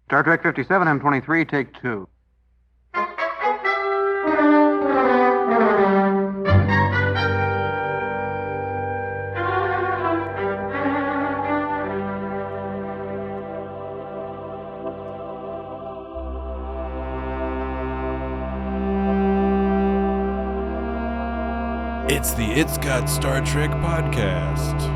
Star Trek 57, M23, take 2. It's the It's Got Star Trek podcast.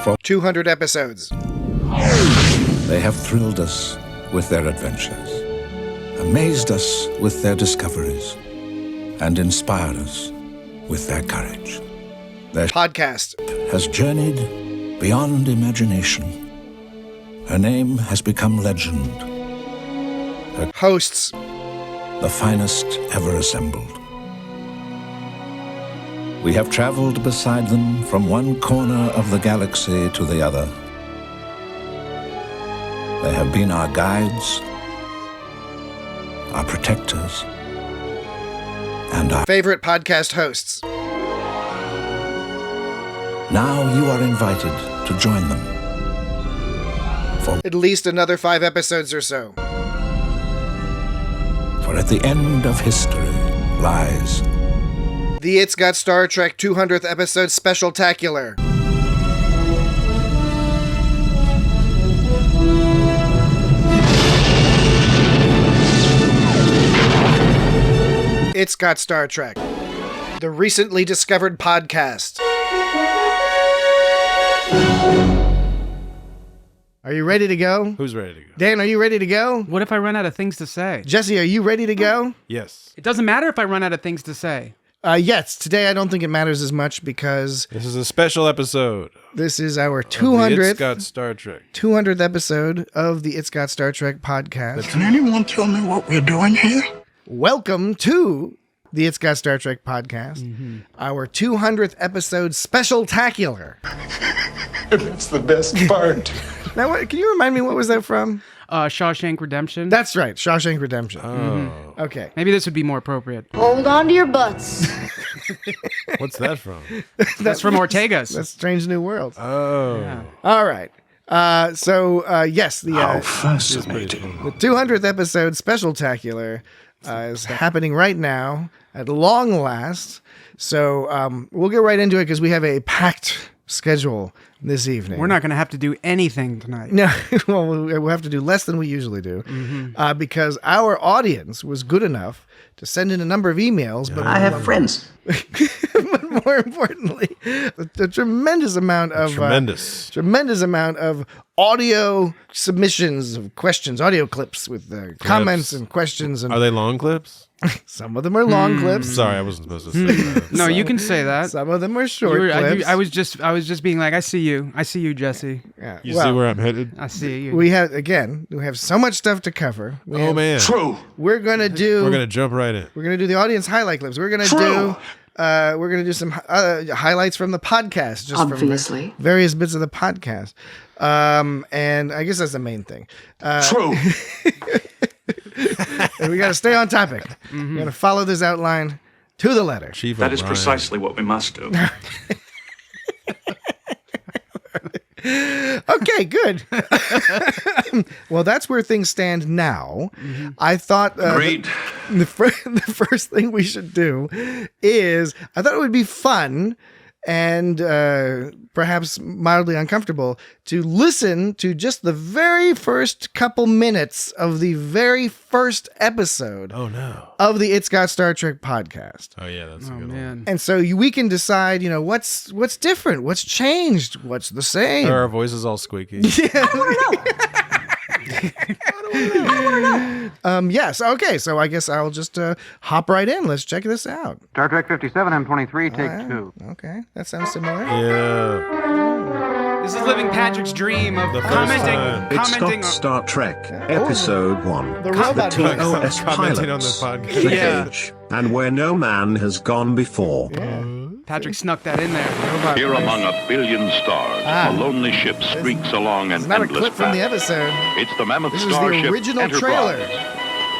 For 200 episodes. They have thrilled us with their adventures, amazed us with their discoveries, and inspired us with their courage. Their podcast has journeyed beyond imagination. Her name has become legend. Her hosts, the finest ever assembled. We have traveled beside them from one corner of the galaxy to the other. They have been our guides, our protectors, and our favorite podcast hosts. Now you are invited to join them for at least another 5 episodes or so. For at the end of history lies the It's Got Star Trek 200th episode Specialtacular. It's Got Star Trek, the recently discovered podcast. Are you ready to go? Who's ready to go? Dan, are you ready to go? What if I run out of things to say? Jesse, are you ready to go? Yes. It doesn't matter if I run out of things to say. Yes, today I don't think it matters as much because This is a special episode. This is our It's 200th Got Star Trek. 200th episode of the It's Got Star Trek podcast. Can anyone tell me what we're doing here? Welcome to the It's Got Star Trek podcast, our 200th episode Specialtacular. That's the best part. Now, can you remind me what was that from? Shawshank Redemption. That's right, Shawshank Redemption. Oh. Okay. Maybe this would be more appropriate. Hold on to your butts. What's that from? That's from Ortega's. That's Strange New World. Oh. Yeah. All right. Yes, the How fascinating. 200th episode Specialtacular is happening right now at long last. So we'll get right into it because we have a packed schedule this evening. We're not going to have to do anything tonight. No, well, we'll have to do less than we usually do because our audience was good enough to send in a number of emails. But I have friends. but more importantly, a tremendous amount of audio submissions of questions, audio clips with comments and questions. And Are they long clips? some of them are long clips. Sorry, I wasn't supposed to say that. No, you can say that. Some of them are short clips. I was just being like, I see you, Jesse. Yeah, You well, see where I'm headed? I see you. we have so much stuff to cover. Man. True. We're gonna Jump right in. We're gonna do the audience highlight clips. We're gonna do some highlights from the podcast, just Obviously. from various bits of the podcast. And I guess that's the main thing. True. And we got to stay on topic. We got to follow this outline to the letter. Chief That is O'Brien. precisely what we must do. Okay, good. Well, that's where things stand now. I thought Agreed. the first thing we should do is I thought it would be fun and perhaps mildly uncomfortable to listen to just the very first couple minutes of the very first episode Oh no. of the It's Got Star Trek podcast. Oh yeah, that's a Oh good one. man. And so we can decide, what's different, what's changed, what's the same. Are our voices all squeaky? Yes. Okay. So I guess I'll just hop right in. Let's check this out. Star Trek 57, M23, take 2. Okay. That sounds similar. Yeah. This is living Patrick's dream of The first commenting time. It's commenting got on Star Trek, Episode 1. The robot The voice. TOS Commenting on the pilots. podcast. The Yeah. Cage, and where no man has gone before. Patrick snuck that in there. Robot Here voice. among a billion stars, Ah. a lonely ship streaks along an It's not a endless clip from the path. episode. It's the mammoth This is the starship original Enterprise. trailer.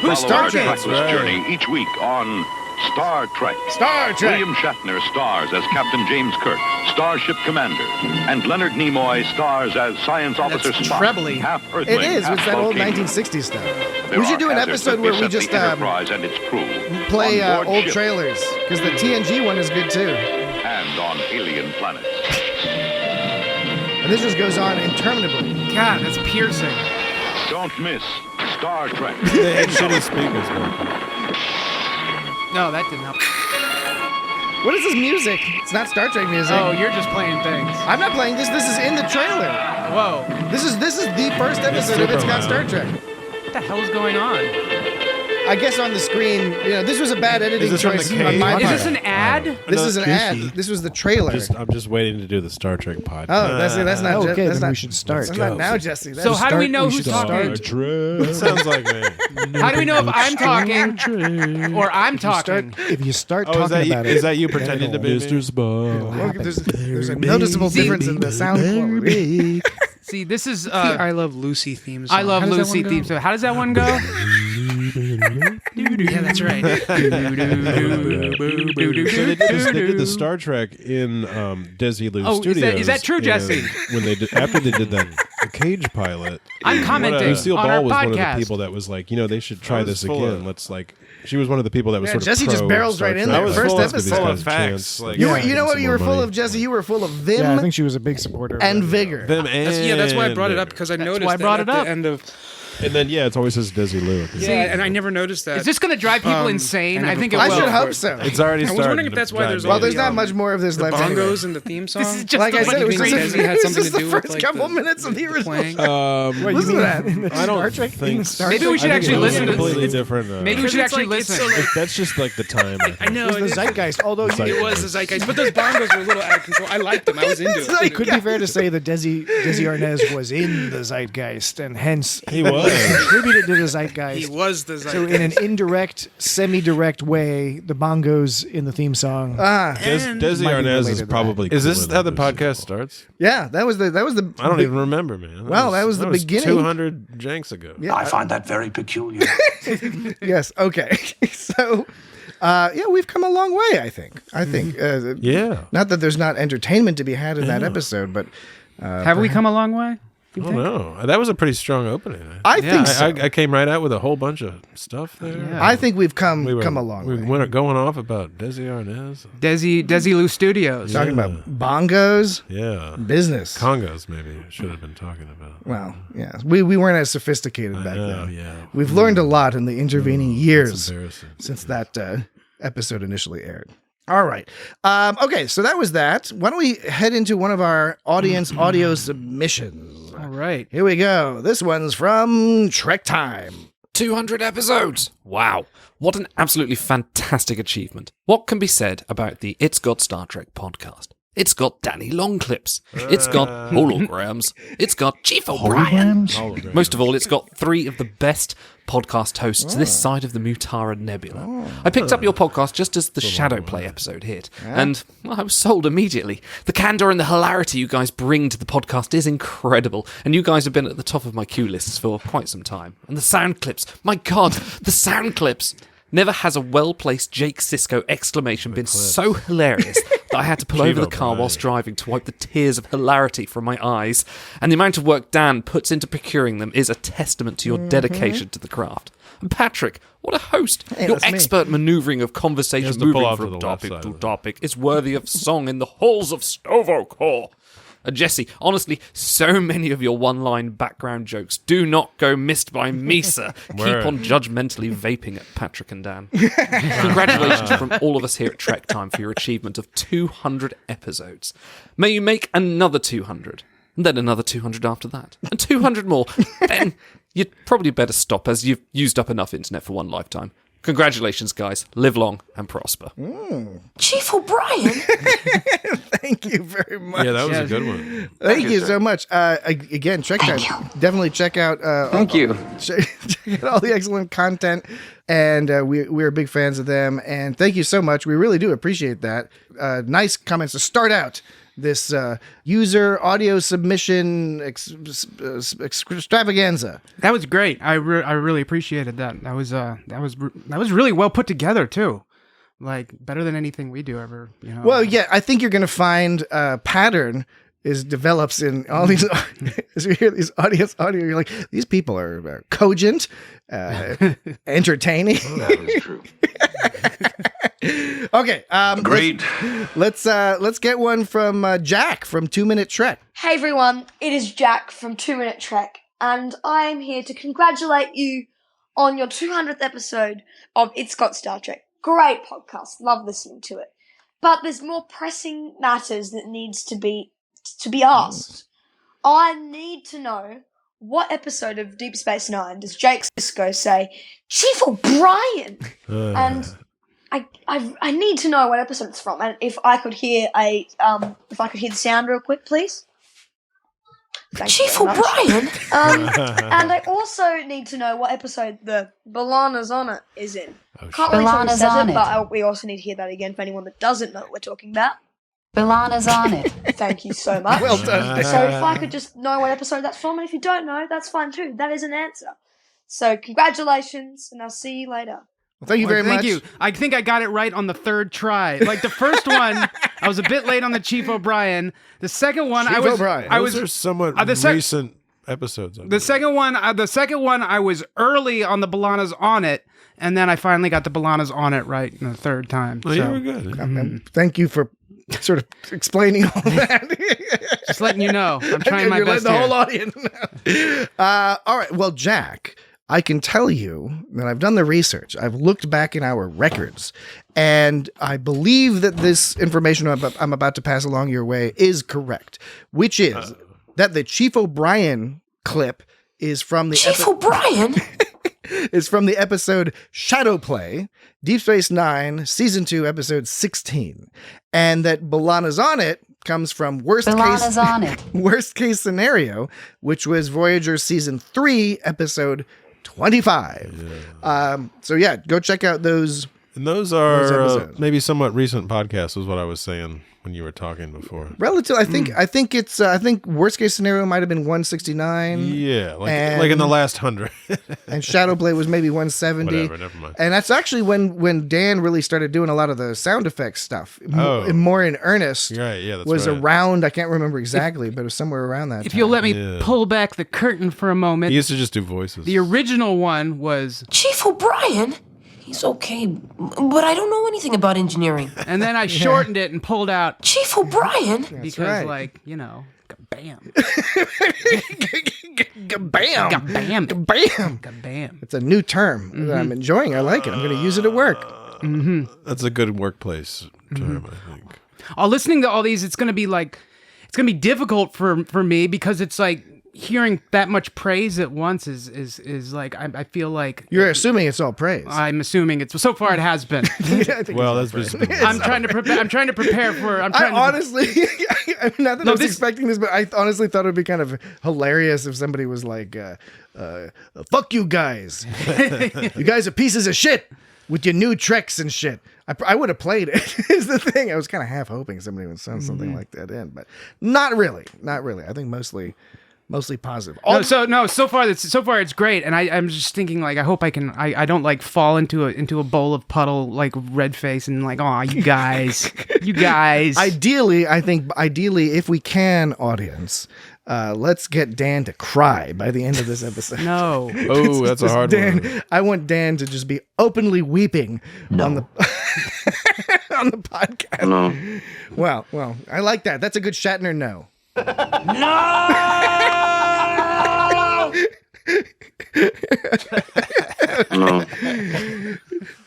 Follow Star our Trek. trackless Right. journey each week on Star Trek. Star Trek. William Shatner stars as Captain James Kirk, Starship Commander, and Leonard Nimoy stars as Science Officer That's Spock. trebly. Half It Earthling, is. half It's that old Vulcanian. 1960s stuff. There We should are do an hazards episode that where we beset just the Enterprise and its crew. play on board old ships trailers, because the TNG one is good too. and on alien planets. And this just goes on interminably. God, that's piercing. Don't miss Star Trek. They had shitty speakers. Man. No, that didn't help. What is this music? It's not Star Trek music. Oh, you're just playing things. I'm not playing this. This is in the trailer. Whoa. This is the first episode of It's Got Star Trek. What the hell is going on? I guess on the screen, this was a bad editing this from choice the on my cage? Is part. this an ad? This is an ad. This was the trailer. I'm just waiting to do the Star Trek podcast. Oh, that's not. Okay, that's then not, we should start. That's not now, Jesse. That's So how do we know we who's should talking? Star Trek. Sounds like me. How do we know if I'm talking or I'm talking? If you start Oh, talking about it, is that you pretending to be Mr. Look, there's a noticeable difference in the sound quality. See, this is I Love Lucy theme song. I Love How does that Lucy one go? theme song. How does that one go? Yeah, that's right. So they did the Star Trek in Desilu Oh, is that- Studios. is that true, and Jesse? When they did, after they did that the Cage pilot, I'm commenting Lucille on Ball our was one of the podcast. people that was like, they should try was this full again. of- Let's she was one of the people that was Yeah, sort of Jesse just pro barrels Star right in Trek. there. I was First full of episode. full of Facts, facts. like- You give know them what some you were more full money. of, Jesse? You were full of vim yeah, I think she was a big supporter of and that. vigor. Them Yeah, that's why I brought it up and- because I noticed why I brought that it at up. the end of. And then it always says Desilu at the Yeah, end. and I never noticed that. Is this going to drive people Um, insane? I I think it I will. should hope so. It's already I was started. wondering if that's why there's Well, all there's the, not much more of this the left. bongos anyway. and the theme song. This is just Like I said, it was Maybe just, Desi had it was something just to the do first with, like, couple minutes of the original. playing. What, you Listen to mean that. in the I don't Star Trek? think In the Star Maybe Trek? we should I think actually it was listen to completely this. different. Maybe we should Because it's actually like- it's listen. so, like- That's just like the time. I know. It was the zeitgeist, although Zeitgeist. It was the zeitgeist, but those bongos were a little out of control. I liked them. I was into it. it could be fair to say that Desi Arnaz was in the zeitgeist, and hence He was. contributed to the He zeitgeist. was the So zeitgeist. in an indirect, semi-direct way, the bongos in the theme song. Desi might be Arnaz related is to probably. Is this cooler how the than podcast Lucy. starts? Yeah, that was the. I don't even remember, man. Well, that was the beginning. 200 janks ago. Yeah. I find that very peculiar. Yes. Okay. So, we've come a long way. I think. Yeah. Not that there's not entertainment to be had in that episode, but Have we come a long way? I don't know. That was a pretty strong opening. I think so. I came right out with a whole bunch of stuff there. Yeah. I think we've come We were, a long we way. went going off about Desi Arnaz. Desilu Studios. Talking about bongos, Yeah. business. Congos, maybe, should have been talking about. Well, yeah, we weren't as sophisticated back Oh, then. yeah. We've learned a lot in the intervening It's years embarrassing. since that episode initially aired. All right. Okay, so that was that. Why don't we head into one of our audience audio submissions? All right. Here we go. This one's from Trek Time. 200 episodes! Wow. What an absolutely fantastic achievement. What can be said about the It's Got Star Trek podcast? It's got Danny Longclips. It's got holograms. It's got Chief O'Brien. Most of all, it's got 3 of the best podcast hosts this side of the Mutara Nebula. I picked up your podcast just as the Shadowplay episode hit, and well, I was sold immediately. The candor and the hilarity you guys bring to the podcast is incredible, and you guys have been at the top of my queue lists for quite some time. And the sound clips, my God, the sound clips! Never has a well-placed Jake Sisko exclamation been so hilarious that I had to pull over the car whilst driving to wipe the tears of hilarity from my eyes. And the amount of work Dan puts into procuring them is a testament to your dedication to the craft. And Patrick, what a host! Your expert manoeuvring of conversation moving from topic to topic is worthy of song in the halls of Stovoke Hall. Jesse, honestly, so many of your one-line background jokes do not go missed by me, sir. Keep on judgmentally vaping at Patrick and Dan. Congratulations from all of us here at Trek Time for your achievement of 200 episodes. May you make another 200, and then another 200 after that, and 200 more. Then you'd probably better stop, as you've used up enough internet for one lifetime. Congratulations, guys. Live long and prosper. Chief O'Brien. Thank you very much. Yeah, that was a good one. Thank you so much. Again, check out. Definitely check out. Thank you. Check out all the excellent content, and we're big fans of them. And thank you so much. We really do appreciate that. Nice comments to start out this user audio submission extravaganza. That was great. I really appreciated that. That was really well put together too. Like better than anything we do ever. You know. Well, yeah, I think you're going to find a pattern develops in all these. As you hear these audio, you're like, these people are cogent, entertaining. Oh, that was true. Okay, Great. Let's get one from Jack from 2 Minute Trek. Hey everyone, it is Jack from 2 Minute Trek, and I am here to congratulate you on your 200th episode of It's Got Star Trek. Great podcast, love listening to it. But there's more pressing matters that needs to be asked. I need to know, what episode of Deep Space Nine does Jake Sisko say, Chief O'Brien? And I need to know what episode it's from, and if I could hear the sound real quick, please. Chief O'Brien. And I also need to know what episode the B'Elanna's on it is in. Can't really tell who says it, but we also need to hear that again for anyone that doesn't know what we're talking about. B'Elanna's on it. Thank you so much. Well done. So if I could just know what episode that's from, and if you don't know, that's fine too. That is an answer. So congratulations, and I'll see you later. Well, thank you very much. Thank you. I think I got it right on the third try. Like the first one, I was a bit late on the Chief O'Brien. The second one, Those are somewhat recent episodes. The second one, I was early on the B'Elanna's on it, and then I finally got the B'Elanna's on it right in the third time. Well, you were good. Thank you for sort of explaining all that. Just letting you know, I'm trying my best. You're letting the whole audience know. All right. Well, Jack, I can tell you that I've done the research. I've looked back in our records, and I believe that this information I'm about to pass along your way is correct, which is that the Chief O'Brien clip is from the Chief O'Brien? is from the episode Shadowplay, Deep Space Nine, Season 2, Episode 16. And that B'Elanna's on it comes from Worst Case Scenario, which was Voyager Season 3, Episode 25. So yeah, go check out those. And those are maybe somewhat recent podcasts, is what I was saying when you were talking before. Relative, I think it's Worst Case Scenario might have been 169. Yeah, like in the last 100. And Shadowplay was maybe 170. Whatever, never mind. And that's actually when Dan really started doing a lot of the sound effects stuff, more in earnest. Right, yeah, that's was right. around, I can't remember exactly, but it was somewhere around that If time. you'll let me pull back the curtain for a moment. He used to just do voices. The original one was Chief O'Brien? He's okay, but I don't know anything about engineering. And then I shortened it and pulled out Chief O'Brien? Because, right. bam. Bam. Bam. Bam. It's a new term that I'm enjoying. I like it. I'm going to use it at work. That's a good workplace term, I think. Listening to all these, it's going to be difficult for me because it's like hearing that much praise at once is like I feel like you're assuming it's all praise. I'm assuming it's so far it has been. Well, that's just I'm trying to prepare for. Honestly, I mean, not that I was expecting this, but I honestly thought it would be kind of hilarious if somebody was like, "Fuck you guys, you guys are pieces of shit with your new treks and shit." I would have played it. Is the thing. I was kind of half hoping somebody would send something like that in, but not really. I think mostly Mostly positive. So far it's great, and I'm just thinking like I hope I don't like fall into a bowl of puddle like red face and like you guys. Ideally, if we can, audience, let's get Dan to cry by the end of this episode. No. Oh, that's a hard one. I want Dan to just be openly weeping on the on the podcast. No. Well, I like that. That's a good Shatner no. No.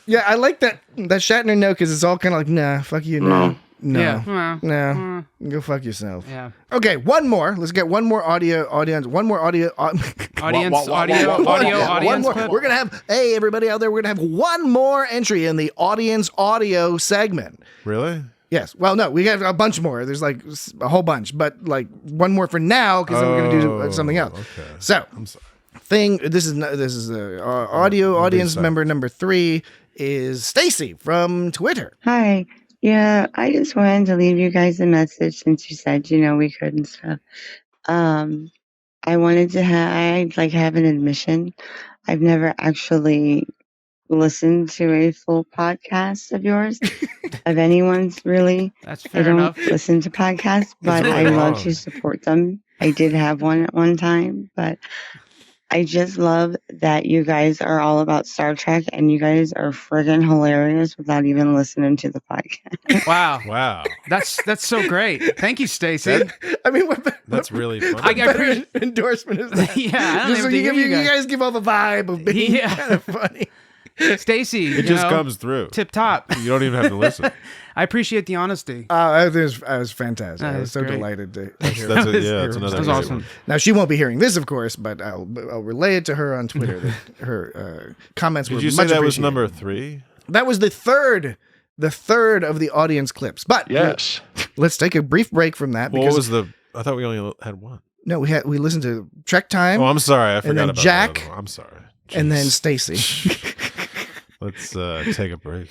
Yeah, I like that Shatner no because it's all kind of like, nah, fuck you, no. Yeah. No. Go fuck yourself. Yeah. Okay, one more. Let's get one more audience. One more audio. Audience clip. We're gonna have. Hey, everybody out there, we're gonna have one more entry in the audience audio segment. Really? Yes. Well, no, we have a bunch more. There's like a whole bunch, but like one more for now because then we're gonna do something else. Okay. So, I'm sorry. This is the audio audience member number 3 is Stacy from Twitter. Hi. Yeah, I just wanted to leave you guys a message since you said, we could and stuff. I wanted to have an admission. I've never actually listened to a full podcast of yours, of anyone's really. That's fair I don't enough. listen to podcasts, but I love to support them. I did have one at one time, but I just love that you guys are all about Star Trek and you guys are friggin' hilarious without even listening to the podcast. Wow. That's so great. Thank you, Stacey. I mean, that's really funny. What better endorsement is that? Yeah, I don't Just so even think you guys give all the vibe of being kind of funny. Stacey, it just comes through. Tip top. You don't even have to listen. I appreciate the honesty. I was fantastic. I was so great. delighted to hear that. That's another. That was awesome. One. Now she won't be hearing this, of course, but I'll relay it to her on Twitter. That her comments were Did you much say that was appreciated. number 3? That was the third of the audience clips. But Yes. let's take a brief break from that. What was the? I thought we only had one. No, we listened to Trek Time. Oh, I'm sorry. I forgot and then about Jack. that. I'm sorry. Jeez. And then Stacy. Let's take a break.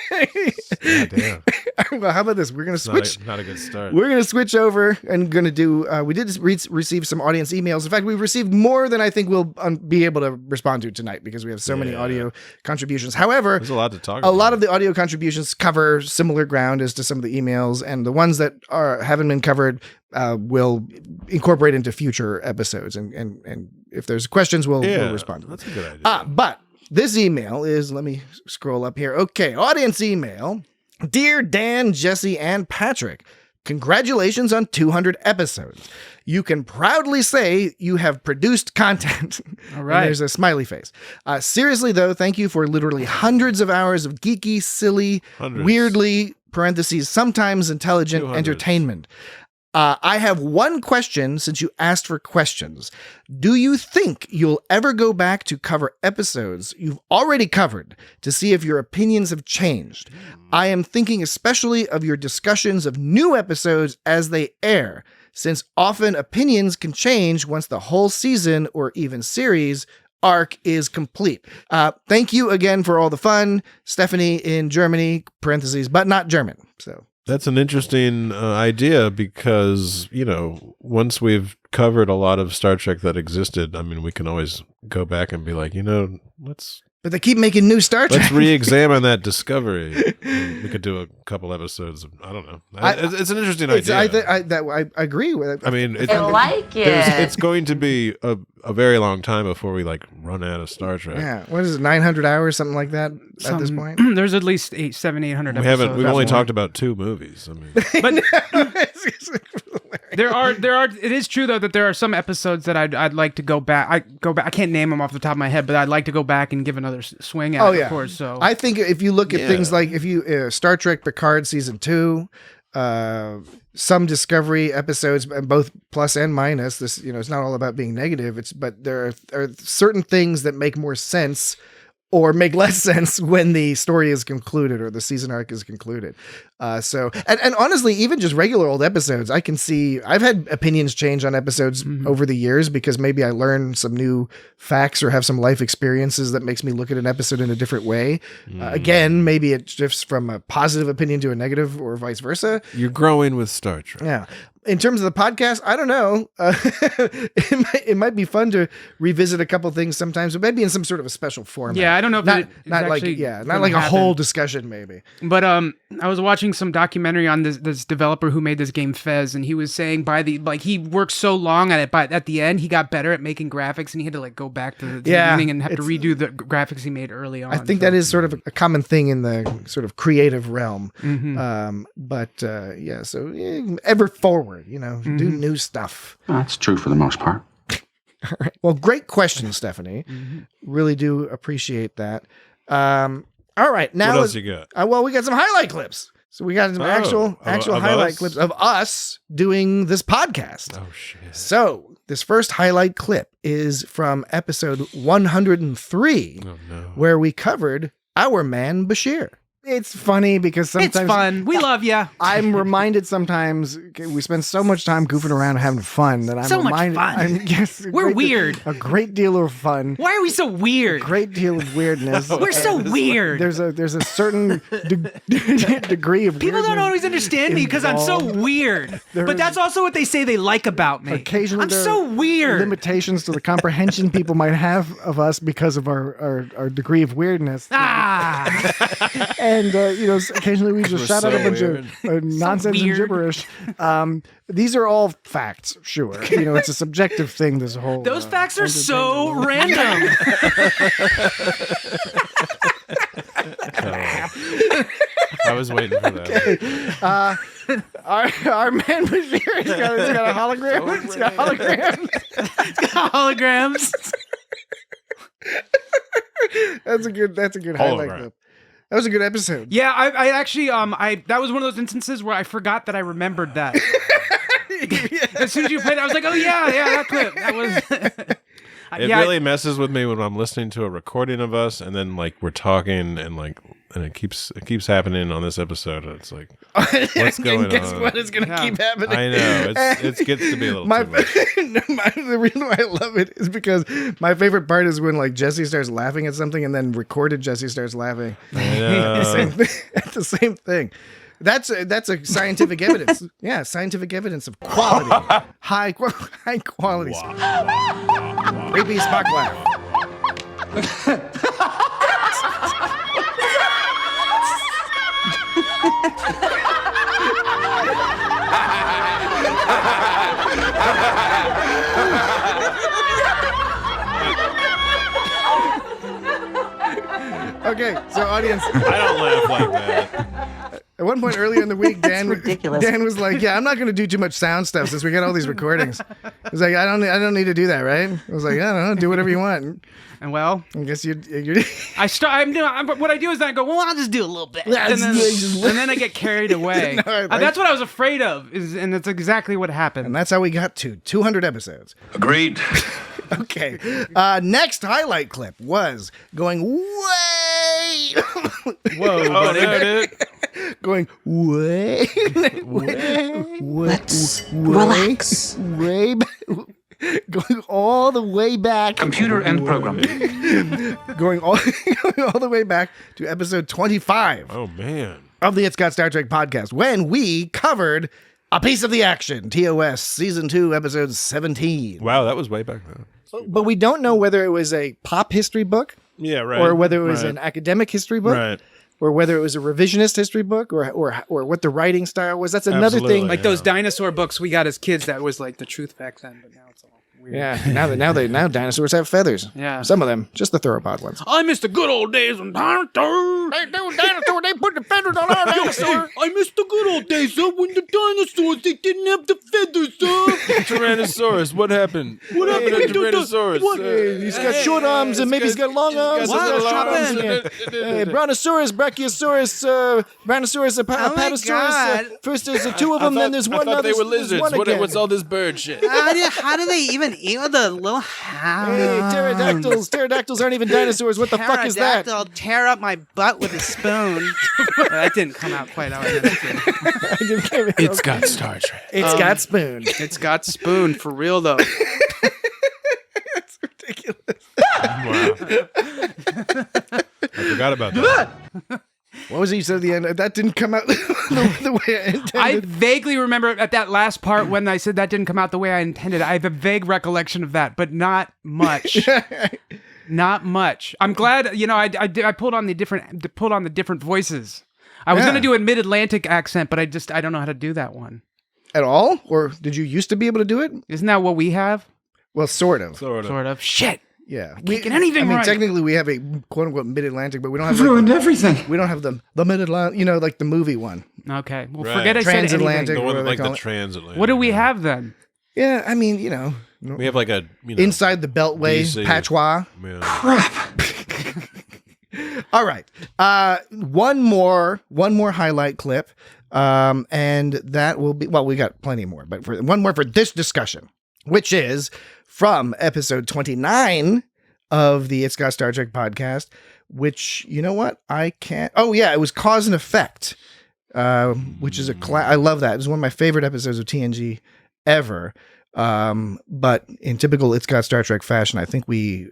God damn. Well, how about this? We're gonna switch. Not a good start. We're gonna switch over and gonna do. We did receive some audience emails. In fact, we've received more than I think we'll be able to respond to tonight because we have so many audio contributions. However, there's a lot to talk about. A lot of the audio contributions cover similar ground as to some of the emails, and the ones that haven't been covered will incorporate into future episodes. And if there's questions, we'll respond to them. That's a good idea. But this email is, let me scroll up here. Okay, audience email. Dear Dan, Jesse, and Patrick, congratulations on 200 episodes. You can proudly say you have produced content. All right. And there's a smiley face. Seriously, though, thank you for literally hundreds of hours of geeky, silly, weirdly, parentheses, sometimes intelligent 200. entertainment. I have one question since you asked for questions. Do you think you'll ever go back to cover episodes you've already covered to see if your opinions have changed? I am thinking especially of your discussions of new episodes as they air, since often opinions can change once the whole season or even series arc is complete. Thank you again for all the fun. Stephanie in Germany, parentheses, but not German. So. That's an interesting idea because, once we've covered a lot of Star Trek that existed, I mean, we can always go back and be like, let's... But they keep making new Star Trek. Let's re-examine that discovery. We could do a couple episodes of, I don't know. It's an interesting idea. I agree with it. I mean, I like it. It's going to be a very long time before we run out of Star Trek. Yeah, what is it, 900 hours, something like that at this point? There's at least 800 episodes. We've only talked about 2 movies. I mean, but it is true though that there are some episodes that I'd like to go back. I can't name them off the top of my head, but I'd like to go back and give another swing at it, of course. So I think if you look at things like Star Trek Picard season 2, some Discovery episodes, both plus and minus. This, it's not all about being negative. But there are certain things that make more sense or make less sense when the story is concluded or the season arc is concluded. And honestly, even just regular old episodes, I can see I've had opinions change on episodes over the years because maybe I learn some new facts or have some life experiences that makes me look at an episode in a different way. Again, maybe it shifts from a positive opinion to a negative or vice versa. You're growing with Star Trek. Yeah. In terms of the podcast, I don't know. It might be fun to revisit a couple things sometimes, but maybe in some sort of a special format. Yeah, I don't know if not like a whole discussion maybe. But I was watching some documentary on this developer who made this game Fez, and he was saying he worked so long at it, but at the end he got better at making graphics, and he had to like go back to the beginning and have to redo the graphics he made early on. I think that is sort of a common thing in the sort of creative realm. So ever forward, do new stuff. That's true for the most part. All right. Well, great question, Stephanie. Really do appreciate that. All right. Now what else you got? Well, we got some highlight clips. So we got some actual highlight clips of us doing this podcast. Oh, shit. So this first highlight clip is from episode 103, where we covered Our Man Bashir. It's funny because sometimes it's fun. We love you. I'm reminded sometimes we spend so much time goofing around and having fun that I'm so reminded. Much fun. We're weird. A great deal of fun. Why are we so weird? A great deal of weirdness. We're so weird. There's a certain degree of people don't always understand me because I'm so weird. But that's also what they say they like about me. Occasionally, I'm so weird. Limitations to the comprehension people might have of us because of our degree of weirdness. And, occasionally we just shout out a bunch of nonsense and gibberish. These are all facts, sure. It's a subjective thing, this whole... Those facts are so random. I was waiting for that. Okay. Our man Bashir, it's got a hologram. It's got holograms. It's got holograms. That's a good highlight clip. That was a good episode. Yeah, I actually that was one of those instances where I forgot that I remembered that. As soon as you played it, I was like, oh yeah, that clip. That was It really messes with me when I'm listening to a recording of us and then like we're talking and it keeps happening on this episode. It's like, what's going on? Guess what is going to keep happening? I know. It gets to be a little too much. The reason why I love it is because my favorite part is when like Jesse starts laughing at something and then recorded Jesse starts laughing at the same thing. That's a scientific evidence. Yeah, scientific evidence of quality. High quality. Creepy Spock laugh. Okay, so audience. I don't laugh like that. At one point earlier in the week, Dan was like, "Yeah, I'm not going to do too much sound stuff since we got all these recordings." He's like, "I don't need to do that, right?" I was like, "I don't know, do whatever you want." And well, I guess you're what I do is I go, well, I'll just do a little bit, and then I get carried away. That's what I was afraid of, and that's exactly what happened. And that's how we got to 200 episodes. Agreed. Okay. Next highlight clip was going way. Whoa! Going way. Let's relax. Way back. Going all the way back. Computer and programming. going all the way back to episode 25. Oh, man. Of the It's Got Star Trek podcast, when we covered A Piece of the Action, TOS, Season 2, Episode 17. Wow, that was way back then. But we don't know whether it was a pop history book. Yeah, right. Or whether it was an academic history book. Right. Or whether it was a revisionist history book, or what the writing style was. That's another thing. Like those dinosaur books we got as kids, that was like the truth back then, but now it's all weird. Yeah, now dinosaurs have feathers. Yeah, some of them, just the theropod ones. I miss the good old days when dinosaurs. They put the feathers on our dinosaur. I miss the good old days when the dinosaurs they didn't have the feathers. Tyrannosaurus, what happened? What happened to Tyrannosaurus? He's got short arms and maybe he's got long arms. Brontosaurus, Brachiosaurus, Brontosaurus, Apatosaurus. First there's two of them, then there's one. I thought they were lizards. What's all this bird shit? How do they even eat the little hound? Hey, pterodactyls. Pterodactyls aren't even dinosaurs. What the fuck is that? I'll tear up my butt with a spoon. That didn't come out quite how I meant it. It's got Star Trek. It's got spoon. It's got spoon for real though. It's ridiculous. Wow. I forgot about that. What was it you said at the end? That didn't come out the way I intended. I vaguely remember at that last part when I said that didn't come out the way I intended. I have a vague recollection of that, but not much. Not much. I'm glad, I pulled on the different voices. I was going to do a mid-Atlantic accent, but I don't know how to do that one. At all? Or did you used to be able to do it? Isn't that what we have? Well, sort of. Sort of. Shit. Yeah. We can't get anything right. Technically we have a quote-unquote mid-Atlantic, but we don't have ruined everything. We don't have the mid-Atlantic, like the movie one. Okay. Well, Right. forget I said anything. Transatlantic. The one what do they like the call it? transatlantic. What do we have then? Yeah, I mean, We have like a inside the Beltway, DC. patois. Yeah. All right. One more highlight clip. And that will be, we got plenty more, but one more for this discussion, which is from episode 29 of the It's Got Star Trek podcast, which, you know what? It was Cause and Effect, which is I love that. It was one of my favorite episodes of TNG ever. But in typical It's Got Star Trek fashion, I think we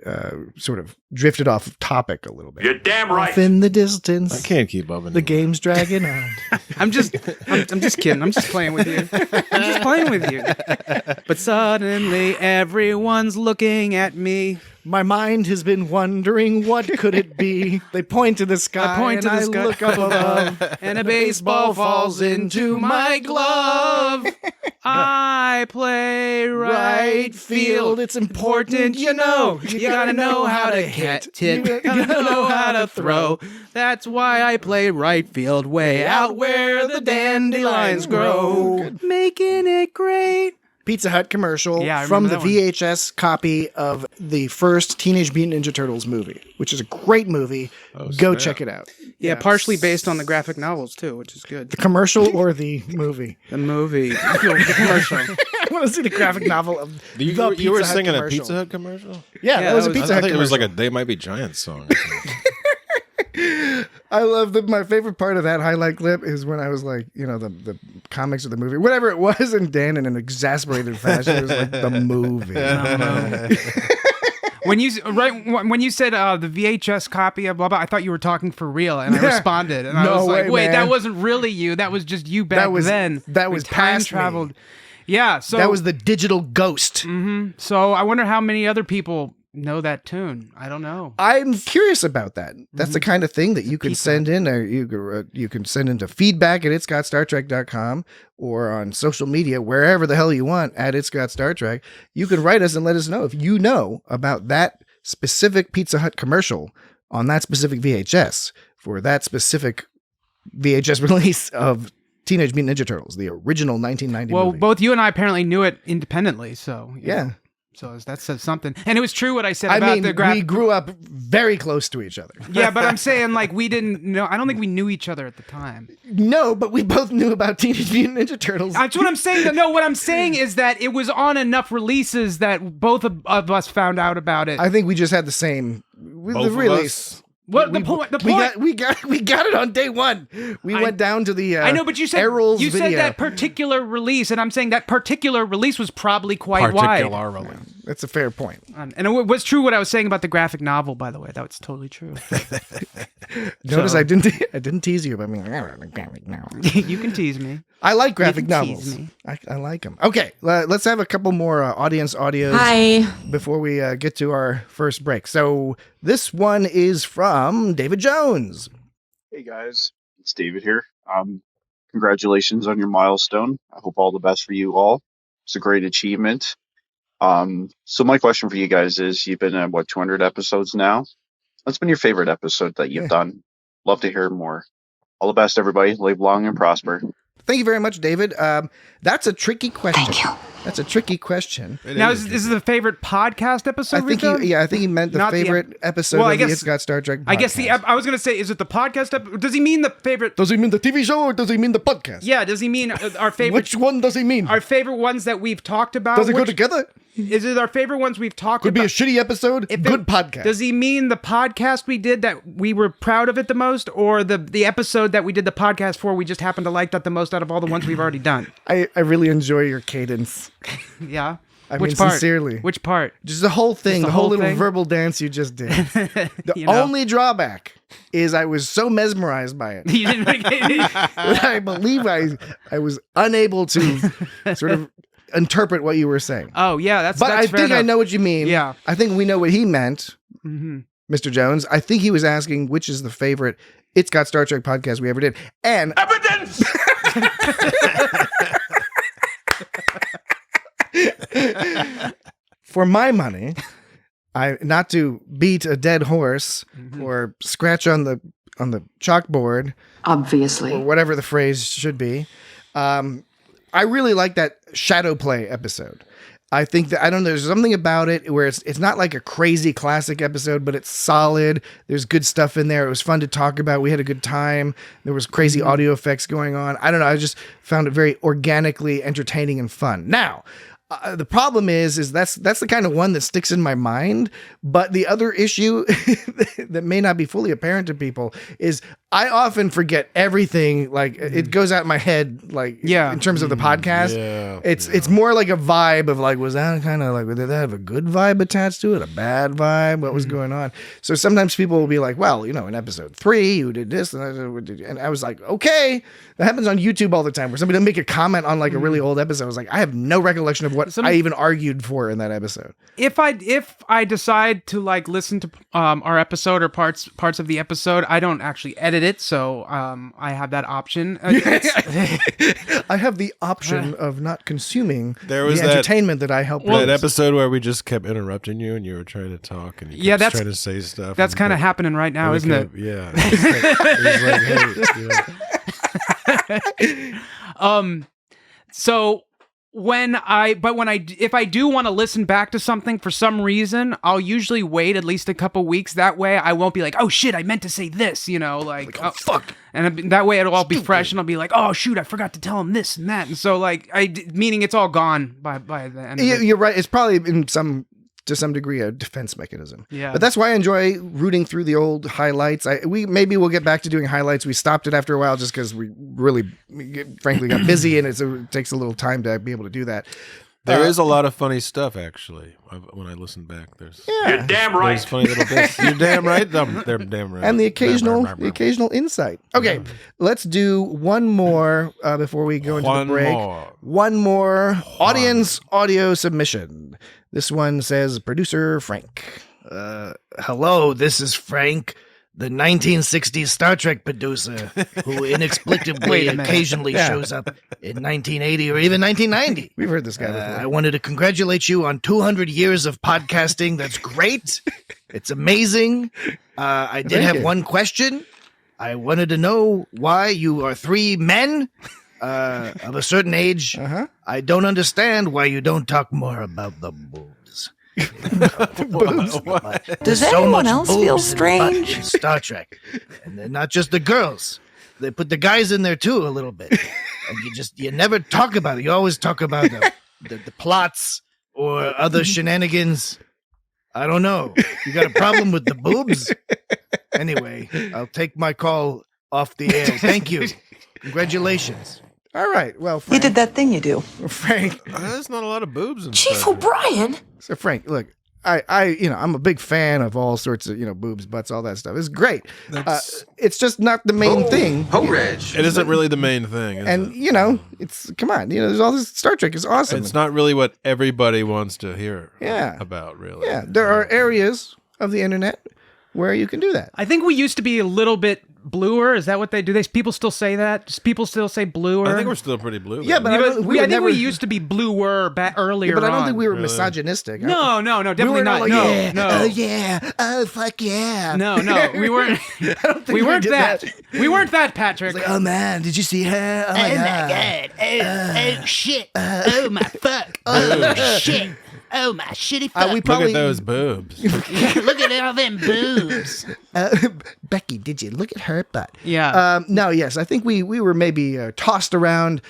sort of drifted off topic a little bit. You're damn right. Off in the distance, I can't keep up. the game's dragging on. I'm just kidding. I'm just playing with you. But suddenly everyone's looking at me. My mind has been wondering, what could it be? They point to the sky, I look up above, and a baseball falls into my glove. I play right field. It's important, You gotta know how to hit. You gotta know how to throw. That's why I play right field, way out where the dandelions grow. Making it great. Pizza Hut commercial Yeah, I from remember the that one. VHS copy of the first Teenage Mutant Ninja Turtles movie, which is a great movie. Go check it out. Yeah, partially based on the graphic novels too, which is good. The commercial or the movie? The movie. The commercial. I want to see the graphic novel of You the were Pizza Hut singing a commercial. Pizza Hut commercial? Yeah, that was a Pizza I Hut think commercial. it was like a They Might Be Giants song. I love my favorite part of that highlight clip is when I was like, the comics of the movie, whatever it was, and Dan in an exasperated fashion was like, the movie. When you said the VHS copy of blah blah, I thought you were talking for real, and I responded, and I No was like, way, "Wait, man. that wasn't really you. That was just you back then. That when was time past traveled. me. Yeah, so That was the digital ghost. So I wonder how many other people know that tune. I don't know. I'm curious about that. That's the kind of thing that you can send in, or you can send into feedback at itsgotstartrek.com or on social media, wherever the hell you want, at It's Got Star Trek. You can write us and let us know if you know about that specific Pizza Hut commercial on that specific VHS for that specific VHS release of Teenage Mutant Ninja Turtles, the original 1990 Well, movie. both you and I apparently knew it independently, so Yeah. So that says something, and it was true what I said about the we graphic. grew up very close to each other. Yeah, but I'm saying like we didn't know. I don't think we knew each other at the time. No, but we both knew about Teenage Mutant Ninja Turtles. That's what I'm saying. No, what I'm saying is that it was on enough releases that both of us found out about it. I think we just had the same Both the of release. us? What the point? We got it on day one. We went down to the. I know, but you said Errol's said video. that particular release, and I'm saying that particular release was probably quite wide. That's a fair point. And it was true what I was saying about the graphic novel. By the way, that was totally true. Notice I didn't tease you about me. You can tease me. I like graphic You can novels. tease me. I like them. Okay, let's have a couple more audience audios. Hi. Before we get to our first break. So this one is from David Jones. Hey guys, it's David here. Congratulations on your milestone. I hope all the best for you all. It's a great achievement. So my question for you guys is, you've been at 200 episodes now? What's been your favorite episode that you've done? Love to hear more. All the best, everybody. Live long and prosper. Thank you very much, David. That's a tricky question. Thank you. That's a tricky question. Now, is this the favorite podcast episode? I think I think he meant the favorite episode of the It's Got Star Trek podcast. I guess I was going to say, is it the podcast episode? Does he mean the favorite? Does he mean the TV show or does he mean the podcast? Yeah, does he mean our favorite? Which one does he mean? Our favorite ones that we've talked about. Does it go together? Is it our favorite ones we've talked Could about? be a shitty episode, good podcast. Does he mean the podcast we did that we were proud of it the most, or the episode that we did the podcast for we just happened to like that the most out of all the ones we've already done? I really enjoy your cadence. Yeah. I Which mean, part? sincerely. Which part? Just the whole thing, Just the whole little thing? verbal dance you just did. The You know? only drawback is I was so mesmerized by it. You didn't make it. that I believe I was unable to sort of interpret what you were saying. Oh yeah, But that's I fair think I enough. know what you mean. Yeah. I think we know what he meant, Mm-hmm. Mr. Jones. I think he was asking which is the favorite It's Got Star Trek podcast we ever did. And Evidence! for my money, not to beat a dead horse or scratch on the chalkboard, Obviously. or whatever the phrase should be. I really like that shadow play episode. I think that, I don't know, there's something about it where it's not like a crazy classic episode, but it's solid. There's good stuff in there. It was fun to talk about. We had a good time. There was crazy audio effects going on. I don't know. I just found it very organically entertaining and fun. Now, the problem is that's the kind of one that sticks in my mind. But the other issue that may not be fully apparent to people is I often forget everything. Like it goes out in my head, like in terms of the podcast. It's more like a vibe of like, was that kind of like, did that have a good vibe attached to it? A bad vibe? What was going on? So sometimes people will be like, well, you know, in episode 3, you did this. And I was like, okay, that happens on YouTube all the time where somebody will make a comment on like a really old episode. I was like, I have no recollection of what I even argued for in that episode. If I decide to like listen to our episode or parts of the episode, I don't actually edit it, so I have that option. I have the option of not consuming There was the entertainment that I helped. that episode where we just kept interrupting you and you were trying to talk and you kept trying to say stuff. That's kind of happening right now, isn't it? Yeah. So if I do want to listen back to something for some reason, I'll usually wait at least a couple weeks. That way I won't be like, oh shit, I meant to say this, you know, like oh fuck. And that way it'll all be fresh and I'll be like, oh shoot, I forgot to tell him this and that. And so like, meaning it's all gone by the end of it. You're right. It's probably to some degree a defense mechanism. Yeah. But that's why I enjoy rooting through the old highlights. Maybe we'll get back to doing highlights. We stopped it after a while just because we really, frankly, got busy and it takes a little time to be able to do that. There is a lot of funny stuff, actually. When I listen back, You're damn right. There's funny little bits. You're damn right. They're damn right. And the occasional insight. Okay, let's do one more before we go into the break. One more audience audio submission. This one says, Producer Frank. Hello, this is Frank, the 1960s Star Trek producer who inexplicably occasionally shows up in 1980 or even 1990. We've heard this guy before. I wanted to congratulate you on 200 years of podcasting. That's great. It's amazing. I did have one question. I wanted to know why you are 3 men of a certain age. I don't understand why you don't talk more about the boobs. Does anyone else feel strange? In Star Trek, and they're not just the girls. They put the guys in there too a little bit, and you never talk about it. You always talk about the plots or other shenanigans. I don't know. You got a problem with the boobs? Anyway, I'll take my call off the air. Thank you. Congratulations. All right. Well, Frank, You did that thing you do. Frank. There's not a lot of boobs in Chief Star Trek. O'Brien? So Frank, look, I'm a big fan of all sorts of, boobs, butts, all that stuff. It's great. It's just not the main thing. It isn't really the main thing. And, come on, there's all this Star Trek is awesome. It's not really what everybody wants to hear Yeah. about, really. Yeah, there are areas of the internet where you can do that. I think we used to be a little bit bluer. Is that what they do? People still say that? Does people still say bluer? I think we're still pretty blue. Yeah, but I think we used to be bluer earlier. But I don't on. think we were misogynistic. No, definitely not. Like, No. Oh yeah. Oh fuck yeah. No, we weren't. I don't think we weren't did that. We weren't that, Patrick. Like, oh man, did you see her? Oh my god. Oh shit. Oh my fuck. Oh shit. Oh my shitty fuck. Look at those boobs. Look at all them boobs. Becky, did you look at her butt? Yeah. No, yes, I think we were maybe tossed around.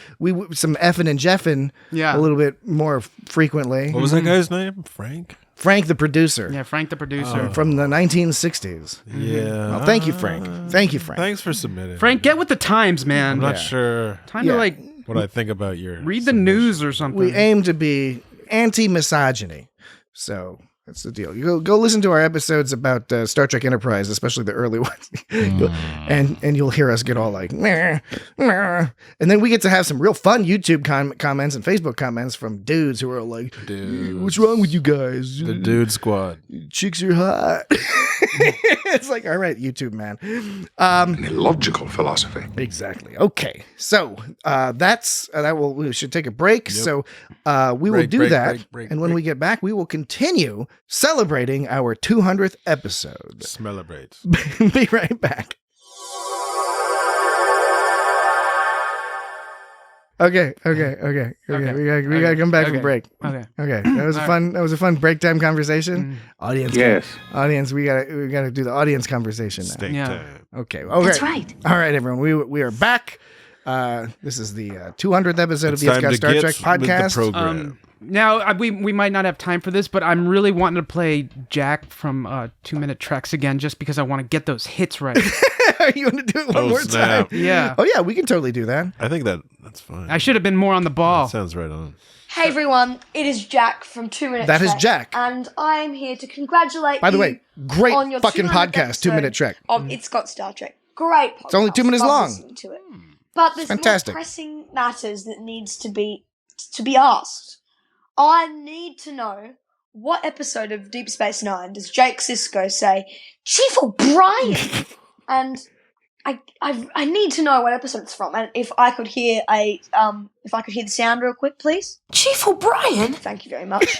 Some effing and jeffing a little bit more frequently. What was that guy's name? Frank? Frank the producer. Yeah, Frank the producer. From the 1960s. Yeah. Well, thank you, Frank. Thank you, Frank. Thanks for submitting. Frank, get with the times, man. I'm not sure Time to what I think about your read the news or something. We aim to be anti-misogyny. So that's the deal. You go listen to our episodes about Star Trek Enterprise, especially the early ones, and you'll hear us get all like, meh, meh. And then we get to have some real fun YouTube comments and Facebook comments from dudes who are like, "What's wrong with you guys? The dude squad. Chicks are hot." It's like, all right, YouTube man. An illogical philosophy. Exactly. Okay, so that's that. We should take a break. Yep. So we will do that, and when we get back, we will continue celebrating our 200th episode. Celebrate. Be right back. Okay. We gotta come back from break. Okay. That was a fun break time conversation. Audience. Yes. Audience. We gotta do the audience conversation now. Steak time. Okay. That's right. All right, everyone. We are back. This is the 200th episode of the It's Got Star Trek podcast. Now, we might not have time for this, but I'm really wanting to play Jack from 2 Minute Treks again, just because I want to get those hits right. You want to do it one more snap. time? Yeah. Oh, yeah, we can totally do that. I think that's fine. I should have been more on the ball. That sounds right on. Hey everyone, it is Jack from 2 Minute Trek. That is Jack. And I'm here to congratulate By the you way, great on your fucking 200th podcast, 2 Minute Trek. Of It's Got Star Trek. Great podcast. It's only 2 minutes Love long. listening to it. But there's fantastic. more pressing matters that needs to be asked. I need to know, what episode of Deep Space Nine does Jake Sisko say, "Chief O'Brien"? And I need to know what episode it's from, and if I could hear the sound real quick, please. Chief O'Brien? Thank you very much.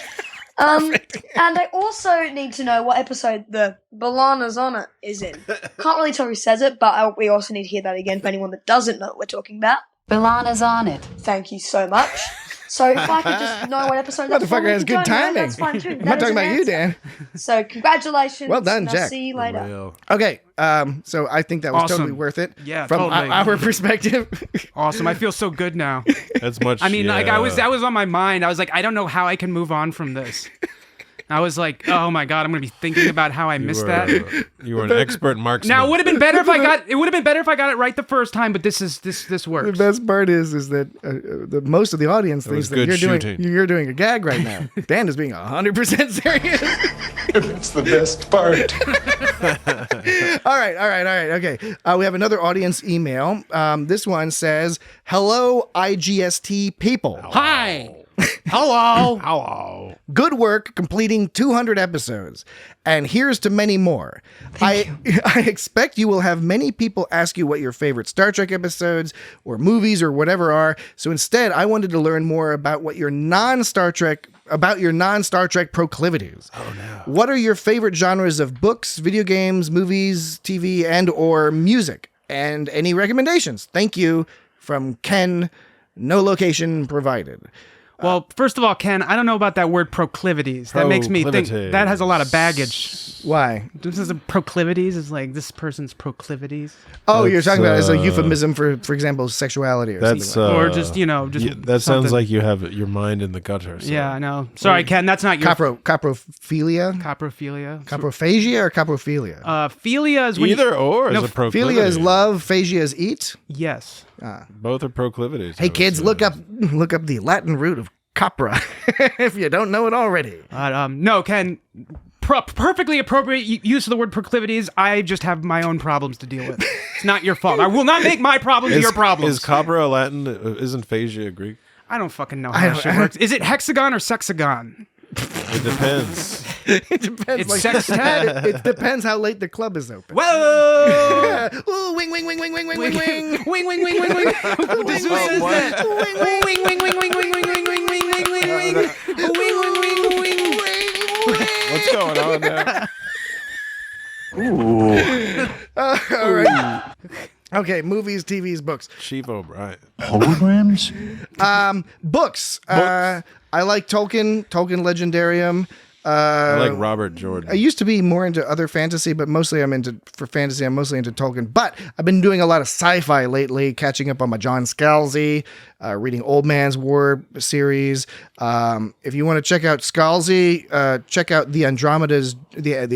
And I also need to know what episode the Balana's on it is in. Can't really tell who says it, but we also need to hear that again for anyone that doesn't know what we're talking about. Balana's on it. Thank you so much. So if I could just know what episode that's from, Motherfucker has good timing. that's fine too. I'm not talking about you, Dan. So congratulations. Well done, and I'll Jack. see you later. Real. Okay, so I think that was Awesome. totally worth it. Yeah, from totally. our perspective. Awesome. I feel so good now. That's much. I mean, like yeah. that was on my mind. I was like, I don't know how I can move on from this. I was like, oh my God, I'm going to be thinking about how I missed that. You were an expert marksman. Now, it would have been better if I got it right the first time, but this works. The best part is that the most of the audience thinks that you're doing a gag right now. Dan is being 100% serious. That's the best part. All right. Okay. We have another audience email. This one says, "Hello, IGST people. Hi. Hello. Hello. Good work completing 200 episodes, and here's to many more. I expect you will have many people ask you what your favorite Star Trek episodes or movies or whatever are. So instead, I wanted to learn more about your non-Star Trek proclivities. Oh no. What are your favorite genres of books, video games, movies, TV, and or music? And any recommendations? Thank you, from Ken. No location provided." Well, first of all, Ken, I don't know about that word proclivities. That makes me think that has a lot of baggage. Why? This is proclivities. Is like this person's proclivities. Oh, you're talking about it as a euphemism for example, sexuality or something like that. Or just, that sounds like you have your mind in the gutter. So. Yeah, I know. Sorry, Ken, that's not your... Coprophilia? Coprophilia. Coprophagia or coprophilia? Philia is when Either or is a proclivity. Philia is love, phagia is eat? Yes. Both are proclivities. Hey kids, look up the Latin root of copra if you don't know it already. No, Ken, perfectly appropriate use of the word proclivities. I just have my own problems to deal with. It's not your fault. I will not make my problems your problems. Is copra Latin? Isn't phagia Greek? I don't fucking know how that shit works. Is it hexagon or sexagon? It depends. It depends. It's sextet? It depends how late the club is open. Whoa! Ooh, wing, wing, wing, wing, wing, wing, wing, wing. Wing, wing, wing, wing, wing. Who says that? Wing, wing, Wing, wing, wing, wing, wing, wing, wing, wing, wing, wing, wing, wing. Wing, wing, wing, wing. What's going on there? Ooh. All right. Okay, movies, TVs, books. Chief O'Brien. Holograms? Books. I like Tolkien Legendarium. I like Robert Jordan. I used to be more into other fantasy, but mostly I'm mostly into Tolkien. But I've been doing a lot of sci-fi lately, catching up on my John Scalzi, reading Old Man's War series. If you want to check out Scalzi, check out the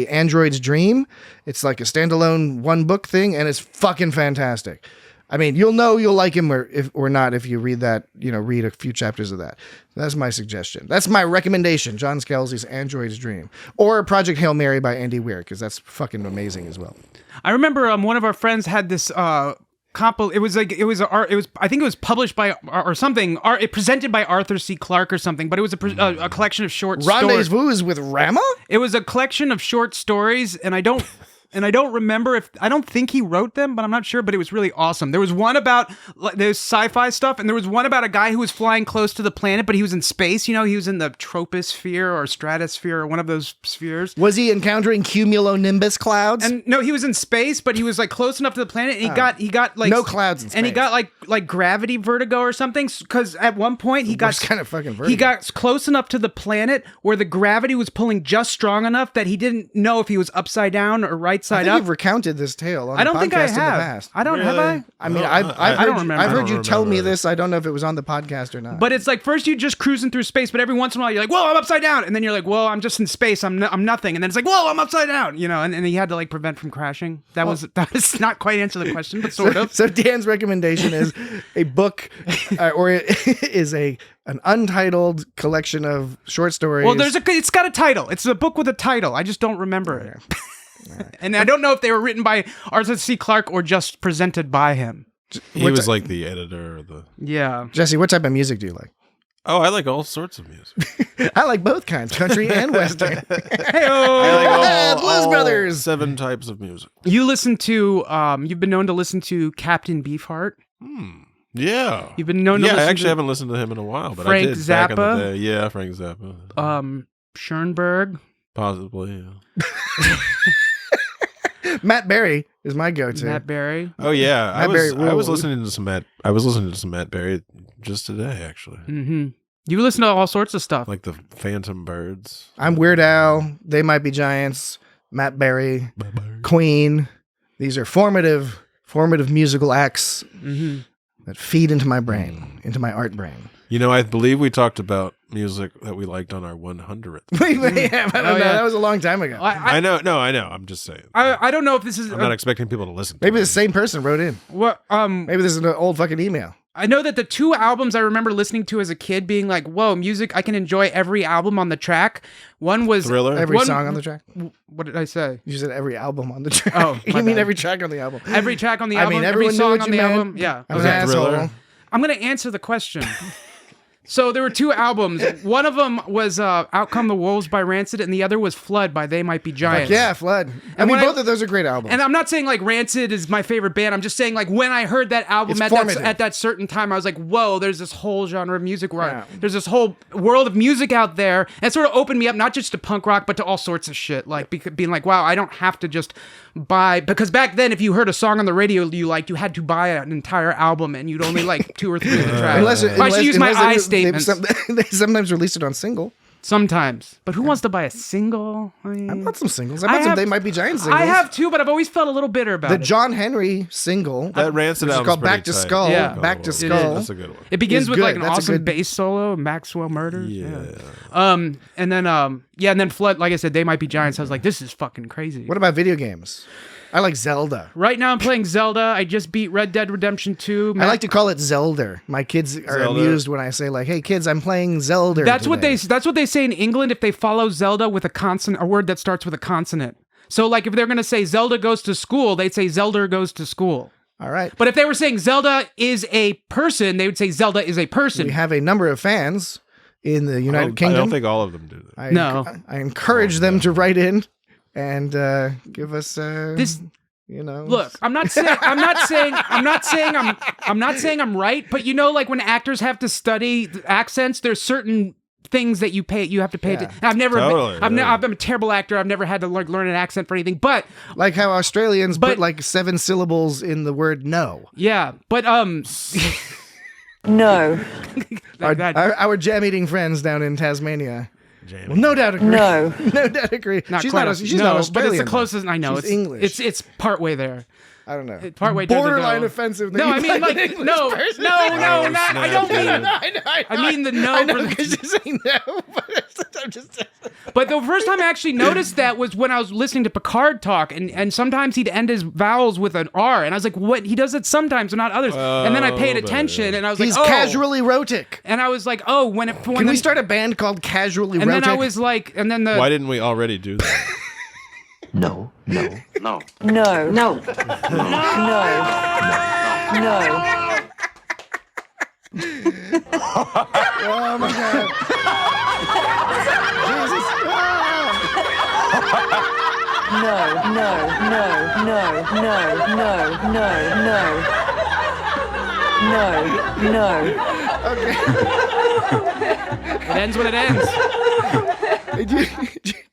Android's Dream. It's like a standalone one book thing, and it's fucking fantastic. I mean, you'll like him or not if you read that, read a few chapters of that. That's my suggestion. That's my recommendation. John Scalzi's Android's Dream, or Project Hail Mary by Andy Weir, because that's fucking amazing as well. I remember one of our friends had this I think it was published by or something. It presented by Arthur C. Clarke or something, but it was a collection of short stories. Rendezvous with Rama? It was a collection of short stories, and I don't remember I don't think he wrote them, but I'm not sure, but it was really awesome. There was one about there's sci-fi stuff, and there was one about a guy who was flying close to the planet, but he was in space, he was in the troposphere or stratosphere or one of those spheres. Was he encountering cumulonimbus clouds? And no, he was in space, but he was like close enough to the planet, and he got like no clouds in space. And he got like gravity vertigo or something, because at one point he got kind of fucking vertigo. He got close enough to the planet where the gravity was pulling just strong enough that he didn't know if he was upside down or right side I think up. You've recounted this tale on I don't the podcast think I in the have. past. I don't have I. I mean, I don't remember. I've heard you tell me this. I don't know if it was on the podcast or not. But it's like first you're just cruising through space, but every once in a while you're like, "Whoa, I'm upside down," and then you're like, "Whoa, I'm just in space. I'm nothing," and then it's like, "Whoa, I'm upside down," and he had to like prevent from crashing. That was not quite answer the question, but sort of. So Dan's recommendation is a book, or it is an untitled collection of short stories. Well, it's got a title. It's a book with a title. I just don't remember it. Right. And I don't know if they were written by Arthur C. Clarke or just presented by him. He was like the editor of the... Yeah. Jesse, what type of music do you like? Oh, I like all sorts of music. I like both kinds, country and western. I like Blues Brothers. 7 types of music. You listen to, you've been known to listen to Captain Beefheart. Yeah. You've been known to listen I actually to haven't listened to him in a while, but Frank I did Zappa. back in the day. Yeah, Frank Zappa. Schoenberg. Possibly, yeah. Matt Berry is my go-to. Matt Berry. Oh yeah, Matt Berry I was listening to some Matt Berry just today, actually. Mm-hmm. You listen to all sorts of stuff, like the Phantom Birds. I'm Weird Al. They Might Be Giants. Matt Berry. Queen. These are formative musical acts that feed into my brain, into my art brain. I believe we talked about music that we liked on our 100th. We may have. I don't know. That was a long time ago. I know. No, I know. I'm just saying. I don't know if this is... I'm not expecting people to listen. Maybe the same person wrote in. What? Maybe this is an old fucking email. I know that the 2 albums I remember listening to as a kid being like, whoa, music, I can enjoy every album on the track. One was... Thriller? Every song on the track? What did I say? You said every album on the track. Oh, you mean every track on the album? Every track on the album? I mean, every everyone song knew what on you the meant. album? Yeah. I'm an asshole. Thriller? I'm going to answer the question. So there were 2 albums. One of them was Out Come the Wolves by Rancid, and the other was Flood by They Might Be Giants. Yeah, Flood. And both of those are great albums. And I'm not saying like Rancid is my favorite band. I'm just saying like when I heard that album at that certain time, I was like, whoa, there's this whole genre of music where there's this whole world of music out there. And it sort of opened me up, not just to punk rock, but to all sorts of shit. Like being like, wow, I don't have to just buy, because back then if you heard a song on the radio you liked, you had to buy an entire album and you'd only like 2 or 3 of the tracks. I should use my I statements. They sometimes release it on single. Sometimes. But who wants to buy a single? I bought some singles. I bought some They Might Be Giants singles. I have too, but I've always felt a little bitter about it. The John Henry single. That Rancid album is called Back to tight. Skull. Yeah. Back to Skull. That's a good one. It begins with like an That's awesome bass solo, Maxwell Murders. Yeah. And then Flood, like I said, They Might Be Giants. I was like, this is fucking crazy. What about video games? I like Zelda. Right now I'm playing Zelda. I just beat Red Dead Redemption 2. I like to call it Zelda. My kids are amused when I say like, "Hey kids, I'm playing Zelda." That's what they say in England if they follow Zelda with a word that starts with a consonant. So like if they're going to say Zelda goes to school, they'd say Zelda goes to school. All right. But if they were saying Zelda is a person, they would say Zelda is a person. We have a number of fans in the United Kingdom. I don't think all of them do that. I encourage them to write in and give us this. Look, I'm not saying I'm right, but like when actors have to study accents, there's certain things that you have to pay attention. I've never I'm a terrible actor. I've never had to learn an accent for anything, but like how Australians put like 7 syllables in the word no. Yeah, but No. Our jam-eating friends down in Tasmania. Well, no doubt agree. No. No doubt agree. She's not Australian. But it's the closest. I know. She's English. It's partway there. I don't know. Partway towards borderline no. offensive. That No, you I mean like like an no, English person. no, not. I don't mean. I mean the no. I know for the- because you're saying no, but I'm just. But the first time I actually noticed that was when I was listening to Picard talk, and sometimes he'd end his vowels with an R, and I was like, "What?" He does it sometimes, and not others. And then I paid attention, and I was He's like, "Oh." casually rotic. And I was like, "Oh, when Can we start a band called Casually And Rotic? then I was like, and then the Why didn't we already do that? No. No. No. No. No. Oh my god. Jesus. No. Okay. It ends when it ends.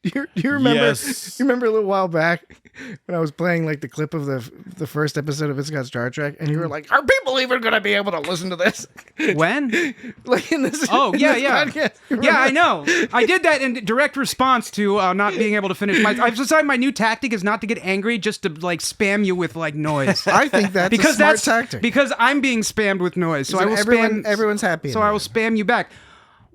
Do you remember? Yes. You remember a little while back when I was playing like the clip of the first episode of It's Got Star Trek, and you were like, "Are people even going to be able to listen to this?" When? Like in this. Oh in yeah, this yeah, podcast. yeah. I know. I did that in direct response to not being able to finish my. I've decided my new tactic is not to get angry, just to like spam you with like noise. I think that's a smart tactic. Because I'm being spammed with noise, so I will spam. Everyone's happy. So I will spam you back.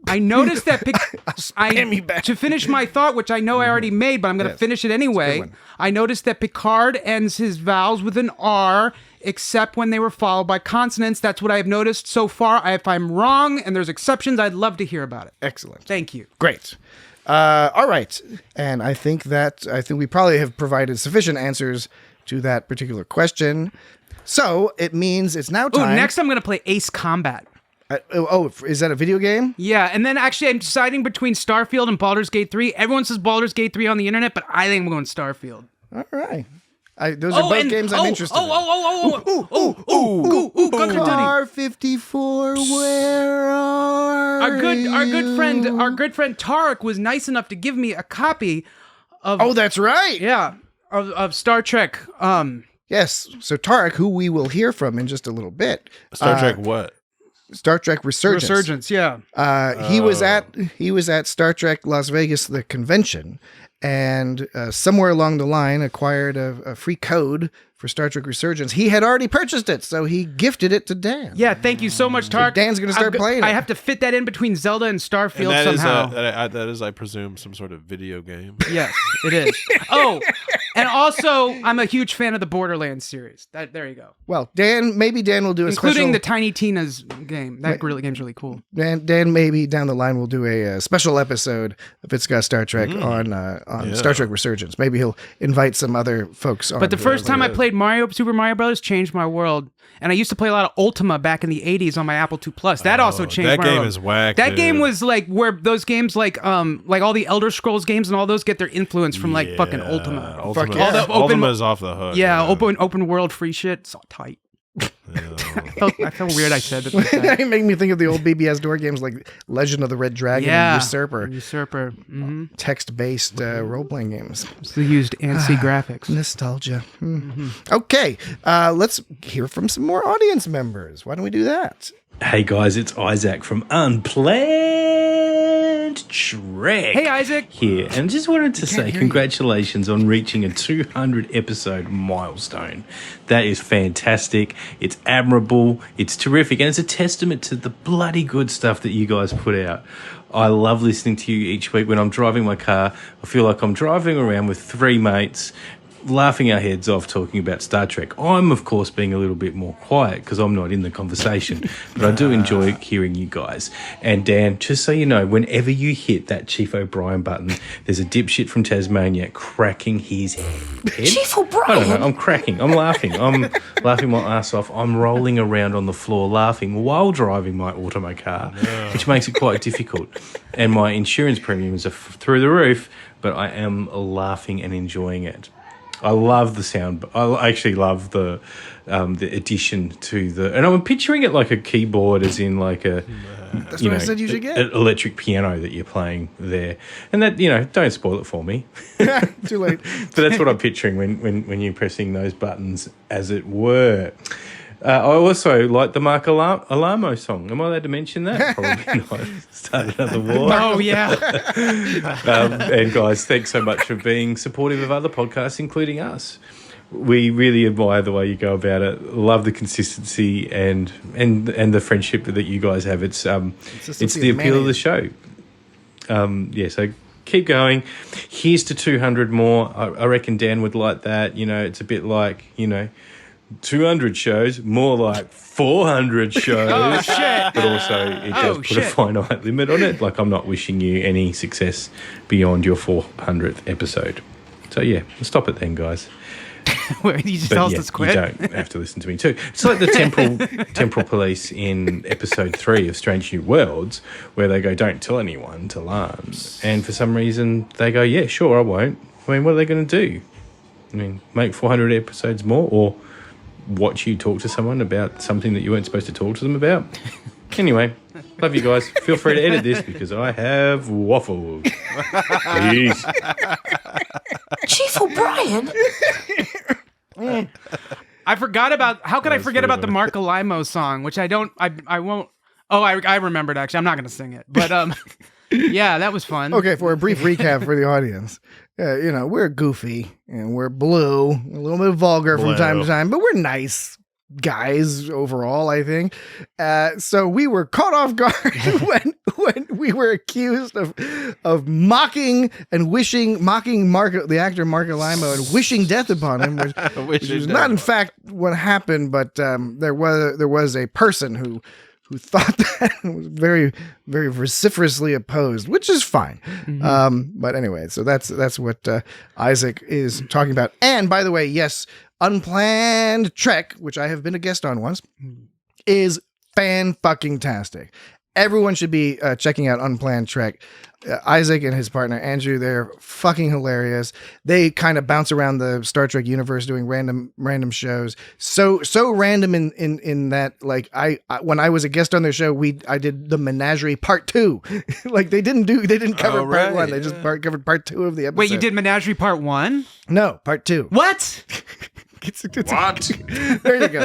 I noticed that spam you back. To finish my thought, which I know I already made, but I'm going to finish it anyway. I noticed that Picard ends his vowels with an R, except when they were followed by consonants. That's what I have noticed so far. If I'm wrong and there's exceptions, I'd love to hear about it. Excellent. Thank you. Great. All right. And I think we probably have provided sufficient answers to that particular question. So it means it's now time. Next I'm going to play Ace Combat. Is that a video game? Yeah, and then actually I'm deciding between Starfield and Baldur's Gate 3. Everyone says Baldur's Gate 3 on the internet, but I think I'm going Starfield. All right. Those are both games I'm interested in. Car 54, where are our good friend Tarek was nice enough to give me a copy of. Oh, that's right. Yeah, of Star Trek. Yes. So Tarek, who we will hear from in just a little bit. Star Trek what? Star Trek Resurgence. Yeah. He was at Star Trek Las Vegas, the convention, and somewhere along the line acquired a free code for Star Trek Resurgence. He had already purchased it, so he gifted it to Dan. Yeah, thank you so much, Tarek. So Dan's going to start playing it. I have to fit that in between Zelda and Starfield And somehow. that is, I presume, some sort of video game. Yes, it is. Oh, and also, I'm a huge fan of the Borderlands series. There you go. Well, maybe Dan will do including the Tiny Tina's game. That game's really cool. Dan maybe down the line will do a special episode if it's got Star Trek on Star Trek Resurgence. Maybe he'll invite some other folks on. But the first time I played Super Mario Brothers changed my world. And I used to play a lot of Ultima back in the 80s on my Apple II Plus. That also changed my world. That game is whack. That game was like where those games like all the Elder Scrolls games and all those get their influence from like fucking Ultima. Ultima is off the hook. Yeah, open world free shit. It's all tight. I felt weird I said that. Like that. It made me think of the old BBS door games like Legend of the Red Dragon and Usurper. Mm-hmm. Text-based role-playing games. So used ANSI graphics. Nostalgia. Mm-hmm. Okay, let's hear from some more audience members. Why don't we do that? Hey guys, it's Isaac from Unplanned Trek. Hey Isaac. Here, and just wanted to say congratulations on reaching a 200 episode milestone. That is fantastic. It's admirable. It's terrific, and it's a testament to the bloody good stuff that you guys put out. I love listening to you each week when I'm driving my car. I feel like I'm driving around with three mates, laughing our heads off talking about Star Trek. I'm, of course, being a little bit more quiet because I'm not in the conversation, but I do enjoy hearing you guys. And Dan, just so you know, whenever you hit that Chief O'Brien button, there's a dipshit from Tasmania cracking his head. Chief O'Brien? I don't know, I'm cracking. I'm laughing. I'm laughing my ass off. I'm rolling around on the floor laughing while driving my Automo car, which makes it quite difficult. And my insurance premiums are through the roof, but I am laughing and enjoying it. I love the sound. I actually love the addition to the, and I'm picturing it like a keyboard, as in like a, that's what I said you should get. An electric piano that you're playing there, and that, don't spoil it for me. Too late. But that's what I'm picturing when you're pressing those buttons, as it were. I also like the Mark Alamo song. Am I allowed to mention that? Probably not. Start another war. Oh, yeah. And guys, thanks so much for being supportive of other podcasts, including us. we really admire the way you go about it. Love the consistency and the friendship that you guys have. It's the appeal of the show. So keep going. Here's to 200 more. I reckon Dan would like that. It's a bit like 200 shows, more like 400 shows. Oh, shit. But also it does put a finite limit on it. Like, I'm not wishing you any success beyond your 400th episode. So yeah, we'll stop it then, guys. Wait, you just tell us to quit? You don't have to listen to me too. It's like the temporal police in episode 3 of Strange New Worlds, where they go, "Don't tell anyone," to Lance, and for some reason they go, "Yeah, sure, I won't." I mean, what are they going to do? I mean, make 400 episodes more, or watch you talk to someone about something that you weren't supposed to talk to them about? Anyway, love you guys. Feel free to edit this because I have waffled. Peace. Chief O'Brien? I forgot about, how could I forget about the Marco Limo song, which I won't. Oh, I remembered actually. I'm not going to sing it, but yeah, that was fun. Okay, for a brief recap for the audience. We're goofy and we're blue, a little bit vulgar from time to time, but we're nice guys overall, I think. So we were caught off guard when we were accused of mocking and mocking the actor Marco Limo and wishing death upon him, which was not in fact what happened, but there was a person who thought that was very, very vociferously opposed, which is fine. Mm-hmm. But anyway, so that's what Isaac is talking about. And by the way, yes, Unplanned Trek, which I have been a guest on once, is fan-fucking-tastic. Everyone should be checking out Unplanned Trek. Isaac and his partner Andrew, they're fucking hilarious. They kind of bounce around the Star Trek universe doing random shows. So random in that, like, I when I was a guest on their show, I did the Menagerie Part 2. Like they didn't cover Part 1. They just covered Part 2 of the episode. Wait, you did Menagerie Part 1? No, Part 2. What? What? There you go.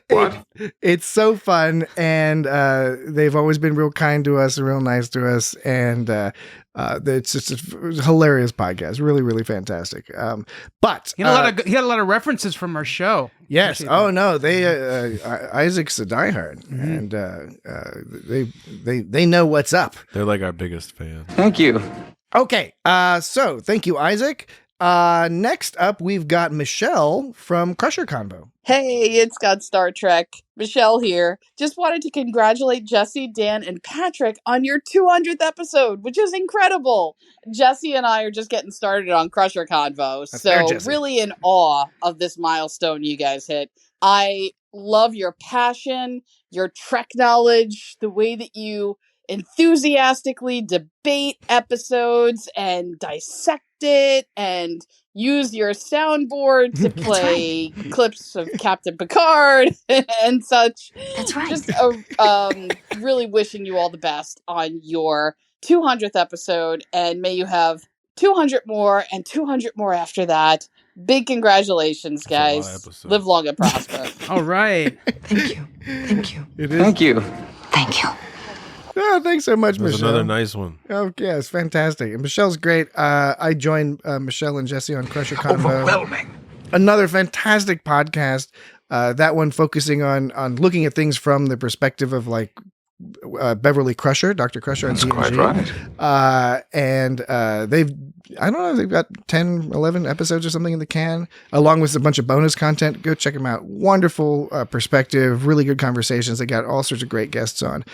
What? It's so fun, and they've always been real kind to us, real nice to us, and it's just a hilarious podcast. Really, really fantastic. But he had a lot of references from our show. Yes. Oh no, they Isaac's a diehard, and they know what's up. They're like our biggest fan. Thank you. Okay. So thank you, Isaac. Next up, we've got Michelle from Crusher Convo. Hey, it's got Star Trek. Michelle here. Just wanted to congratulate Jesse, Dan, and Patrick on your 200th episode, which is incredible. Jesse and I are just getting started on Crusher Convo, so really in awe of this milestone you guys hit. I love your passion, your Trek knowledge, the way that you enthusiastically debate episodes and dissect it and use your soundboard to play clips of Captain Picard and such. That's right. Just really wishing you all the best on your 200th episode, and may you have 200 more and 200 more after that. Big congratulations, guys. Live long and prosper. All right. Thank you. Thank you. It is. Thank you. Thank you. Oh, thanks so much, There's Michelle. another nice one. Oh, yeah, it's fantastic. And Michelle's great. I joined Michelle and Jesse on Crusher Convo. Overwhelming. Another fantastic podcast. That one focusing on looking at things from the perspective of like Beverly Crusher, Dr. Crusher on TNG. That's quite right. And they've got 10, 11 episodes or something in the can, along with a bunch of bonus content. Go check them out. Wonderful perspective, really good conversations. They got all sorts of great guests on.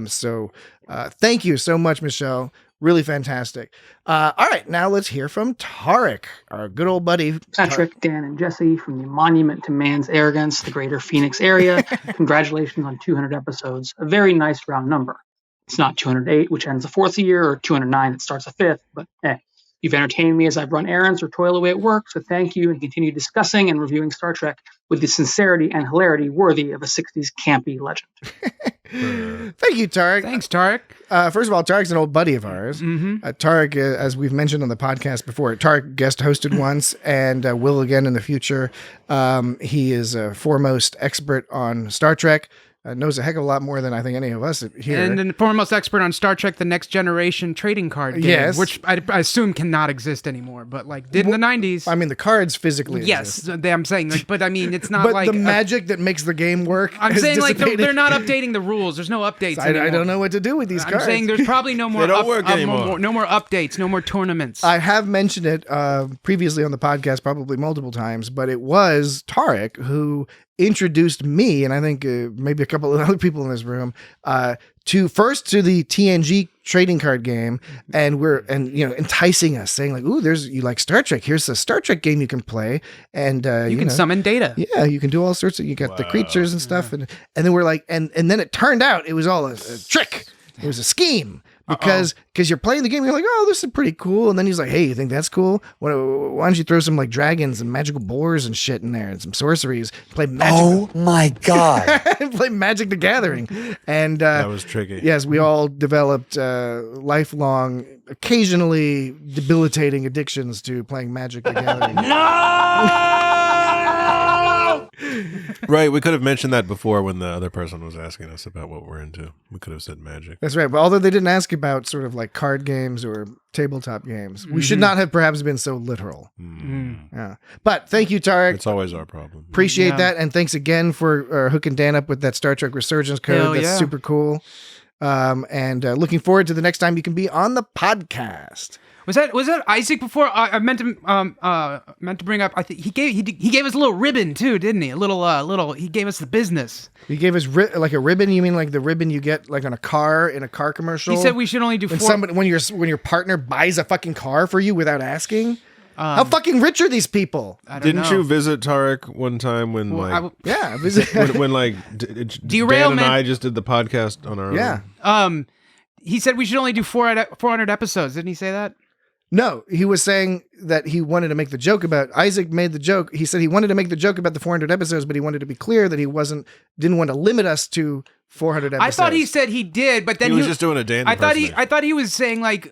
So thank you so much, Michelle. Really fantastic. All right, now let's hear from Tarek, our good old buddy. Patrick, Dan, and Jesse from the Monument to Man's Arrogance, the greater Phoenix area. Congratulations on 200 episodes. A very nice round number. It's not 208, which ends the fourth year, or 209 that starts the fifth, but you've entertained me as I've run errands or toil away at work, so thank you, and continue discussing and reviewing Star Trek with the sincerity and hilarity worthy of a 60s campy legend. Thank you, Tarek. Thanks, Tarek. First of all, Tarek's an old buddy of ours. Tarek, as we've mentioned on the podcast before, Tarek guest hosted once and will again in the future. He is a foremost expert on Star Trek. knows a heck of a lot more than I think any of us here. And the foremost expert on Star Trek: The Next Generation trading card game, Yes. which I assume cannot exist anymore, but like did in the 90s. I mean, the cards physically Yes, exist. I'm saying, like, but I mean, it's not But like the magic that makes the game work. I'm has saying like dissipated. they're not updating the rules. There's no updates. I don't know what to do with these cards. I'm saying there's probably no more. They don't work anymore. No more updates. No more tournaments. I have mentioned it previously on the podcast, probably multiple times, but it was Tarek who introduced me, and I think maybe a couple of other people in this room, to the TNG trading card game, and enticing us, saying like, "Ooh, you like Star Trek? Here's a Star Trek game you can play, and you can summon data. Yeah, you can do all sorts of. You got the creatures and stuff, and then we're like, and then it turned out it was all a trick. It was a scheme." Because you're playing the game, you're like, oh, this is pretty cool. And then he's like, hey, you think that's cool? Why don't you throw some like dragons and magical boars and shit in there and some sorceries? Play magic. Oh my God. Play Magic the Gathering. And that was tricky. Yes, we all developed lifelong, occasionally debilitating addictions to playing Magic the Gathering. Right, we could have mentioned that before when the other person was asking us about what we're into. We could have said Magic. That's right. But although they didn't ask about sort of like card games or tabletop games, we should not have perhaps been so literal. Yeah. But thank you, Tarek. It's always our problem. Appreciate that. And thanks again for hooking Dan up with that Star Trek Resurgence code. Hell That's yeah. super cool. And looking forward to the next time you can be on the podcast. Was that Isaac before? I meant to bring up. I think he gave us a little ribbon too, didn't he? A little. He gave us the business. He gave us like a ribbon. You mean like the ribbon you get like on a car in a car commercial? He said we should only do four. When your partner buys a fucking car for you without asking. How fucking rich are these people? Didn't you visit Tarek one time when I visited when like Dan and I just did the podcast on our own? Yeah. He said we should only do 400 episodes. Didn't he say that? No, he was saying that he wanted to make the joke about Isaac made the joke. He said he wanted to make the joke about the 400 episodes, but he wanted to be clear that he didn't want to limit us to 400 episodes. I thought he said he did, but then he was just doing a Dan. I thought he was saying like you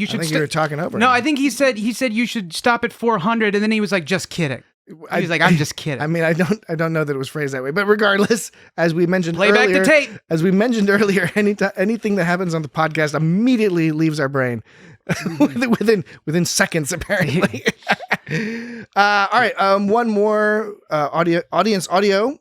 should. I think you were talking over. No, him. I think he said you should stop at 400, and then he was like, just kidding. He was like, I'm just kidding. I mean, I don't know that it was phrased that way, but regardless, as we mentioned Play earlier, back the tape. As we mentioned earlier, anything that happens on the podcast immediately leaves our brain within seconds, apparently. All right, one more audience audio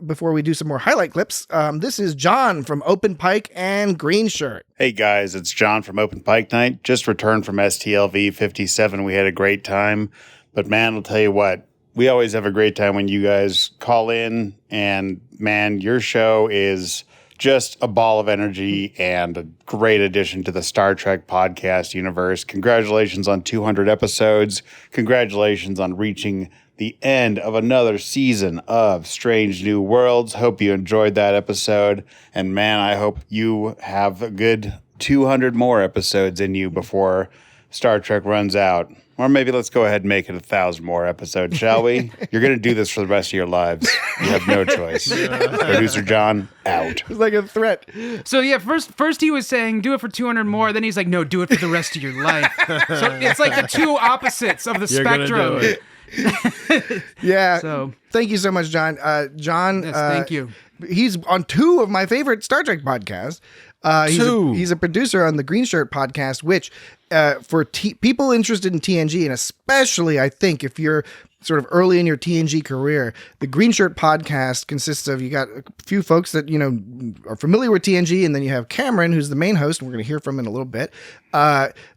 before we do some more highlight clips. This is John from Open Pike and Green Shirt. Hey guys, it's John from Open Pike Night. Just returned from STLV 57. We had a great time, but man, I'll tell you what. We always have a great time when you guys call in, and man, your show is just a ball of energy and a great addition to the Star Trek podcast universe. Congratulations on 200 episodes. Congratulations on reaching the end of another season of Strange New Worlds. Hope you enjoyed that episode. And man, I hope you have a good 200 more episodes in you before Star Trek runs out. Or maybe let's go ahead and make it 1,000 more episodes, shall we? You're going to do this for the rest of your lives. You have no choice. Producer John, out. It's like a threat. So yeah, first he was saying do it for 200 more. Then he's like, no, do it for the rest of your life. So it's like the two opposites of the spectrum. Yeah. So thank you so much, John. John, yes, thank you. He's on 2 of my favorite Star Trek podcasts. He's a producer on the Green Shirt podcast, which for people interested in TNG, and especially I think if you're sort of early in your TNG career, the Green Shirt podcast consists of, you got a few folks that, are familiar with TNG, and then you have Cameron, who's the main host, and we're going to hear from him in a little bit,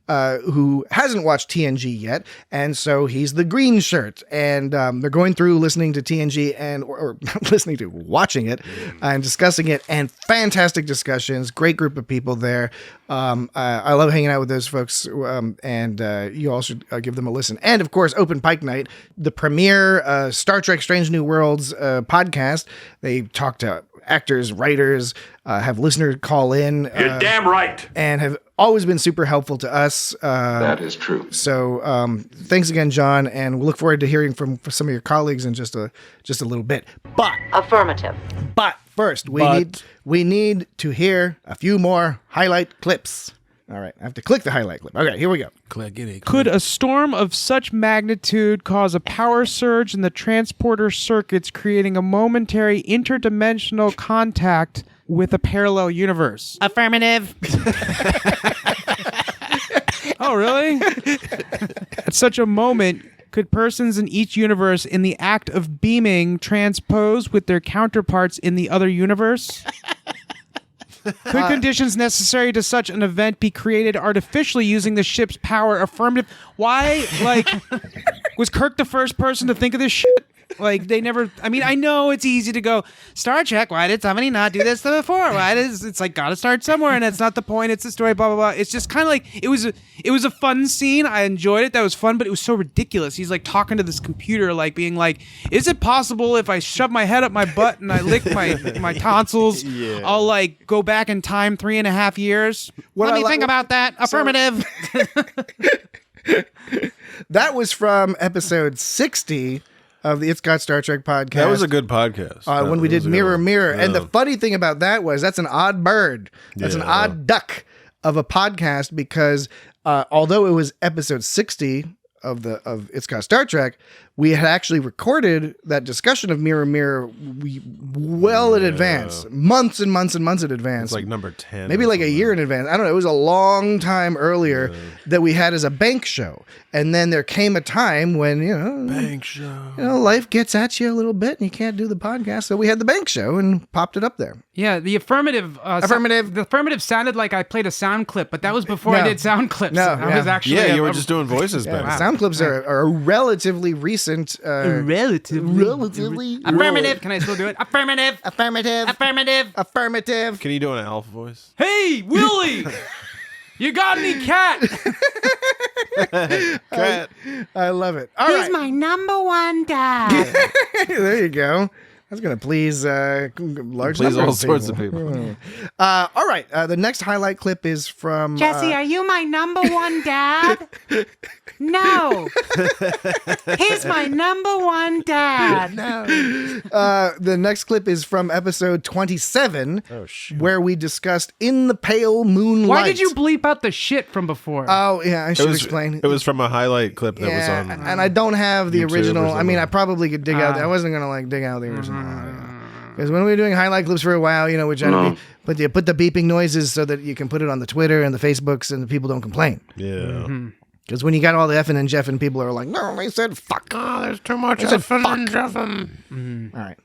who hasn't watched TNG yet, and so he's the Green Shirt, and they're going through listening to TNG or listening to, watching it, and discussing it, and fantastic discussions, great group of people there. I love hanging out with those folks, and you all should give them a listen. And of course, Open Pike Night, the premier Star Trek Strange New Worlds podcast. They talk to actors, writers, have listeners call in. You're damn right. And have always been super helpful to us. That is true. So thanks again, John, and we look forward to hearing from some of your colleagues in just a little bit. But affirmative. But first, we need to hear a few more highlight clips. All right, I have to click the highlight clip. Okay, here we go. Could a storm of such magnitude cause a power surge in the transporter circuits, creating a momentary interdimensional contact with a parallel universe? Affirmative. Oh, really? At such a moment, could persons in each universe in the act of beaming transpose with their counterparts in the other universe? Could conditions necessary to such an event be created artificially using the ship's power? Affirmative. Why, like, was Kirk the first person to think of this shit? Like, they never, I mean, I know it's easy to go, Star Trek, why did somebody not do this before? It's like, gotta start somewhere, and that's not the point, it's the story, blah, blah, blah. It's just kind of like, it was a fun scene, I enjoyed it, that was fun, but it was so ridiculous. He's like talking to this computer, like being like, is it possible if I shove my head up my butt and I lick my tonsils, I'll like go back in time 3.5 years? Let me think about that. Affirmative. That was from episode 60 of the It's Got Star Trek podcast. That was a good podcast. When we did Mirror, Mirror. Yeah. And the funny thing about that was that's an odd bird. That's an odd duck of a podcast because although it was episode 60 of It's Got Star Trek, we had actually recorded that discussion of Mirror, Mirror in advance. Months and months and months in advance. It's like number 10. Maybe like a year in advance. I don't know. It was a long time earlier that we had as a bank show. And then there came a time when, bank show. Life gets at you a little bit and you can't do the podcast. So we had the bank show and popped it up there. Yeah, the affirmative. The affirmative sounded like I played a sound clip, but that was before I did sound clips. No, I was actually. Yeah, you were just doing voices back then. Sound clips are a relatively recent. Relatively. Affirmative. Can I still do it? Affirmative. Affirmative. Affirmative. Affirmative. Can you do an Alf voice? Hey, Willie! You got any cat? Cat. I love it. All He's right. my number one dad. There you go. That's going to please large Please number all of sorts of people. All right. The next highlight clip is from Jesse, are you my number one dad? No. He's my number one dad. No. The next clip is from episode 27, where we discussed In the Pale Moonlight. Why did you bleep out the shit from before? Oh, yeah, I should explain. It was from a highlight clip that was on. And I don't have the YouTube original. or I mean, I something. probably could dig out. I wasn't going to dig out the original. Because when we were doing highlight clips for a while, we're trying to put the beeping noises so that you can put it on the Twitter and the Facebooks and the people don't complain. Yeah. Because when you got all the effing and jeffing, people are like, no, they said fuck. Oh, there's too much They said effing and jeffing. All right.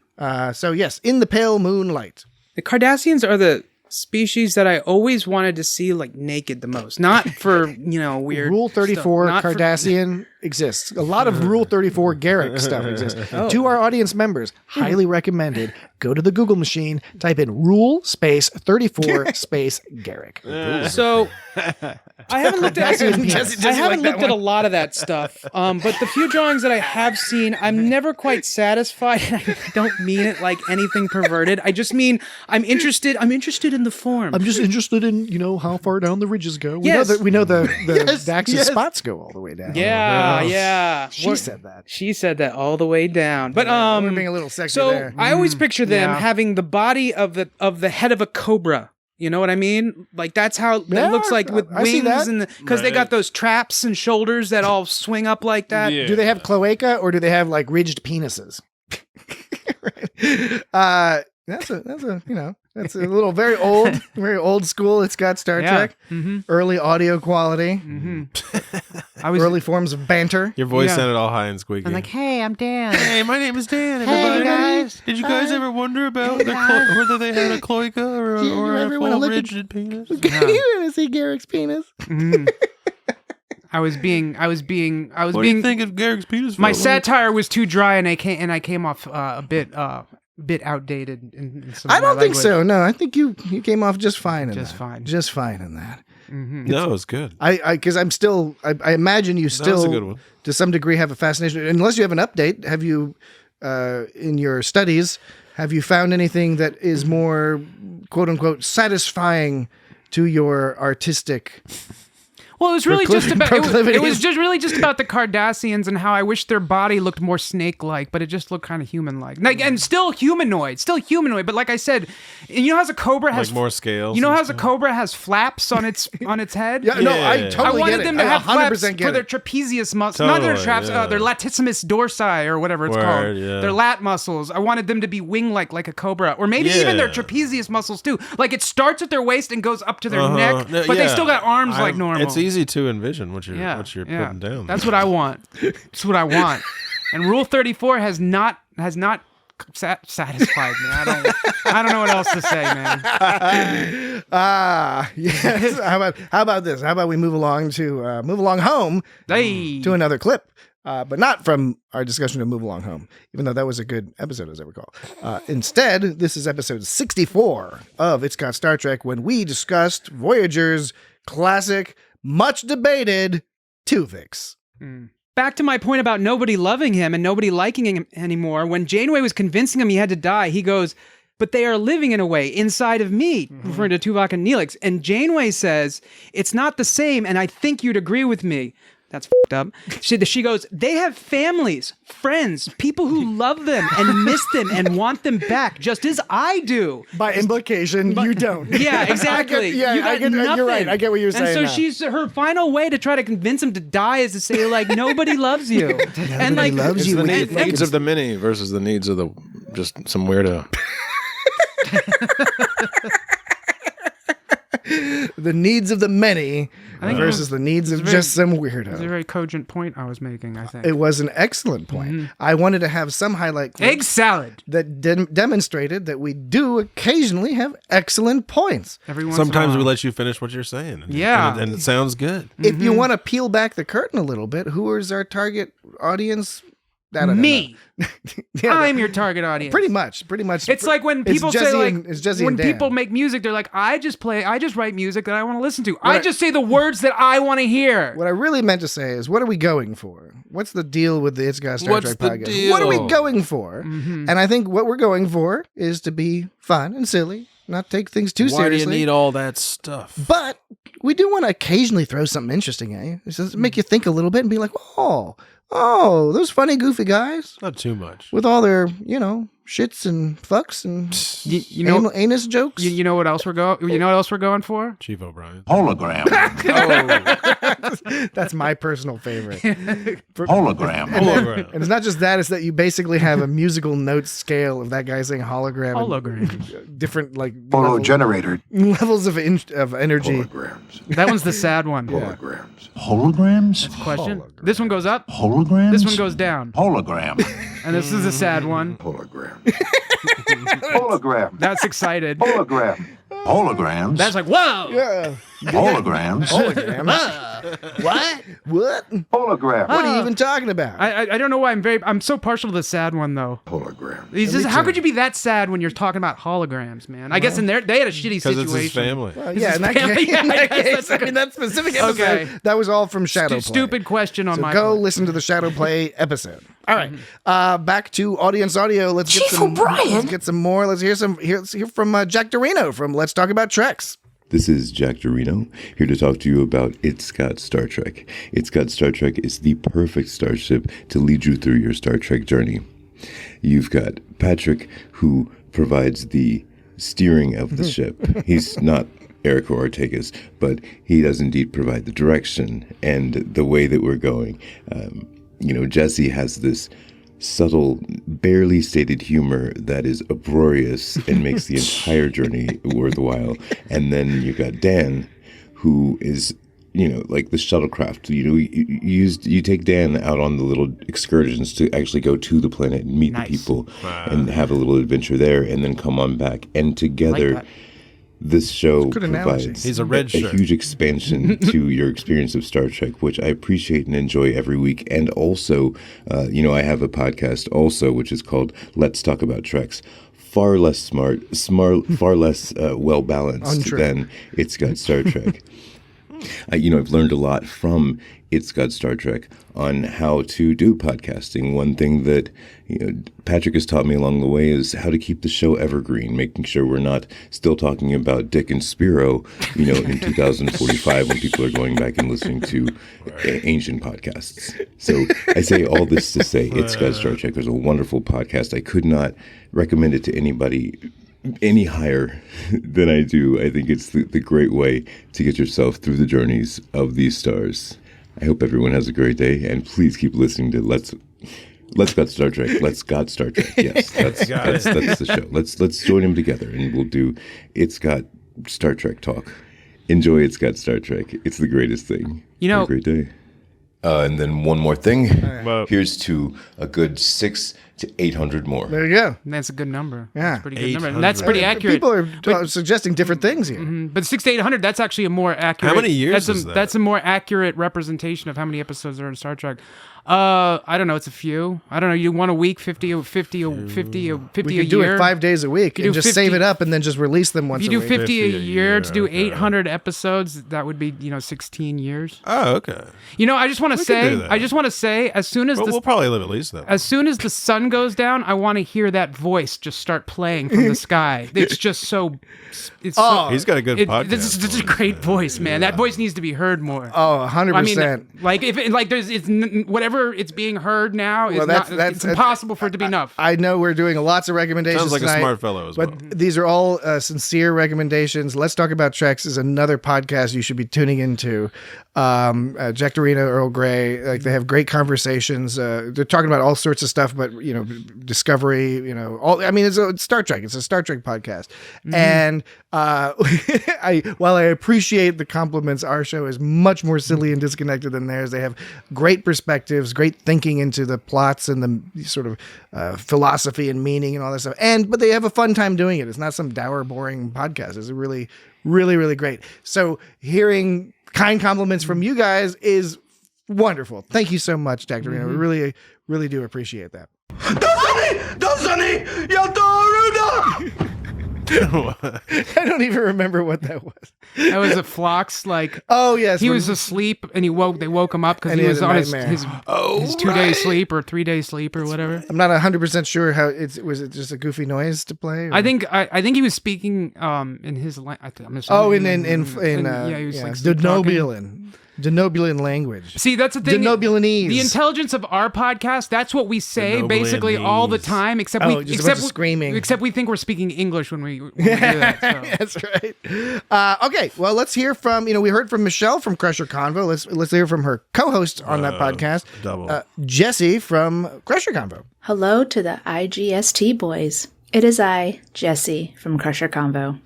So, yes, In the Pale Moonlight. The Cardassians are the species that I always wanted to see like naked the most. Not for, weird Rule 34 stuff. Not for- Cardassian exists. A lot of Rule 34 Garrick stuff exists. To our audience members, highly recommended. Go to the Google machine, type in Rule space 34 space Garrick. So I haven't looked at Jesse I haven't like that looked at a one. lot of that stuff. But the few drawings that I have seen, I'm never quite satisfied. I don't mean it like anything perverted. I just mean I'm interested in the form. I'm just interested in, how far down the ridges go. Yes. We know the Dax's spots go all the way down. Yeah. She said that. She said that all the way down. But We're being a little sexy so there. I always picture them having the body of the head of a cobra. You know what I mean? Like that's how it looks like with I see wings that. and because they got those traps and shoulders that all swing up like that. Yeah. Do they have cloaca or do they have like ridged penises? That's a little very old school. It's got Star Trek, early audio quality, early forms of banter. Your voice sounded all high and squeaky. I'm like, hey, I'm Dan. Hey, my name is Dan. Hey, Everybody. guys. Did you guys ever wonder about whether they had a cloaca or a full rigid penis? You want to see Garrick's penis? I was being. What do you think of Garrick's penis? My Phil? satire was too dry, and I came off a bit outdated. In some I of my don't think language. so. No, I think you came off just fine. Just fine. Just fine in that. No, it was good. Because I'm still. I imagine you That was still, a good one. to some degree, have a fascination. Unless you have an update, have you, in your studies, have you found anything that is more, quote unquote, satisfying to your artistic? Well, it was really just about it was just really just about the Cardassians and how I wish their body looked more snake-like, but it just looked kind of human-like. And still humanoid, but like I said, you know how a cobra has like more scales. You know how a cobra has flaps on its head? Yeah, no, I totally wanted get them it. to have flaps get for their it. trapezius muscles, not their traps, their latissimus dorsi or whatever it's called. Yeah. Their lat muscles. I wanted them to be wing-like, like a cobra, or maybe even their trapezius muscles too. Like it starts at their waist and goes up to their neck, but they still got arms like normal. It's easy to envision what you're putting down. That's what I want. That's what I want. And Rule 34 has not satisfied me. I don't know what else to say, man. Yes. How about this? How about we move along home to another clip, but not from our discussion of Move Along Home, even though that was a good episode, as I recall. Instead, this is episode 64 of It's Got Star Trek, when we discussed Voyager's classic, much debated Tuvix. Back to my point about nobody loving him and nobody liking him anymore. When Janeway was convincing him he had to die, he goes, "But they are living in a way inside of me," referring to Tuvok and Neelix. And Janeway says, "It's not the same, and I think you'd agree with me." That's fucked up. She goes, "They have families, friends, people who love them and miss them and want them back, just as I do." By implication, you don't. Yeah, exactly. You're right. I get what you're saying. And so her final way to try to convince him to die is to say, like, nobody loves you. And like, loves you. The needs of the many versus the needs of the just some weirdo. The needs of the many versus the needs of just some weirdo. It was a very cogent point I was making, I think. It was an excellent point. I wanted to have some highlight clips egg salad that demonstrated that we do occasionally have excellent points. Sometimes we let you finish what you're saying. And it sounds good. If you want to peel back the curtain a little bit, who is our target audience? Me. I'm your target audience. Pretty much. It's like when people say, like, it's Jesse when and Dan. people make music, they're like, I just write music that I want to listen to. I just say the words that I want to hear. What I really meant to say is, what are we going for? What's the deal with the It's Got Star Trek podcast? Deal? What are we going for? And I think what we're going for is to be fun and silly, not take things too seriously. Why do you need all that stuff? But we do want to occasionally throw something interesting at you. Just make you think a little bit and be like, oh, those funny, goofy guys. Not too much. With all their, shits and fucks and anus jokes. You know what else we're going? You know what else we're going for? Chief O'Brien. Hologram. That's my personal favorite. Hologram. And it's not just that; it's that you basically have a musical note scale of that guy saying hologram. Hologram. Different Photo generator. levels of energy. Holograms. That one's the sad one. Holograms. Holograms? Question. This one goes up. Holograms? This one goes down. Hologram. And this is a sad one. Hologram. Hologram. That's excited. Hologram. Holograms? That's like, whoa. Yeah. Holograms? What? Hologram. What are you even talking about? I don't know why I'm so partial to the sad one though. Hologram. How could you be that sad when you're talking about holograms, man? I guess they had a shitty situation. Because it's his family. Well, yeah, in that case, that specific episode, that was all from Shadow Play. Stupid question on my go part. listen to the Shadow Play episode. All right, back to audience audio. Let's get some more. Let's hear from Jack Dorino from Let's Talk About Treks. This is Jack Dorino, here to talk to you about It's Got Star Trek. It's Got Star Trek is the perfect starship to lead you through your Star Trek journey. You've got Patrick, who provides the steering of the ship. He's not Eric or Ortega's, but he does indeed provide the direction and the way that we're going. Jesse has this subtle, barely stated humor that is uproarious and makes the entire journey worthwhile. And then you got Dan, who is, like the shuttlecraft. You take Dan out on the little excursions to actually go to the planet and meet the people and have a little adventure there, and then come on back. And together, this show provides He's a red shirt. huge expansion to your experience of Star Trek, which I appreciate and enjoy every week. And also, I have a podcast also, which is called Let's Talk About Treks. Far less smart, far less well-balanced than It's Got Star Trek. I've learned a lot from It's Got Star Trek on how to do podcasting. One thing that Patrick has taught me along the way is how to keep the show evergreen, making sure we're not still talking about Dick and Spiro, in 2045 when people are going back and listening to ancient podcasts. So I say all this to say It's Got Star Trek. There's a wonderful podcast. I could not recommend it to anybody any higher than I do. I think it's the great way to get yourself through the journeys of these stars. I hope everyone has a great day, and please keep listening to Let's Got Star Trek. Let's Got Star Trek. Yes, that's the show. Let's join them together, and we'll do It's Got Star Trek talk. Enjoy It's Got Star Trek. It's the greatest thing. Have a great day. And then one more thing. Right. Here's to a good 600 to 800 more. There you go. That's a good number. Yeah. That's a pretty good number. And that's pretty accurate. People are suggesting different things here. But 600 to 800, that's actually a more accurate. How many years is that? That's a more accurate representation of how many episodes are in Star Trek. I don't know. It's a few. I don't know. You want a week, 50 a year. We could do it 5 days a week and just save it up and then just release them once a week. If you do 50 a year to do 800 episodes, that would be 16 years. Oh, okay. I just want to say, as soon as we'll probably live at least that. As soon as the sun goes down, I want to hear that voice just start playing from the sky. It's just so. He's got a good podcast. This is a great voice, man. That voice needs to be heard more. Oh, 100%. I mean, whatever it's being heard now, it's impossible for it to be enough. I know we're doing lots of recommendations Sounds like tonight, a smart fellow as well. But these are all sincere recommendations. Let's Talk About Treks is another podcast you should be tuning into. Jack Dorino, Earl Grey, they have great conversations. They're talking about all sorts of stuff, but Discovery, it's Star Trek. It's a Star Trek podcast. Mm-hmm. And while I appreciate the compliments, our show is much more silly and disconnected than theirs. They have great perspectives, great thinking into the plots and the sort of philosophy and meaning and all that stuff. But they have a fun time doing it. It's not some dour, boring podcast. It's really, really, really great. So hearing kind compliments from you guys is wonderful. Thank you so much, Dr. Reno. We really, really do appreciate that. I don't even remember what that was. That was a Phlox, oh yes, he was asleep and they woke him up because he was on his 2-day sleep or 3-day sleep or whatever. I'm not 100% sure how was it just a goofy noise to play? Or? I think he was speaking in his he was Denobulan language. See, that's the thing. Denobulanese. The intelligence of our podcast, that's what we say basically all the time, except screaming. Except we think we're speaking English when we do that. So. That's right. Okay, well, let's hear from, we heard from Michelle from Crusher Convo. Let's hear from her co-host on that podcast, Jesse from Crusher Convo. Hello to the IGST boys. It is I, Jesse from Crusher Convo.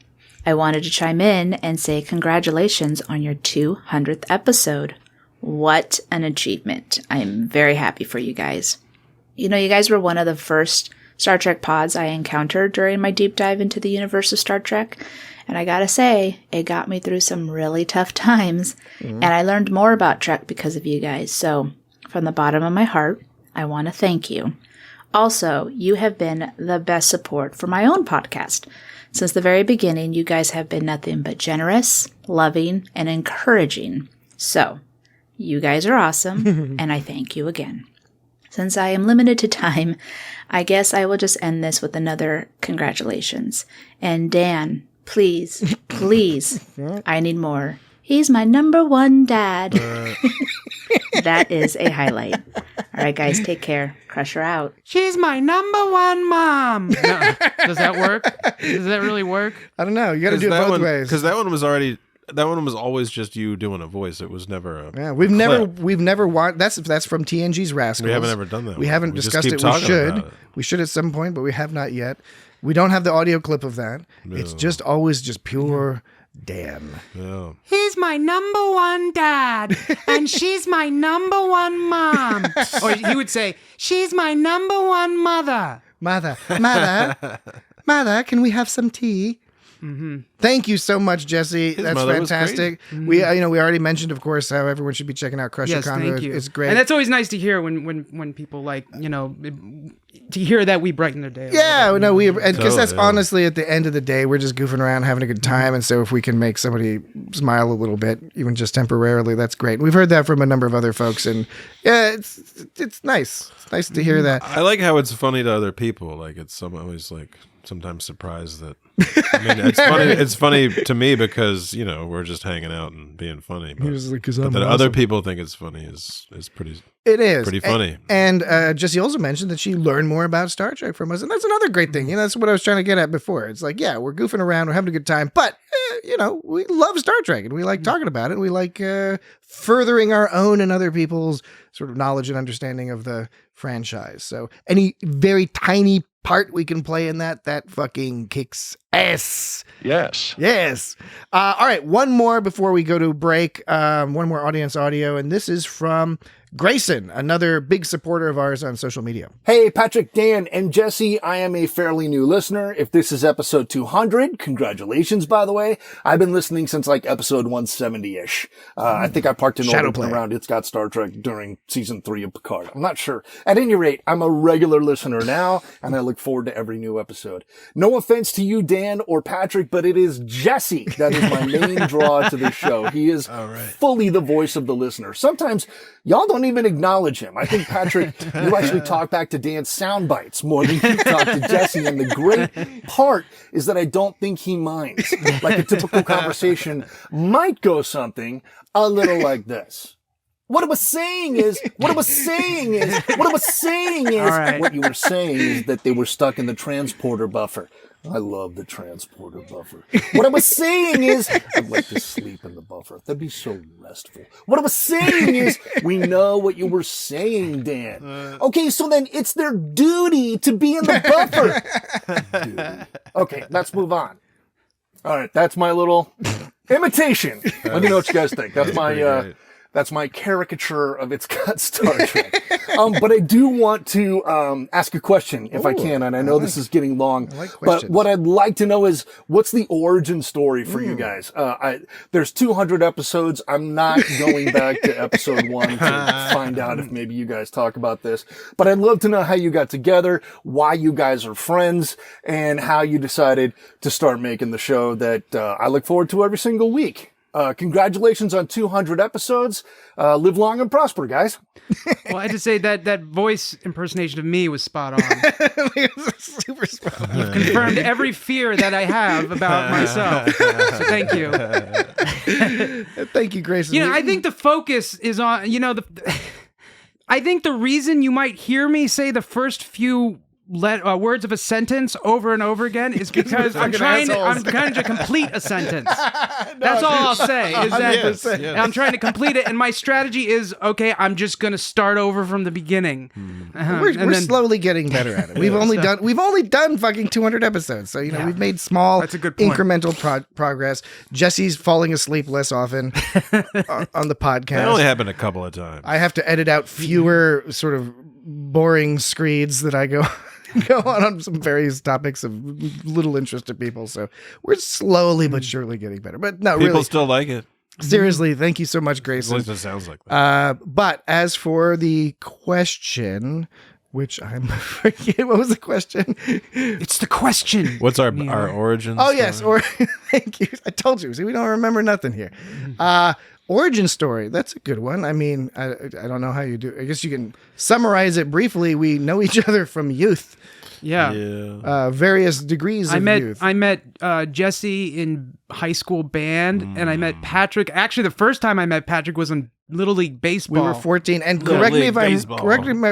I wanted to chime in and say congratulations on your 200th episode. What an achievement. I'm very happy for you guys. You guys were one of the first Star Trek pods I encountered during my deep dive into the universe of Star Trek. And I gotta say, it got me through some really tough times. And I learned more about Trek because of you guys. So, from the bottom of my heart, I want to thank you. Also, you have been the best support for my own podcast. Since the very beginning, you guys have been nothing but generous, loving, and encouraging. So, you guys are awesome, and I thank you again. Since I am limited to time, I guess I will just end this with another congratulations. And Dan, please, I need more. He's my #1 dad. That is a highlight. All right, guys, take care. Crusher out. She's my #1 mom. No, does that work? Does that really work? I don't know. You got to do it both ways. Because that one was always just you doing a voice. It was never a we've never watched. That's from TNG's Rascals. We haven't ever done that. We haven't discussed it. We should. We should at some point, but we have not yet. We don't have the audio clip of that. No. It's just always just pure Dan. Yeah. He's my #1 dad, and she's my #1 mom. Or he would say, she's my #1 mother. Mother, can we have some tea? Thank you so much, Jesse. His That's mother was fantastic. crazy. We we already mentioned, of course, how everyone should be checking out Crusher Yes, Convo. thank you. It's great. And that's always nice to hear when people like, to hear that we brighten their day. Yeah, no, because that's yeah. honestly at the end of the day, we're just goofing around, having a good time, and so if we can make somebody smile a little bit, even just temporarily, that's great. We've heard that from a number of other folks, and yeah, it's nice. It's nice to hear that. I like how it's funny to other people. Like I'm always like sometimes surprised that. I mean, it's funny. It's funny to me because we're just hanging out and being funny. But, but that other people think it's funny is pretty. It is pretty funny. And Jessie also mentioned that she learned more about Star Trek from us, and that's another great thing. That's what I was trying to get at before. It's like, yeah, we're goofing around, we're having a good time, but we love Star Trek, and we like talking about it. And we like furthering our own and other people's sort of knowledge and understanding of the franchise. So any very tiny part we can play in that fucking kicks ass. Yes. All right, one more before we go to break. One more audience audio, and this is from Grayson, another big supporter of ours on social media. Hey, Patrick, Dan, and Jesse, I am a fairly new listener. If this is episode 200, congratulations, by the way. I've been listening since like episode 170-ish. I think I parked in orbit around It's Got Star Trek during season 3 of Picard. I'm not sure. At any rate, I'm a regular listener now, and I look forward to every new episode. No offense to you, Dan or Patrick, but it is Jesse that is my main draw to this show. He is fully the voice of the listener. Sometimes y'all don't even acknowledge him. I think, Patrick, you actually talk back to Dan's sound bites more than you talk to Jesse. And the great part is that I don't think he minds. Like a typical conversation might go something a little like this. What I was saying is, what you were saying is that they were stuck in the transporter buffer. I love the transporter buffer. What I was saying is, I'd like to sleep in the buffer. That'd be so restful. What I was saying is, we know what you were saying, Dan. Okay, so then it's their duty to be in the buffer. Duty. Okay, let's move on. All right, that's my little imitation. Let me know what you guys think. That's my caricature of It's Got Star Trek. But I do want to ask a question, if I can, and I know this is getting long. But what I'd like to know is, what's the origin story for you guys? There's 200 episodes. I'm not going back to episode 1 to find out if maybe you guys talk about this. But I'd love to know how you got together, why you guys are friends, and how you decided to start making the show that I look forward to every single week. Congratulations on 200 episodes. Live long and prosper, guys. Well, I had to say that voice impersonation of me was spot on. Super spot on. You've confirmed every fear that I have about myself. So thank you. Thank you, Grayson. I think the focus is on, I think the reason you might hear me say the first few words of a sentence over and over again is because I'm trying to complete a sentence. That's all I'll say. Is that I'm trying to complete it, and my strategy is I'm just going to start over from the beginning. We're slowly getting better at it. We've only done fucking 200 episodes, so we've made small, incremental progress. Jesse's falling asleep less often on the podcast. That only happened a couple of times. I have to edit out fewer sort of boring screeds that I go on some various topics of little interest to people. So we're slowly but surely getting better. But no, people really, still like it. Seriously, thank you so much, Grayson. At least it sounds like that. But as for the question, which I'm forgetting, what was the question? It's the question. What's our origin? Oh, yes. Thank you. I told you. See, we don't remember nothing here. Origin story. That's a good one. I mean, I don't know how you do. I guess you can summarize it briefly. We know each other from youth. Yeah. Various degrees of youth. I met Jesse in high school band, and I met Patrick. Actually, the first time I met Patrick was in Little League Baseball. We were 14, and correct me if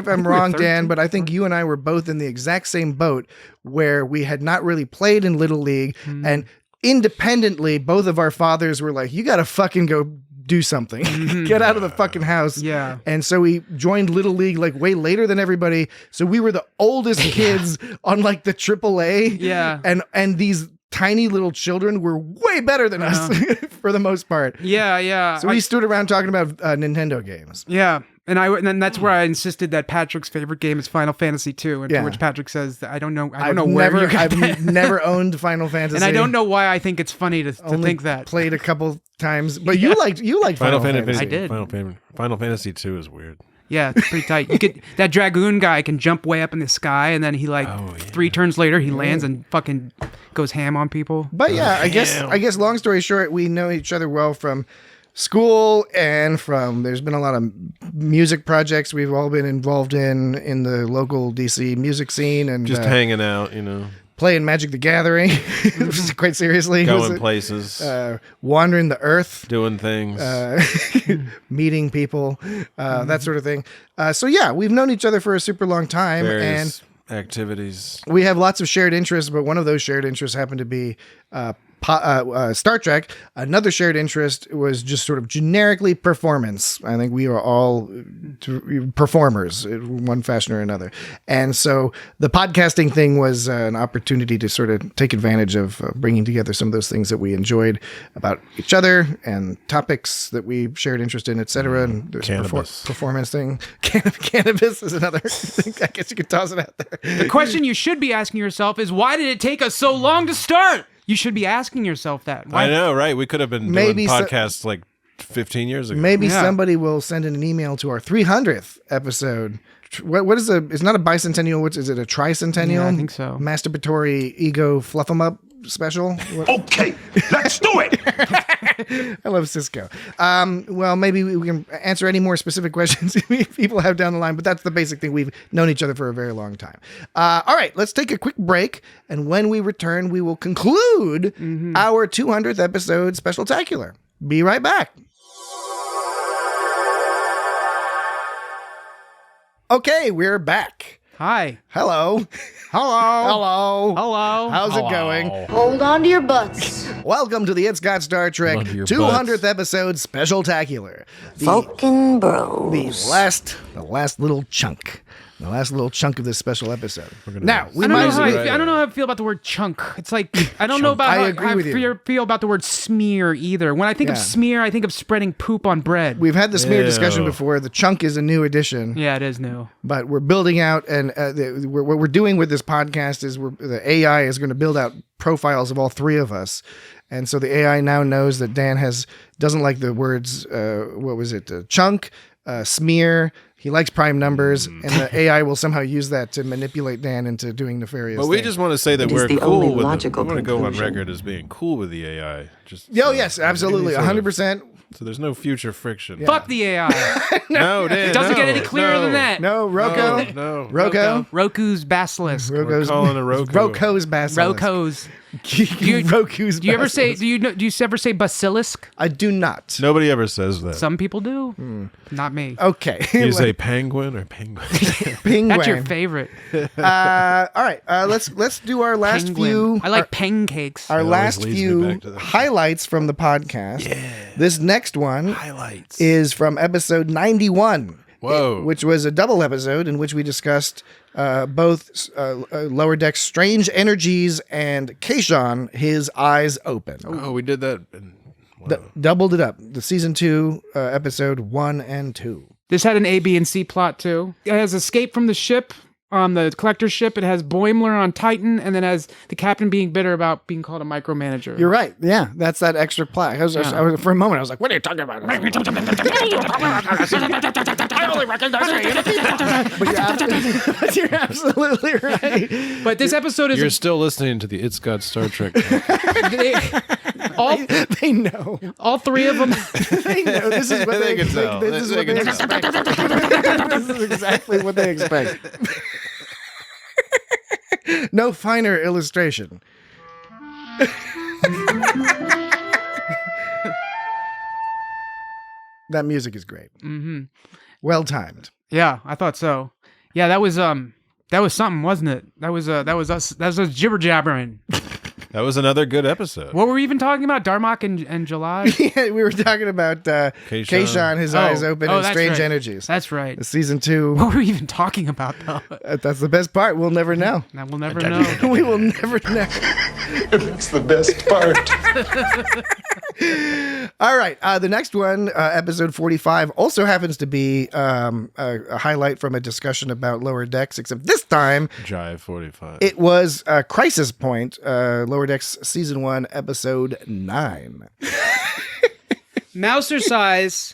I'm wrong, Dan, but I think you and I were both in the exact same boat where we had not really played in Little League, and independently, both of our fathers were like, "You got to fucking go do something. Get out of the fucking house." Yeah. And so we joined Little League like way later than everybody. So we were the oldest kids on like the AAA. Yeah. And these tiny little children were way better than us for the most part. Yeah. So we stood around talking about Nintendo games. Yeah. And then that's where I insisted that Patrick's favorite game is Final Fantasy II, and to which Patrick says that I don't know where you got that. I've never owned Final Fantasy, and I don't know why I think it's funny to think that. Played a couple times, but you liked Final Fantasy. I did. Final Fantasy 2 is weird. Yeah, it's pretty tight. You get that Dragoon guy can jump way up in the sky, and then he 3 turns later he lands and fucking goes ham on people. But yeah, I guess long story short, we know each other well from school and there's been a lot of music projects we've all been involved in the local DC music scene, and just hanging out, playing Magic the Gathering, quite seriously. Going places. Wandering the earth. Doing things. Meeting people, that sort of thing. So yeah, we've known each other for a super long time. Various activities. We have lots of shared interests, but one of those shared interests happened to be Star Trek. Another shared interest was just sort of generically performance. I think we are all performers in one fashion or another. And so the podcasting thing was an opportunity to sort of take advantage of bringing together some of those things that we enjoyed about each other and topics that we shared interest in, etc. And there's a performance thing. Cannabis is another thing. I guess you could toss it out there. The question you should be asking yourself is, why did it take us so long to start? You should be asking yourself that. Why? I know, right? We could have been doing podcasts 15 years ago. Maybe somebody will send in an email to our 300th episode. What is it's not a bicentennial. What is it? A tricentennial? Yeah, I think so. Masturbatory ego fluff 'em up special. Okay, let's do it. I love Cisco. Well, maybe we can answer any more specific questions people have down the line, but that's the basic thing. We've known each other for a very long time. All right, let's take a quick break, and when we return, we will conclude our 200th episode Specialtacular. Be right back. Okay, we're back. Hi. Hello. Hello. Hello. Hello. How's it going? Hold on to your butts. Welcome to the It's Got Star Trek 200th episode Specialtacular. Fucking bros. The last little chunk. The last little chunk of this special episode. Now, I don't know how I feel about the word chunk. It's like, I don't know about how I feel about the word smear either. When I think of smear, I think of spreading poop on bread. We've had the smear discussion before. The chunk is a new addition. Yeah, it is new. But we're building out, and what we're doing with this podcast is the AI is going to build out profiles of all three of us. And so the AI now knows that Dan doesn't like the words, chunk, smear. He likes prime numbers, and the AI will somehow use that to manipulate Dan into doing nefarious things. But we just want to say that we're cool with it. We want to go on record as being cool with the AI. Yes, absolutely, 100%. So there's no future friction. Yeah. Fuck the AI. No, Dan, it doesn't get any clearer than that. No, Roku. No. Roku. Roku's basilisk. We're calling a Roku. Roku's basilisk. Roku's. Roku's. Do you ever say? Do you ever say basilisk? I do not. Nobody ever says that. Some people do. Not me. Okay. You say penguin or penguin? Penguin. That's your favorite. All right. Let's do our last few. I like pancakes. Our last few highlights from the podcast. Yeah. This next one is from episode 91. Whoa. Which was a double episode in which we discussed both Lower Deck's strange energies and Kayshawn, his eyes open. Oh, we did that. Doubled it up. The season 2, episode 1 and 2. This had an A, B, and C plot too. It has escape from the ship on the collector ship. It has Boimler on Titan, and then has the captain being bitter about being called a micromanager. You're right. Yeah, that's that extra plot. I was, for a moment, I was like, what are you talking about? I only recognize but you're absolutely right. But this episode is... You're still listening to the It's Got Star Trek. They know. All three of them. They know. This is what they expect. This is what they expect. This is exactly what they expect. No finer illustration. That music is great. Mm-hmm. Well timed. Yeah, I thought so. Yeah, that was something, wasn't it? That was us. That was jibber jabbering. That was another good episode. What were we even talking about? Darmok and July? Yeah, we were talking about Kayshawn, his eyes open, and strange energies. That's right. The season 2. What were we even talking about, though? That's the best part. We'll never know. We'll never know. We will never know. That's the best part. All right. The next one, episode 45, also happens to be a highlight from a discussion about Lower Decks, except this time, Jive 45. it was Crisis Point, Lower Decks Season 1, Episode 9. Mousercise,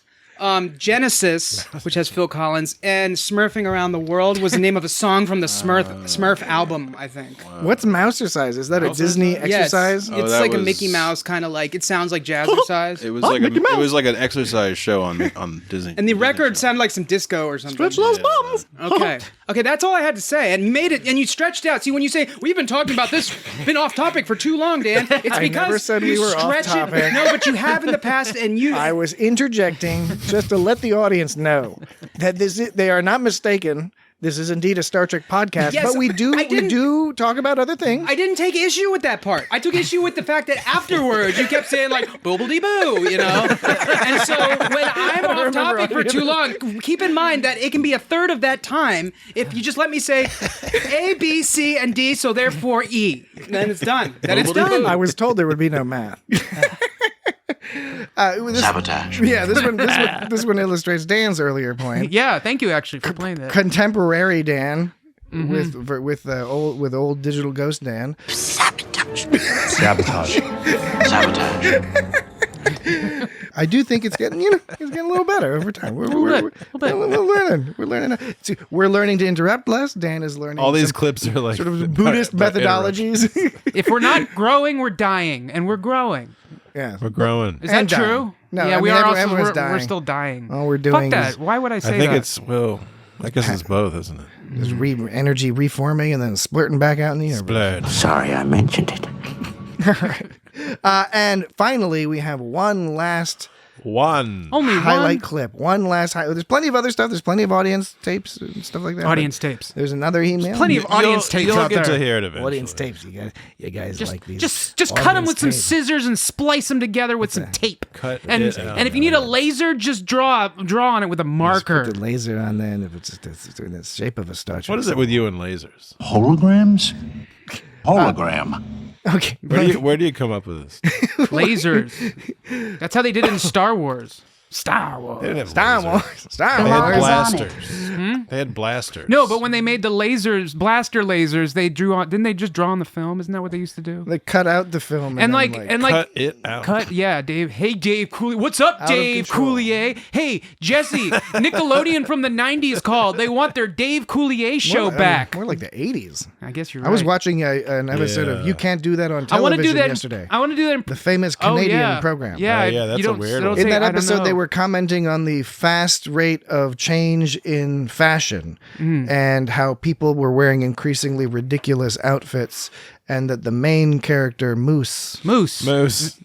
Genesis, which has Phil Collins, and Smurfing Around the World was the name of a song from the Smurf album, I think. What's Mousercise? Is that a Disney exercise? Yeah, it's like a Mickey Mouse kind of like, it sounds like Jazzercise. It was it was like an exercise show on Disney. And the record sounded like some disco or something. Stretch those bums. Okay, that's all I had to say. And you made it, and you stretched out. See, when you say, we've been talking about this, been off topic for too long, Dan, it's I because never said you we were off stretch topic. it. No, but you have in the past, and you... I was interjecting just to let the audience know that they are not mistaken. This is indeed a Star Trek podcast, Yes, but we do talk about other things. I didn't take issue with that part. I took issue with the fact that afterwards you kept saying like boobledy-boo, you know? And so when I'm off topic for too long, keep in mind that it can be a third of that time if you just let me say A, B, C, and D, so therefore E. Then it's done. Then it's done. I was told there would be no math. Sabotage. Yeah, this one illustrates Dan's earlier point. Yeah, thank you actually for playing that. Contemporary Dan with old digital ghost Dan. Sabotage. I do think it's getting a little better over time. We're learning. See, we're learning to interrupt less. Dan is learning. All these clips are like sort of Buddhist methodologies. If we're not growing, we're dying, and we're growing. Yeah, we're growing. Is that And true? dying. No, yeah, I we mean, are also. everyone's We're dying. still dying. All we're doing Fuck that. is- Why would I say I think that? it's I guess it's both, isn't it? There's energy reforming and then splurting back out in the universe. Splurge. Sorry, I mentioned it. And finally, we have one last Only highlight one? clip. One last highlight. There's plenty of other stuff. There's plenty of audience tapes and stuff like that. Audience but tapes. There's another email. Plenty of audience tapes You'll out get there. to hear it eventually. Audience tapes. You guys like these. Just cut them audience with some tapes. scissors and splice them together with some tape. Cut and it out. and if you need a laser, just draw on it with a marker. Just put the laser on there, and if it's just in the shape of a Star Trek. What is it with you and lasers? Holograms? Hologram. Okay. Where do you come up with this? Lasers. That's how they did it in Star Wars. Star Wars. They didn't have Star lasers. Wars. Star They Wars. had blasters. They had blasters. No, but when they made the blaster lasers, they drew on. Didn't they just draw on the film? Isn't that what they used to do? They cut out the film And then, cut it out. Yeah, Dave. Hey, Dave Coulier. What's up, Out of Dave control. Coulier? Hey, Jesse. Nickelodeon from the 90s called. They want their Dave Coulier show back. More like the 80s. I guess you're right. I was watching an episode of You Can't Do That on Television yesterday. I want to do that. The famous Canadian program. Yeah, yeah, that's you don't, a weird don't one. In say, that I don't episode, know. they were commenting on the fast rate of change in fashion and how people were wearing increasingly ridiculous outfits, and that the main character Moose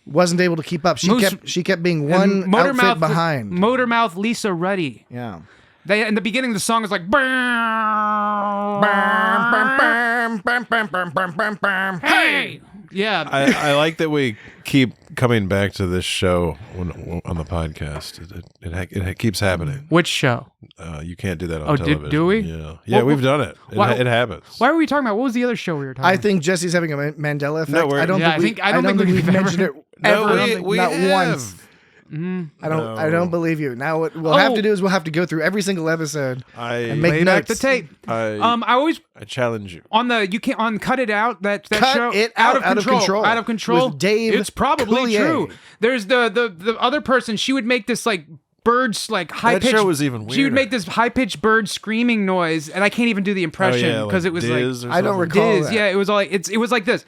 wasn't able to keep up. She kept being one outfit behind. Motormouth Lisa Ruddy. Yeah. They in the beginning of the song is like hey. Yeah. I like that we keep coming back to this show on the podcast. It keeps happening. Which show? You Can't Do That on television. Do we? Yeah, we've done it. It happens. Why were we talking about? What was the other show we were talking I about? think Jesse's having a Mandela effect. No, I don't think we've mentioned it ever. we not have. once. I don't believe you. Now what we'll have to do is we'll have to go through every single episode and make play notes. back the tape. I challenge you on Cut It Out that Cut show It Out, Out of Control. Out of Control. With Dave It's probably Coulier. true. There's the other person. She would make this like birds like high pitched. That show was even She would weirder. make this high pitched bird screaming noise, and I can't even do the impression because like it was Diz like or I don't recall Diz. that. Yeah, it was like it was like this.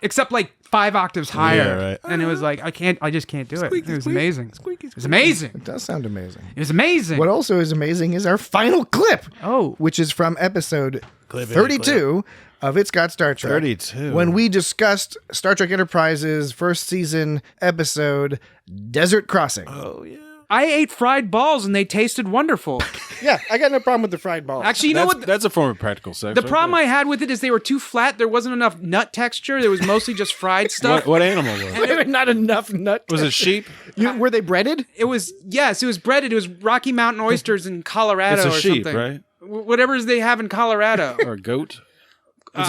Except like 5 octaves higher, Yeah, right. and it was like I just can't do it. It was amazing. It was amazing. It does sound amazing. It was amazing. What also is amazing is our final clip. Which is from episode 32 of It's Got Star Trek. 32. When we discussed Star Trek Enterprise's first season episode, Desert Crossing. Oh, yeah. I ate fried balls and they tasted wonderful. Yeah, I got no problem with the fried balls. Actually, you know what? That's a form of practical sex. The problem I had with it is they were too flat. There wasn't enough nut texture. There was mostly just fried stuff. What animal was it? There were not enough nut. Was it sheep? Were they breaded? It was breaded. It was Rocky Mountain oysters in Colorado It's a or sheep, something. right? Whatever they have in Colorado. Or a goat?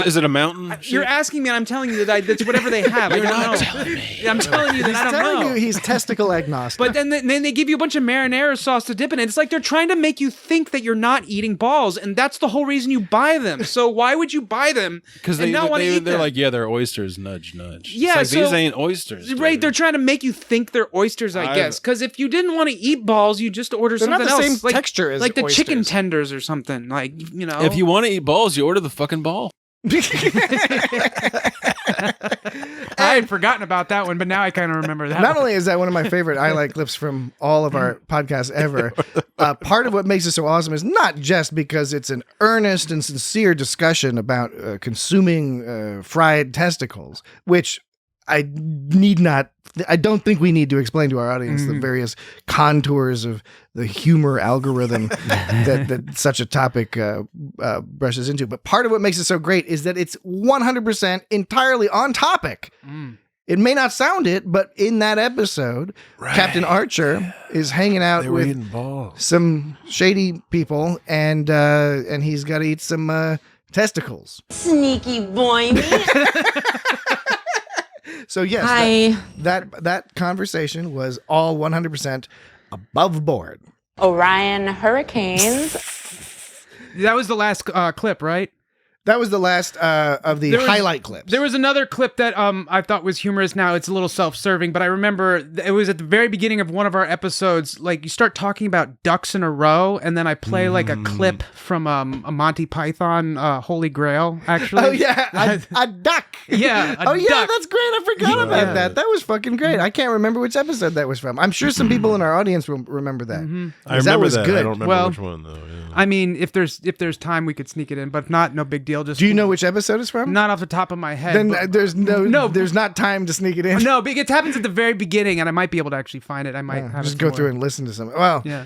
Is it a mountain? You're asking me, and I'm telling you that that's whatever they have. You're I don't not know. telling me. I'm telling you that I don't know. He's testicle agnostic. But then they give you a bunch of marinara sauce to dip in it. It's like they're trying to make you think that you're not eating balls, and that's the whole reason you buy them. So why would you buy them? Because they're like, yeah, they're oysters. Nudge, nudge. Yeah, it's like, these ain't oysters. Right, they're trying to make you think they're oysters, I guess. Because if you didn't want to eat balls, you just order They're something not the else. same texture as like the oysters. chicken tenders or something. Like, you know. If you want to eat balls, you order the fucking ball. I had forgotten about that one, but now I kind of remember that. Not only is that one of my favorite I Like clips from all of our podcasts ever, part of what makes it so awesome is not just because it's an earnest and sincere discussion about consuming fried testicles, which I don't think we need to explain to our audience the various contours of the humor algorithm that such a topic brushes into. But part of what makes it so great is that it's 100% entirely on topic. It may not sound it, but in that episode, Captain Archer is hanging out with some shady people, and he's got to eat some testicles. Sneaky boy. So yes, that conversation was all 100% above board. Orion Hurricanes. That was the last clip, right? That was the last of the highlight clips. There was another clip that I thought was humorous. Now it's a little self-serving, but I remember it was at the very beginning of one of our episodes. Like, you start talking about ducks in a row, and then I play like a clip from a Monty Python Holy Grail. Actually, oh yeah, a duck. Yeah. Oh yeah, duck. that's great. I forgot about that. That was fucking great. I can't remember which episode that was from. I'm sure some people in our audience will remember that. I remember that was that. good. I don't remember which one though. Yeah. I mean, if there's time, we could sneak it in, but if not, no big deal. Just do you know which episode it's from? Not off the top of my head. Then there's there's not time to sneak it in. No, it happens at the very beginning, and I might be able to actually find it. I might have just it go somewhere. through and listen to some. Well, yeah.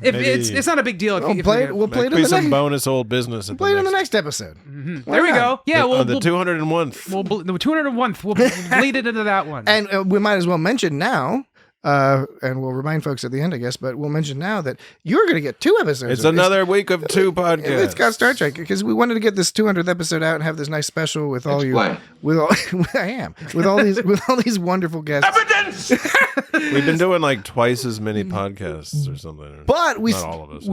If it's not a big deal. We'll play it in the next bonus old business. We'll play it in the next episode. There we go. Yeah, the 201th. The 201th. We'll bleed it into that one. And we might as well mention now. And we'll remind folks at the end, I guess, but we'll mention now that you're going to get 2 episodes. It's another week of 2 podcasts. It's got Star Trek because we wanted to get this 200th episode out and have this nice special with all you. With all, with all these wonderful guests. Evidence. We've been doing like twice as many podcasts or something. But not all of us.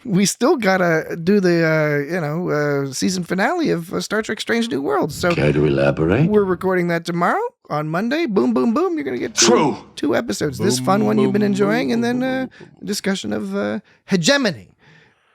We still gotta do the season finale of Star Trek: Strange New Worlds. So Care to elaborate? We're recording that tomorrow. On Monday, boom, boom, boom. You're going to get 2 episodes. This fun one you've been enjoying, and then a discussion of hegemony.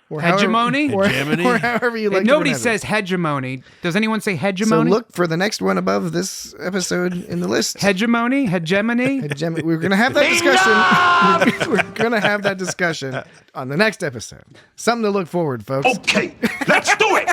Hegemony? Or however you like Nobody to pronounce says hegemony. Does anyone say hegemony? So look for the next one above this episode in the list. Hegemony? Hegemony? We're going to have that discussion. We're going to have that discussion on the next episode. Something to look forward, folks. Okay, let's do it.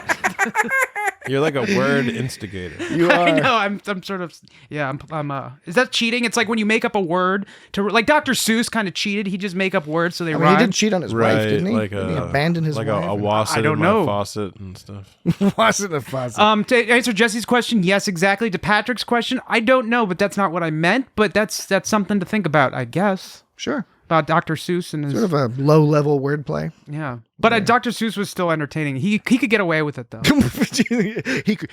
You're like a word instigator. You are. I know. I'm sort of. Yeah. I'm. Is that cheating? It's like when you make up a word to like Dr. Seuss kind of cheated. He just make up words so they rhyme. He did cheat on his wife, didn't he? Like he abandoned his like wife. a wasset I don't in know. my faucet and stuff. Wasset and faucet. To answer Jesse's question, yes, exactly. To Patrick's question, I don't know, but that's not what I meant. But that's something to think about, I guess. Sure. About Dr. Seuss and his sort of a low-level wordplay. Yeah, but Dr. Seuss was still entertaining. He could get away with it though.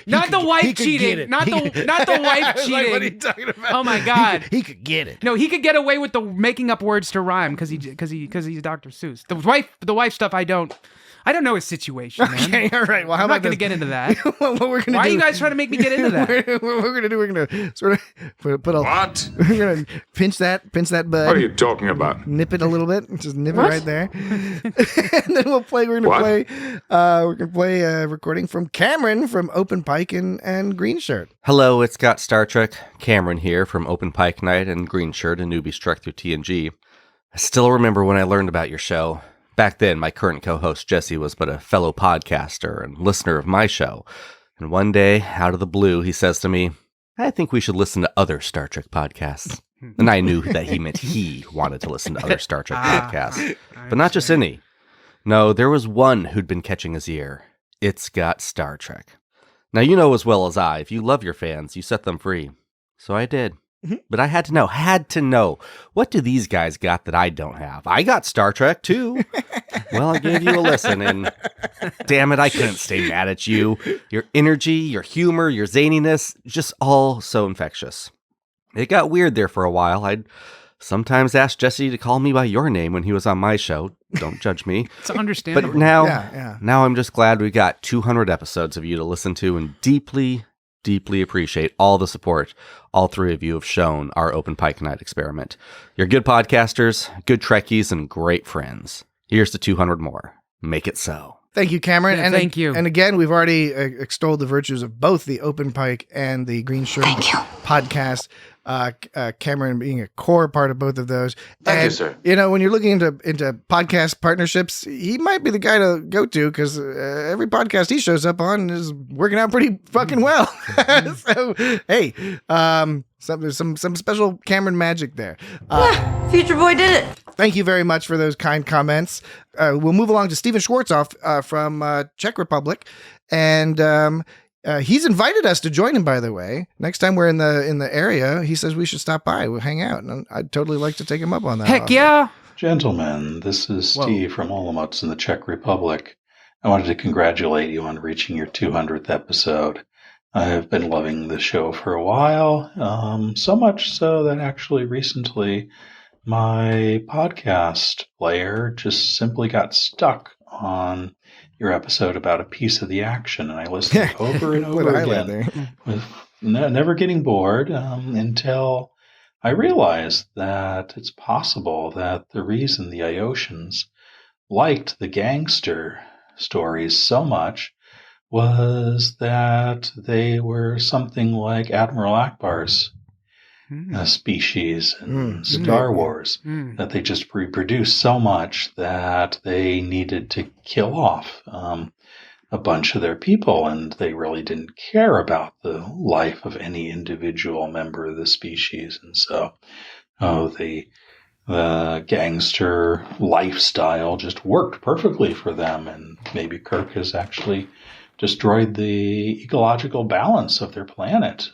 Not the wife cheating. Not the wife cheating. Like, what are you talking about? Oh my god, he could get it. No, he could get away with the making up words to rhyme because he's Dr. Seuss. The wife stuff I don't know his situation, man. Okay, all right. Well, how I'm about not going to get into that. What we're gonna Why do? are you guys trying to make me get into that? What we're going to sort of put a... What? We're going to pinch that bud. What are you talking about? Nip it a little bit. Just nip it right there. And then we'll play. We're going to play a recording from Cameron from Open Pike and Green Shirt. Hello, it's got Star Trek. Cameron here from Open Pike Night and Green Shirt, a newbie struck through TNG. I still remember when I learned about your show. Back then, my current co-host, Jesse, was but a fellow podcaster and listener of my show. And one day, out of the blue, he says to me, I think we should listen to other Star Trek podcasts. And I knew that he meant he wanted to listen to other Star Trek podcasts. But not just any. No, there was one who'd been catching his ear. It's got Star Trek. Now, you know as well as I, if you love your fans, you set them free. So I did. But I had to know, what do these guys got that I don't have? I got Star Trek too. Well, I gave you a listen, and damn it, I couldn't stay mad at you. Your energy, your humor, your zaniness, just all so infectious. It got weird there for a while. I'd sometimes ask Jesse to call me by your name when he was on my show. Don't judge me. It's understandable. But now I'm just glad we got 200 episodes of you to listen to, and deeply appreciate all the support all three of you have shown our Open Pike Night experiment. You're good podcasters, good Trekkies, and great friends. Here's to 200 more. Make it so. Thank you, Cameron. Yeah, thank you. And again, we've already extolled the virtues of both the Open Pike and the Green Shirt podcast. Cameron being a core part of both of those. Thank you, sir. You know, when you're looking into podcast partnerships, he might be the guy to go to because every podcast he shows up on is working out pretty fucking well. So, hey, some special Cameron magic there. Future Boy did it. Thank you very much for those kind comments. We'll move along to Steven Schwartzoff from Czech Republic, and he's invited us to join him. By the way, next time we're in the area, he says we should stop by. We'll hang out, and I'd totally like to take him up on that. Heck yeah! Gentlemen, this is Steve from Olomouc in the Czech Republic. I wanted to congratulate you on reaching your 200th episode. I have been loving the show for a while, so much so that actually recently my podcast player just simply got stuck on your episode about a piece of the action, and I listened over and over again, with never getting bored until I realized that it's possible that the reason the Iosians liked the gangster stories so much was that they were something like Admiral Akbar's species in Star Wars, that they just reproduced so much that they needed to kill off a bunch of their people, and they really didn't care about the life of any individual member of the species. And so the gangster lifestyle just worked perfectly for them, and maybe Kirk has actually destroyed the ecological balance of their planet.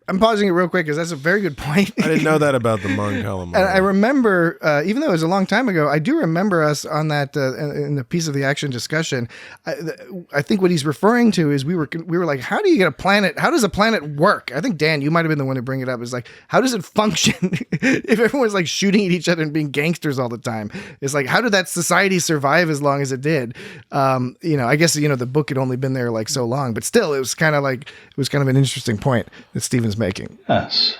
I'm pausing it real quick because that's a very good point. I didn't know that about the Mon Calamari. And I remember, even though it was a long time ago, I do remember us on that in the piece of the action discussion. I think what he's referring to is we were like, how do you get a planet? How does a planet work? I think Dan, you might have been the one to bring it up. Is like, how does it function if everyone's like shooting at each other and being gangsters all the time? It's like, how did that society survive as long as it did? I guess the book had only been there like so long, but still, it was kind of an interesting point that Steven's making. Yes.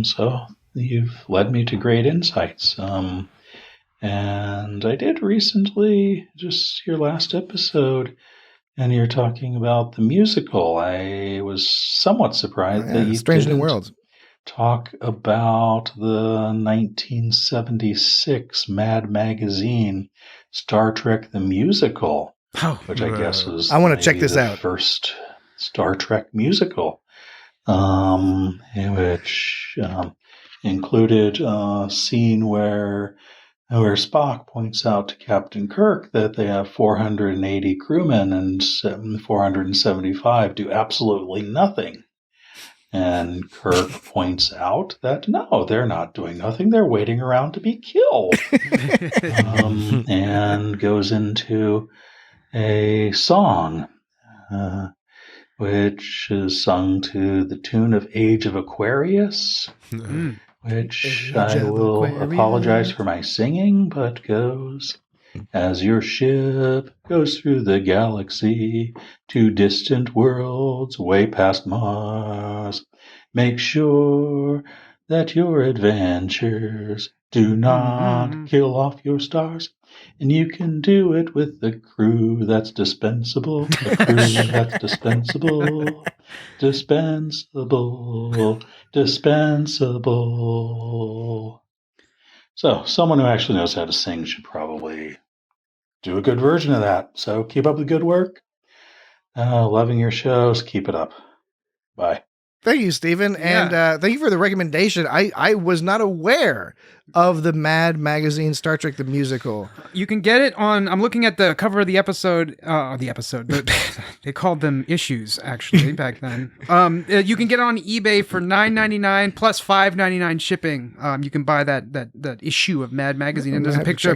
So you've led me to great insights. And I did recently just your last episode, and you're talking about the musical. I was somewhat surprised that you Strange didn't New Worlds. talk about the 1976 Mad Magazine Star Trek the Musical, which I guess was I want to check this out. First Star Trek musical. Which included a scene where Spock points out to Captain Kirk that they have 480 crewmen and 475 do absolutely nothing. And Kirk points out that no, they're not doing nothing. They're waiting around to be killed. And goes into a song, which is sung to the tune of Age of Aquarius, which I will apologize for my singing, but goes, as your ship goes through the galaxy to distant worlds way past Mars, make sure that your adventures do not kill off your stars. And you can do it with the crew that's dispensable. The crew that's dispensable. Dispensable. So, someone who actually knows how to sing should probably do a good version of that. So, keep up the good work. Loving your shows. Keep it up. Bye. Thank you, Stephen. And thank you for the recommendation. I was not aware of the Mad Magazine Star Trek the Musical. You can get it on, I'm looking at the cover of the episode, they called them issues, actually, back then. You can get it on eBay for $9.99 plus $5.99 shipping. You can buy that issue of Mad Magazine, and there's a picture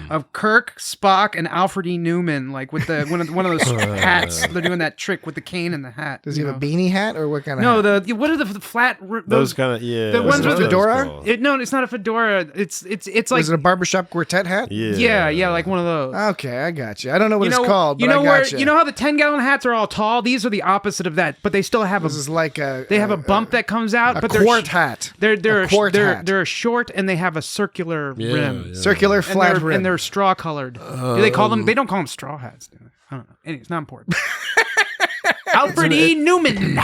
of Kirk, Spock, and Alfred E. Newman, like with the one of those hats. They're doing that trick with the cane and the hat. Does he have a beanie hat, or what kind of No, hat? what are the flat... Those kind of, yeah. The ones with the fedora? No, it's not a fedora. It's like... Was it a barbershop quartet hat? Yeah, like one of those. Okay, I got you. I don't know what it's called, but I got you. You know how the 10-gallon hats are all tall? These are the opposite of that, but they still have This is like a... They have a bump that comes out, but quart hat. They're short, and they have a circular rim. Yeah. Circular flat rim. And they're straw colored. They don't call them straw hats. I don't know. Anyway, it's not important. Alfred E. Newman.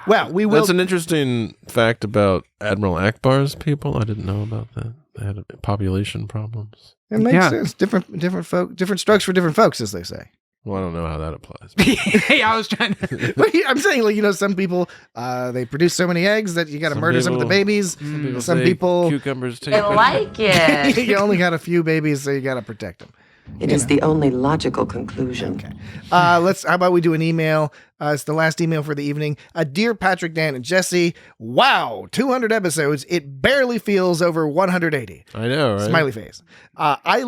Well, we will. That's an interesting fact about Admiral Akbar's people. I didn't know about that. They had population problems. It makes sense. Different strokes for different folks, as they say. Well, I don't know how that applies. Hey, I was trying to... I'm saying, like, some people, they produce so many eggs that you got to murder some of the babies. Some people cucumbers I like it. you only got a few babies, so you got to protect them. It is the only logical conclusion. Okay. How about we do an email? It's the last email for the evening. Dear Patrick, Dan, and Jesse, wow, 200 episodes. It barely feels over 180. I know, right? Smiley face. I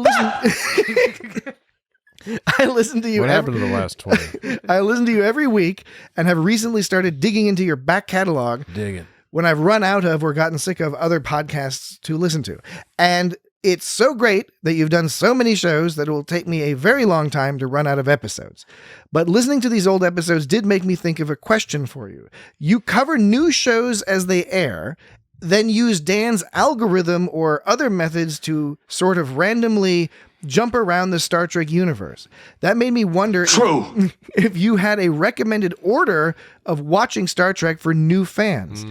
listen to you. What happened to the last 20? I listen to you every week and have recently started digging into your back catalog. Digging. When I've run out of or gotten sick of other podcasts to listen to. And it's so great that you've done so many shows that it will take me a very long time to run out of episodes. But listening to these old episodes did make me think of a question for you. You cover new shows as they air, then use Dan's algorithm or other methods to sort of randomly jump around the Star Trek universe. That made me wonder if you had a recommended order of watching Star Trek for new fans.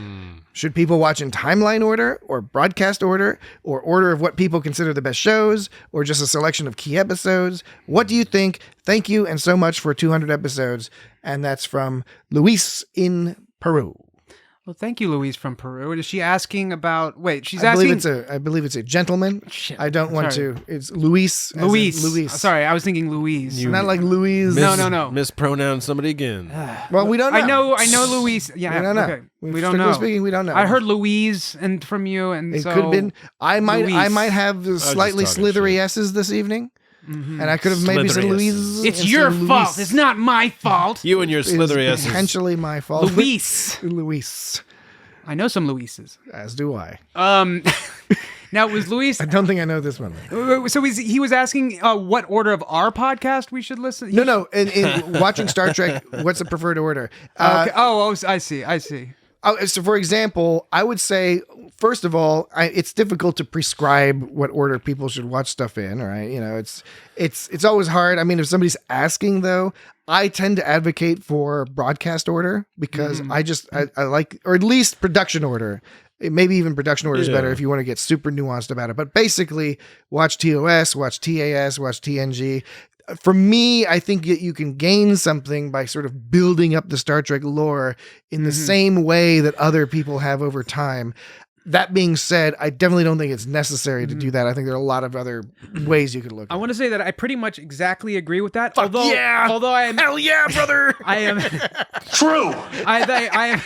Should people watch in timeline order or broadcast order or order of what people consider the best shows or just a selection of key episodes? What do you think? Thank you and so much for 200 episodes. And that's from Luis in Peru. Well, thank you, Louise from Peru. Is she asking about? Wait, she's I asking. believe it's a gentleman. Shit. I don't want to. It's Luis. Luis. Sorry, I was thinking Louise. Not like Louise. No. Mispronounce somebody again. Well, we don't know. I know Louise. Yeah, we don't know. Okay. We don't know. Speaking, we don't know. I heard Louise and from you, and it so could have been. I might have just slightly slithery shit. S's this evening. And I could have maybe said Louise. It's your fault. It's not my fault. You and your slithery S's. Potentially my fault. Luis. I know some Luises. As do I. Now, was Luis... I don't think I know this one. So he was asking what order of our podcast we should listen? No. In watching Star Trek, what's the preferred order? Okay. I see. So, for example, I would say, first of all, it's difficult to prescribe what order people should watch stuff in, right? You know, it's always hard. I mean, if somebody's asking, though, I tend to advocate for broadcast order because I like, or at least production order. Maybe even production order is better if you want to get super nuanced about it. But basically, watch TOS, watch TAS, watch TNG. For me, I think you can gain something by sort of building up the Star Trek lore in the same way that other people have over time. That being said, I definitely don't think it's necessary to do that. I think there are a lot of other ways you could look at it. I want to say that I pretty much exactly agree with that. Although I am... Hell yeah, brother! I am... True! I am...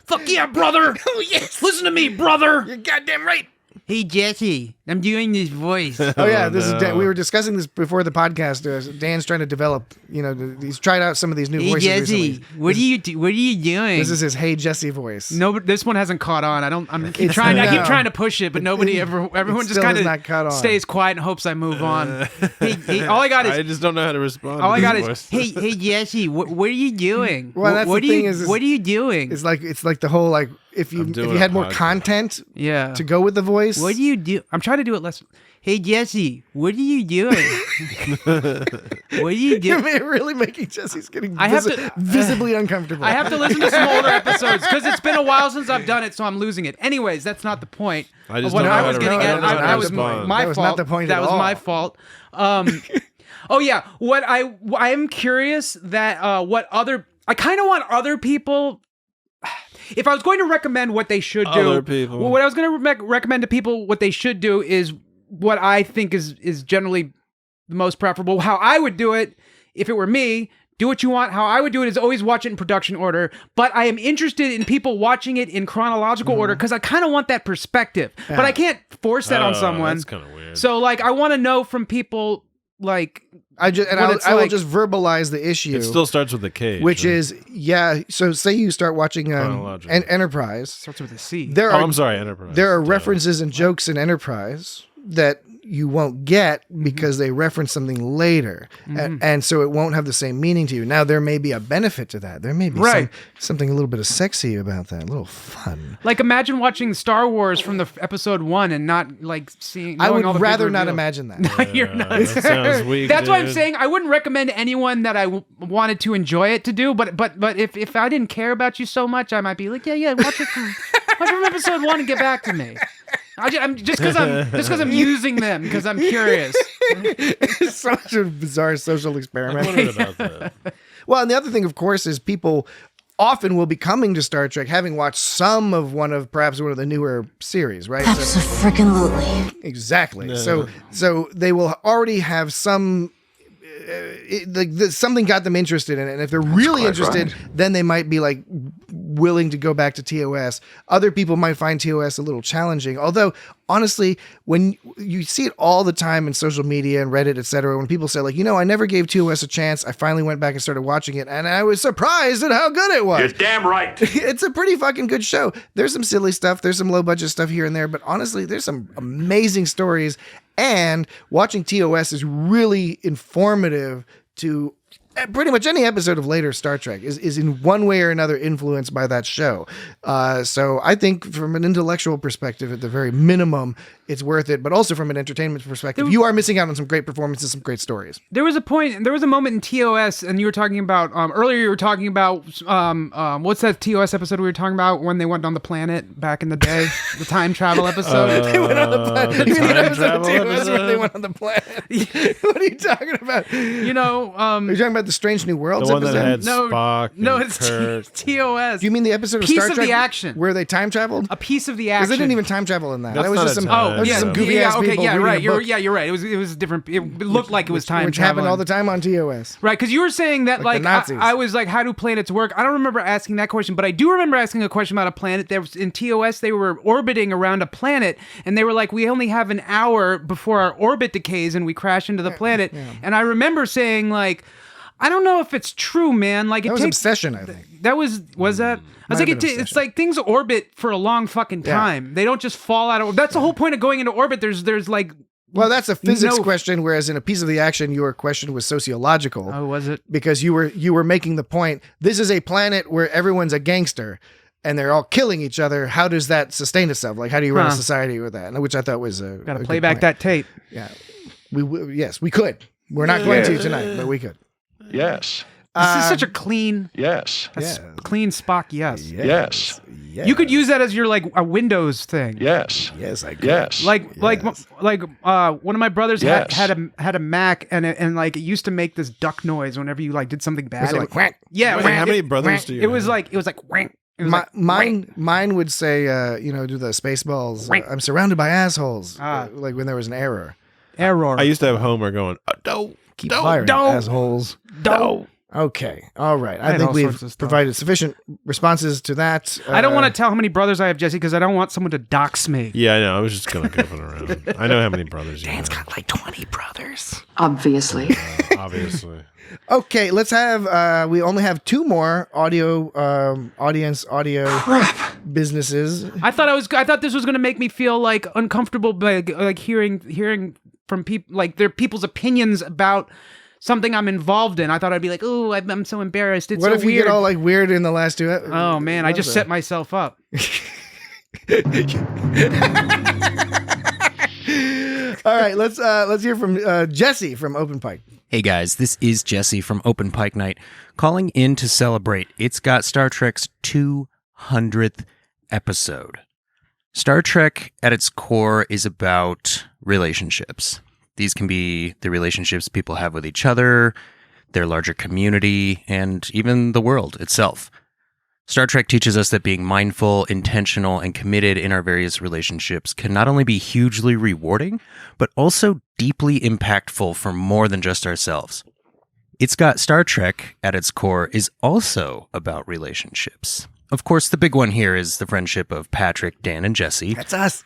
Fuck yeah, brother! Oh, yes! Listen to me, brother! You're goddamn right! Hey, Jesse, I'm doing this voice. This is Dan. We were discussing this before the podcast. Dan's trying to develop, he's tried out some of these new voices Jesse, recently. What are you doing? This is his Hey Jesse voice. No, but this one hasn't caught on. I keep trying to push it, but everyone just kind of stays quiet and hopes I move on. Hey, all I got is I just don't know how to respond. All to I got voice. is hey Jesse, what are you doing? Well, that's the thing what are you doing? It's like the whole if you had more content to go with the voice. What do you do? I'm trying to do it less. Hey Jesse, what are you doing? What are you doing? You're really making Jesse's getting visibly uncomfortable. I have to listen to some older episodes because it's been a while since I've done it, so I'm losing it. Anyways, that's not the point. I just what don't know I how was to getting respond. at. That was my That was fault. not the point That at was all. my fault. Oh yeah, what I am curious that what other I kind of want other people. if I was going to recommend what they should do, Other people. what I was going to recommend to people what they should do is what I think is generally the most preferable. How I would do it if it were me. Do what you want. How I would do it is always watch it in production order, but I am interested in people watching it in chronological order because I kind of want that perspective, but I can't force that on someone. That's kind of weird. So like, I want to know from people like I will just verbalize the issue. It still starts with the cage, which right? is so say you start watching Enterprise. Starts with a C. I'm sorry, Enterprise. There are references and jokes in Enterprise that you won't get because they reference something later. And so it won't have the same meaning to you. Now, there may be a benefit to that. There may be something a little bit of sexy about that, a little fun. Like, imagine watching Star Wars from the episode 1 and not, like, seeing... I would rather not imagine that. No, you're not. That sounds weak, That's why I'm dude. saying I wouldn't recommend anyone that I wanted to enjoy it to do, but if I didn't care about you so much, I might be like, yeah, watch it from episode 1 and get back to me. I'm just because I'm using them because I'm curious. It's such a bizarre social experiment. I wondered about that. Well, and the other thing, of course, is people often will be coming to Star Trek having watched some of perhaps one of the newer series, right? Absolutely. Exactly. No. So they will already have some. Something got them interested in it, and if they're really interested, then they might be like willing to go back to TOS. Other people might find TOS a little challenging, although honestly, when you see it all the time in social media and Reddit, etc., when people say like, I never gave TOS a chance, I finally went back and started watching it, and I was surprised at how good it was. You're damn right. It's a pretty fucking good show. There's some silly stuff, there's some low budget stuff here and there, but honestly, there's some amazing stories. And watching TOS is really informative to pretty much any episode of later Star Trek is in one way or another influenced by that show. So I think from an intellectual perspective, at the very minimum, it's worth it. But also from an entertainment perspective, you are missing out on some great performances, some great stories. There was a moment in TOS, and you were talking about earlier. You were talking about what's that TOS episode we were talking about when they went on the planet back in the day, the time travel episode. They went on the planet. The You mean time the episode of travel TOS where they went on the planet? What are you talking about? Are you talking about the Strange New Worlds The one episode? that had Spock No, and it's Kirk. TOS. Do you mean the episode of Piece Star of Trek the action where they time traveled? A piece of the Because action. they didn't even time travel in that. That's That was not just a some, time- that was just some goofy yeah, ass okay, people yeah, reading right. a book. You're right. It was different. It looked like it was time which traveling. happened all the time on TOS. Right, because you were saying that Like the Nazis. I was like, how do planets work? I don't remember asking that question, but I do remember asking a question about a planet. There was in TOS, they were orbiting around a planet, and they were like, we only have an hour before our orbit decays and we crash into the planet. And I remember saying like, I don't know if it's true, man. Like That was Obsession, I think. That was that? I was Might like, have been it's like things orbit for a long fucking time. They don't just fall out of. That's the whole point of going into orbit. There's like. Well, that's a physics question, whereas in a piece of the action, your question was sociological. Oh, was it? Because you were making the point, this is a planet where everyone's a gangster and they're all killing each other. How does that sustain itself? Like, how do you run a society with that? Which I thought was a Got to a play good back point. that tape. Yeah. Yes, we could. We're not going to tonight, but we could. Yes. This is such a clean. Yes. Clean Spock, yes. Yes. You could use that as your like a Windows thing. Yes. Yes, I could. Yes. Like one of my brothers Yes. had a Mac and like it used to make this duck noise whenever you like did something bad. Was it It like would- quack? Yeah. Wait, quack. how many brothers do you It was have? like whack. It was like, Mine would say, do the Spaceballs. I'm surrounded by assholes. Like when there was an error. Error. I used to have Homer going, don't. Keep firing, assholes. Don't. Okay. All right. I I had think all sorts we've of stuff. provided sufficient responses to that. I don't want to tell how many brothers I have, Jesse, because I don't want someone to dox me. Yeah, I know. I was just kind of goofing around. I know how many brothers you have. got like 20 brothers. Obviously. Obviously. Okay, let's have, we only have two more audio businesses. I thought this was going to make me feel like uncomfortable, like hearing from people, like their people's opinions about something I'm involved in. I thought I'd be like, oh, I'm so embarrassed. It's What so if you weird. get all like weird in the last two? Oh man, I just set myself up. All right, let's hear from Jesse from Open Pike. Hey guys, this is Jesse from Open Pike Night, calling in to celebrate It's Got Star Trek's 200th episode. Star Trek at its core is about relationships. These can be the relationships people have with each other, their larger community, and even the world itself. Star Trek teaches us that being mindful, intentional, and committed in our various relationships can not only be hugely rewarding, but also deeply impactful for more than just ourselves. It's Got Star Trek, at its core, is also about relationships. Of course, the big one here is the friendship of Patrick, Dan, and Jesse. That's us.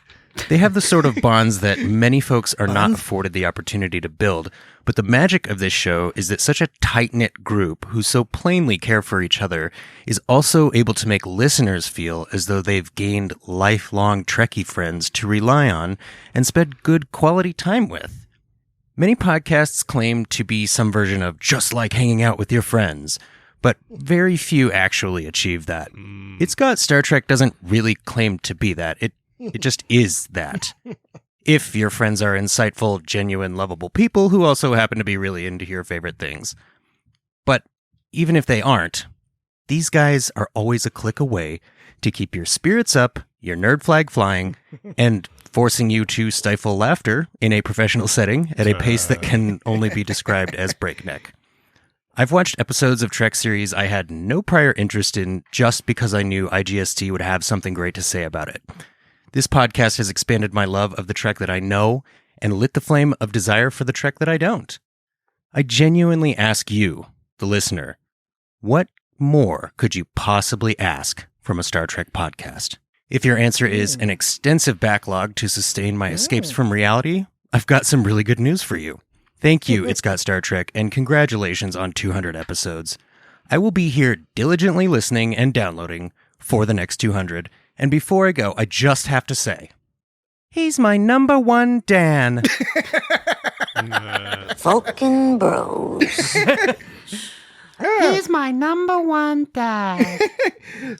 They have the sort of bonds that many folks are not afforded the opportunity to build, but the magic of this show is that such a tight-knit group who so plainly care for each other is also able to make listeners feel as though they've gained lifelong Trekkie friends to rely on and spend good quality time with. Many podcasts claim to be some version of just like hanging out with your friends, but very few actually achieve that. It's Got Star Trek doesn't really claim to be that. It just is that. If your friends are insightful, genuine, lovable people who also happen to be really into your favorite things. But even if they aren't, these guys are always a click away to keep your spirits up, your nerd flag flying, and forcing you to stifle laughter in a professional setting at a pace that can only be described as breakneck. I've watched episodes of Trek series I had no prior interest in just because I knew IGST would have something great to say about it. This podcast has expanded my love of the Trek that I know and lit the flame of desire for the Trek that I don't. I genuinely ask you, the listener, what more could you possibly ask from a Star Trek podcast? If your answer is an extensive backlog to sustain my escapes from reality, I've got some really good news for you. Thank you, It's Got Star Trek, and congratulations on 200 episodes. I will be here diligently listening and downloading for the next 200. And before I go, I just have to say, he's my number one Dan. Vulcan Bros. He's my number one dad.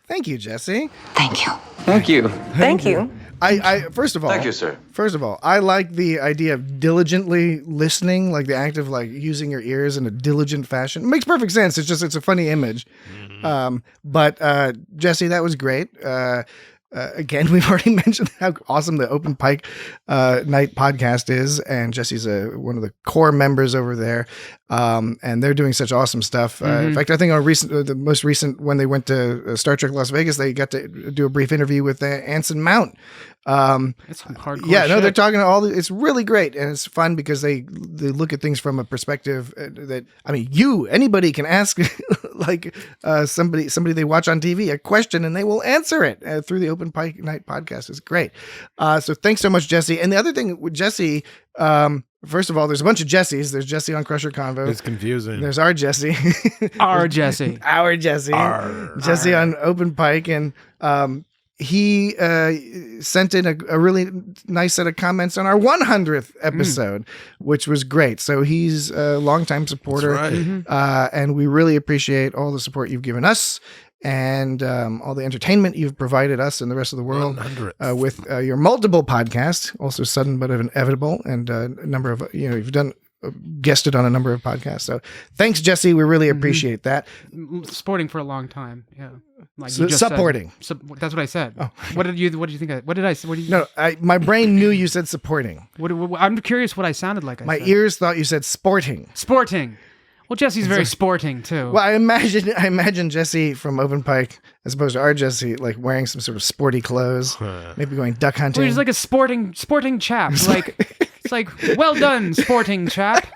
Thank you, Jesse. Thank you. Thank you. Thank you. I first of all, Thank you, sir. First of all, I like the idea of diligently listening, like the act of like using your ears in a diligent fashion. It makes perfect sense. It's a funny image. But Jesse, that was great. Again, we've already mentioned how awesome the Open Pike Night podcast is, and Jesse's one of the core members over there, and they're doing such awesome stuff. In fact, I think on the most recent, when they went to Star Trek Las Vegas, they got to do a brief interview with Anson Mount. It's some hardcore shit. They're talking to it's really great, and it's fun because they look at things from a perspective that, I mean, anybody can ask like somebody they watch on TV a question and they will answer it through the Open Pike Night podcast. Is great. So thanks so much, Jesse. And the other thing with Jesse, first of all, there's a bunch of Jessies. There's Jesse on Crusher Convo. It's confusing. There's our Jesse. Our Jesse. Our Jesse. Jesse on Open Pike. And he sent in a really nice set of comments on our 100th episode, which was great. So he's a longtime supporter. That's right. And we really appreciate all the support you've given us and all the entertainment you've provided us and the rest of the world with your multiple podcasts, also Sudden But Inevitable, and a number of, you've done guested on a number of podcasts. So thanks, Jesse. We really appreciate that. Supporting for a long time. Yeah. Like So, supporting. That's what I said. Oh. What did you think? What did I say? No, my brain knew you said supporting. I'm curious what I sounded like. My ears thought you said sporting. Sporting. Well, Jesse's very sporting too. Well, I imagine Jesse from Open Pike, as opposed to our Jesse, like wearing some sort of sporty clothes, maybe going duck hunting. Well, he's like a sporting chap. It's like, well done, sporting chap.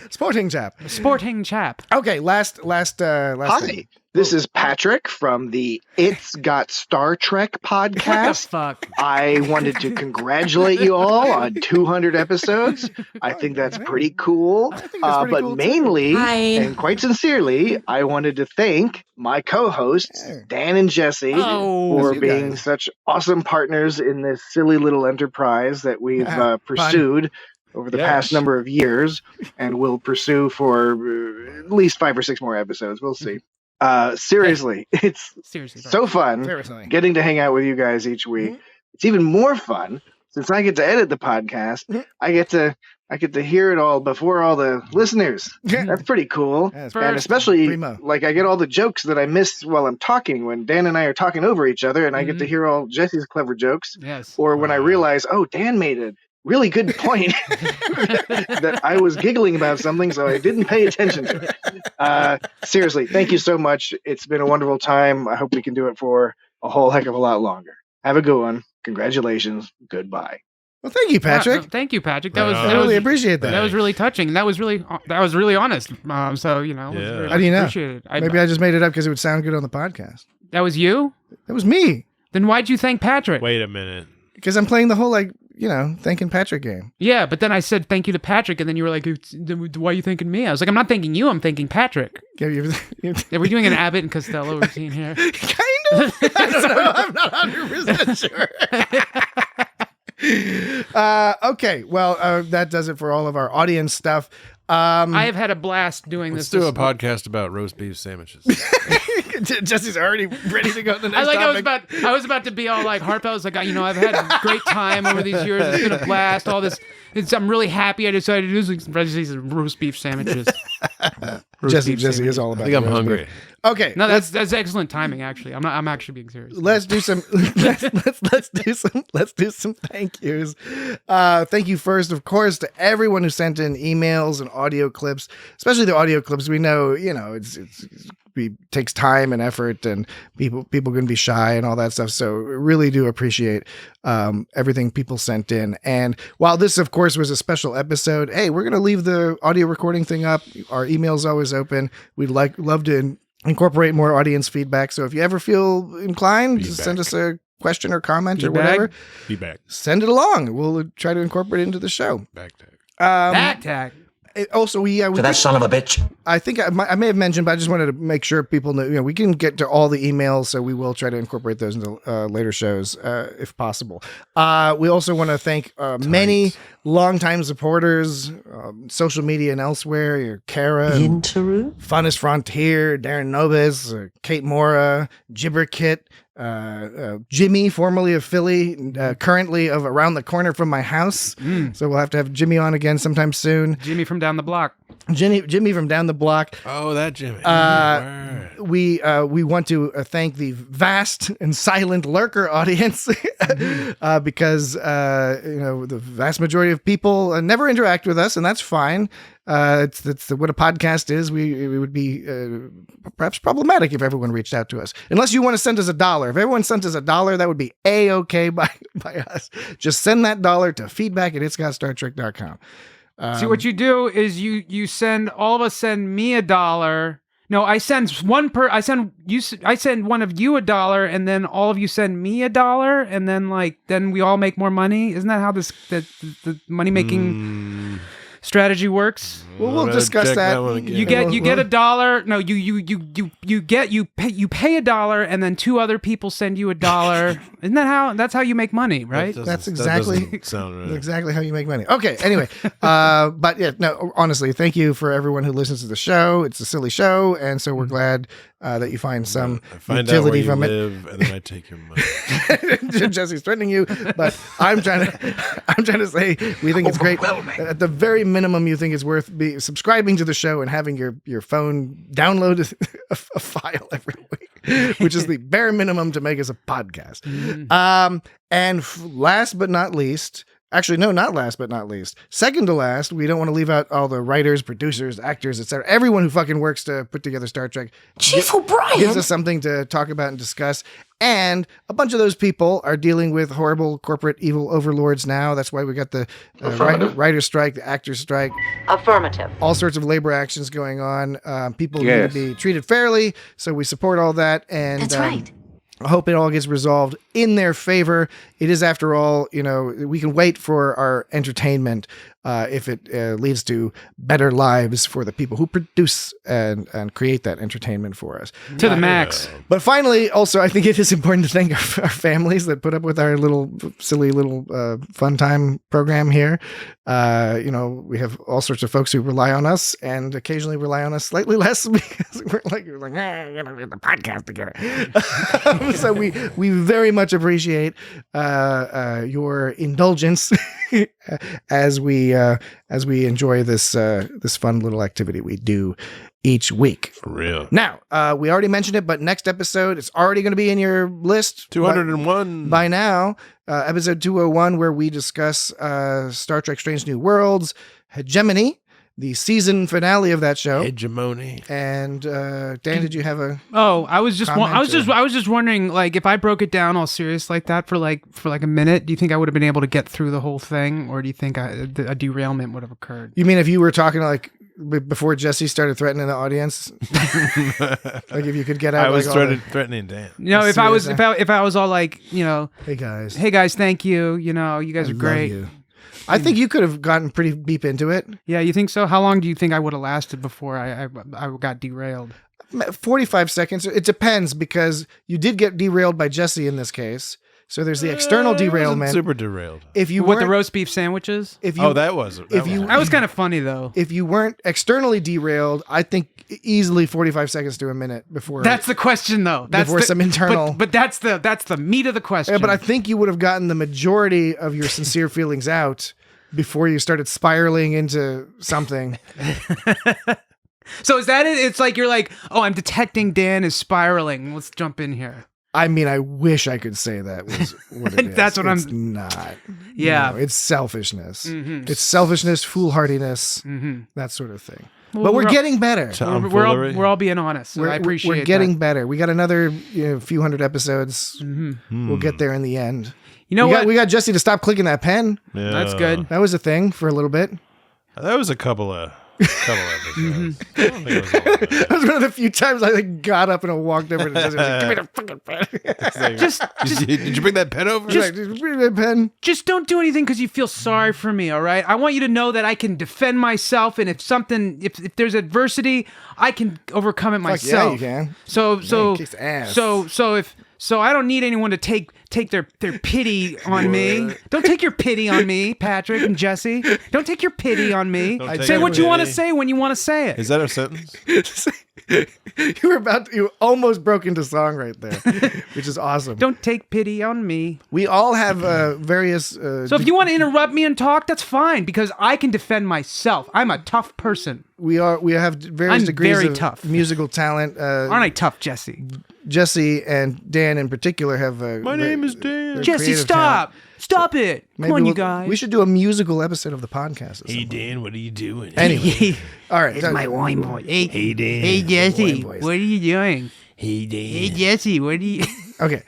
Sporting chap. Sporting chap. Okay, last. Hi, thing. This is Patrick from the It's Got Star Trek podcast. What the fuck? I wanted to congratulate you all on 200 episodes. I think that's pretty cool. But cool mainly, and quite sincerely, I wanted to thank my co-hosts, Dan and Jesse, for being such awesome partners in this silly little enterprise that we've pursued over the past number of years and will pursue for at least 5 or 6 more episodes. We'll see. Seriously, it's so fun getting to hang out with you guys each week. It's even more fun since I get to edit the podcast. I get to hear it all before all the listeners. That's pretty cool. And especially like I get all the jokes that I missed while I'm talking when Dan and I are talking over each other, and I get to hear all Jesse's clever jokes. Yes. Or when I realize, Dan made really good point that I was giggling about something, so I didn't pay attention to it. Seriously, thank you so much. It's been a wonderful time. I hope we can do it for a whole heck of a lot longer. Have a good one. Congratulations. Goodbye. Well, thank you, Patrick. Thank you, Patrick. I really appreciate that. That was really touching. That was really honest. So How do you know? Maybe I just made it up because it would sound good on the podcast. That was you? That was me. Then why'd you thank Patrick? Wait a minute. Because I'm playing the whole thanking Patrick game. Yeah, but then I said thank you to Patrick, and then you were like, "Why are you thanking me?" I was like, "I'm not thanking you. I'm thanking Patrick." Yeah, Are we doing an Abbott and Costello routine here? Kind of. I don't know. I'm not 100% sure. Okay, well, that does it for all of our audience stuff. I have had a blast doing Let's this. do a podcast about roast beef sandwiches. Jesse's already ready to go to the next topic. I was about to be all like heartfelt. I was like, I've had a great time over these years. It's been a blast. All this. I'm really happy I decided to do these roast beef sandwiches. Jesse is all about. I think I'm hungry. Okay, no, that's excellent timing. Actually, I'm actually being serious. Let's do some. let's do some thank yous. Thank you first, of course, to everyone who sent in emails and audio clips, especially the audio clips. We know, it takes time and effort, and people can be shy and all that stuff. So really do appreciate everything people sent in. And while this, of course, was a special episode, hey, we're gonna leave the audio recording thing up. Our email's always open. We'd love to incorporate more audience feedback. So if you ever feel inclined, just send us a question or comment or whatever. Feedback. Send it along. We'll try to incorporate it into the show. Back tag. Back tag. Also, we that son of a bitch. I think I may have mentioned, but I just wanted to make sure people know. We can get to all the emails, so we will try to incorporate those into later shows if possible. We also want to thank many longtime supporters, social media and elsewhere. Kara, Funnest Frontier, Darren Nobis, Kate Mora, Gibberkit. Jimmy, formerly of Philly, currently of around the corner from my house. So we'll have to have Jimmy on again sometime soon. Jimmy from down the block. Jimmy from down the block. Oh, that Jimmy. We want to thank the vast and silent lurker audience because the vast majority of people never interact with us, and that's fine. It's what a podcast is. It would be perhaps problematic if everyone reached out to us. Unless you want to send us $1. If everyone sent us $1, that would be A-okay by us. Just send that $1 to feedback@itsgotstartrek.com. See, what you do is you send all of us send me $1. No, I send one I send one of you $1, and then all of you send me $1, and then we all make more money. Isn't that how the money making strategy works? Well, we'll discuss that. You get $1. No, you pay $1, and then 2 other people send you $1. Isn't that that's how you make money, right? That's exactly sound right. Exactly how you make money. Okay, anyway, but yeah, no, honestly, thank you for everyone who listens to the show. It's a silly show, and so we're glad that you find some utility from it. And then I take your money. Jesse's threatening you, but I'm trying to say we think it's great. At the very minimum, you think it's worth subscribing to the show and having your phone download a file every week, which is the bare minimum to make us a podcast. And last but not least, actually, no, not last but not least, second to last, we don't want to leave out all the writers, producers, actors, etc. Everyone who fucking works to put together Star Trek. Chief O'Brien gives us something to talk about and discuss. And a bunch of those people are dealing with horrible corporate evil overlords now. That's why we got the writer strike, the actor strike. Affirmative. All sorts of labor actions going on. People need to be treated fairly, so we support all that. And that's right. I hope it all gets resolved in their favor. It is, after all, we can wait for our entertainment if it leads to better lives for the people who produce and create that entertainment for us. To the max. But finally, also, I think it is important to thank our families that put up with our silly little fun time program here. We have all sorts of folks who rely on us and occasionally rely on us slightly less because we're like, get the podcast together. So we very much appreciate your indulgence as we enjoy this fun little activity we do each week. For real. Now, we already mentioned it, but next episode, it's already going to be in your list. 201. By now, episode 201, where we discuss Star Trek Strange New Worlds, Hegemony, the season finale of that show. Hegemony. And Dan, did you have a? Oh, I was just wondering, like, if I broke it down all serious like that for like a minute, do you think I would have been able to get through the whole thing, or do you think a derailment would have occurred? You mean if you were talking like before Jesse started threatening the audience, like if you could get out? I was like threatening Dan. You know, if I was all like, you know, hey guys, thank you. You know, you guys are great. You. I think you could have gotten pretty deep into it. Yeah, you think so? How long do you think I would have lasted before I got derailed? 45 seconds. It depends, because you did get derailed by Jesse in this case. So there's the external derailment. Super derailed. If you the roast beef sandwiches? That was kind of funny though. If you weren't externally derailed, I think easily 45 seconds to a minute before. That's the question though. Some internal. But that's the meat of the question. Yeah, but I think you would have gotten the majority of your sincere feelings out before you started spiraling into something. So is that it? It's like you're like, oh, I'm detecting Dan is spiraling. Let's jump in here. I mean, I wish I could say that was what it is. That's what it's not. Yeah. No, it's selfishness. Mm-hmm. It's selfishness, foolhardiness, that sort of thing. Well, but we're getting better. We're all being honest. So I appreciate We're getting better. We got another few hundred episodes. Mm-hmm. We'll get there in the end. You know what? We got Jesse to stop clicking that pen. Yeah. That's good. That was a thing for a little bit. That was a couple episodes. I don't think it was all of it. That was one of the few times I got up and I walked over to Jesse. Like, give me the fucking pen. Did you bring that pen over? Just bring that pen. Just don't do anything because you feel sorry for me. All right. I want you to know that I can defend myself, and if there's adversity, I can overcome it myself. Yeah, you can. So I don't need anyone to take their pity on me. Don't take your pity on me, Patrick and Jesse. Don't take your pity on me. Say what you want to say when you want to say it. Is that a sentence? You almost broke into song right there, which is awesome. Don't take pity on me. We all have various. So if you want to interrupt me and talk, that's fine, because I can defend myself. I'm a tough person. We have various degrees very of tough musical talent. Aren't I tough, Jesse? Jesse and Dan in particular have. My name is Dan. Jesse, stop. Talent. Stop it. Come on, you guys. We should do a musical episode of the podcast. Hey, Dan, what are you doing? Anyway. All right. It's my wine boy. Hey, Dan. Hey, Jesse. What are you doing? Hey, Dan. Hey, Jesse. What are you... Okay.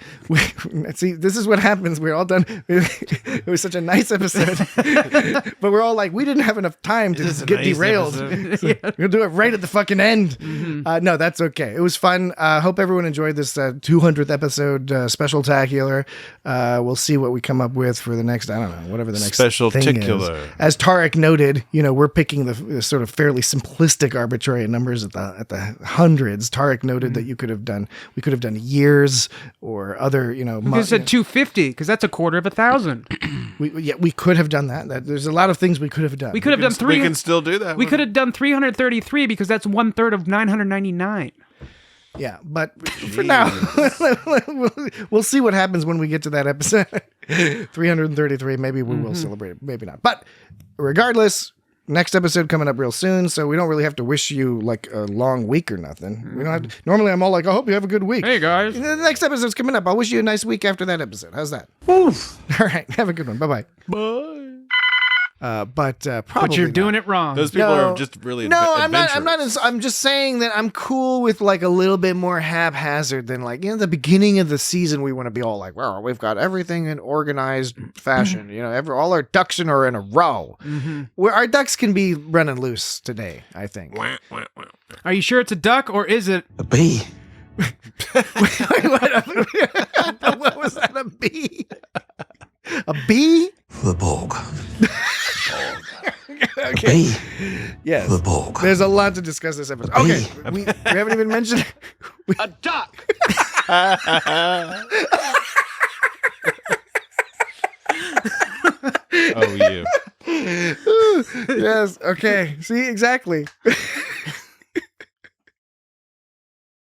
See, this is what happens. We're all done. It was such a nice episode. But we're all like, we didn't have enough time to get derailed. So we'll do it right at the fucking end. Mm-hmm. No, that's okay. It was fun. Hope everyone enjoyed this 200th episode Specialtacular. We'll see what we come up with for the next, I don't know, whatever the next Specialtacular. thing is. As Tarek noted, we're picking the sort of fairly simplistic arbitrary numbers at the hundreds. Tarek noted that we could have done years or other, We could have said 250, because that's 250,000. We could have done that. There's a lot of things we could have done. We could have done 300. We can still do that. We could have done 333, because that's 1/3 of 999. Yeah, but for now, we'll see what happens when we get to that episode. 333. Maybe we will celebrate it. Maybe not. But regardless, next episode coming up real soon, so we don't really have to wish you like a long week or nothing. We don't have. Normally, I'm all like, I hope you have a good week. Hey guys, the next episode's coming up. I'll wish you a nice week after that episode. How's that? Oof. All right, have a good one. Bye. But you're doing it wrong. Those people are just really I'm not. I'm just saying that I'm cool with like a little bit more haphazard than like the beginning of the season. We want to be all like, well, we've got everything in organized fashion. All our ducks are in a row. Where our ducks can be running loose today, I think. Are you sure it's a duck or is it a bee? What was that? A bee? A bee? The Borg. Okay. Bee. Yes. The Borg. There's a lot to discuss this episode. Okay. We haven't even mentioned a duck. Oh, you. Yes. Okay. See, exactly.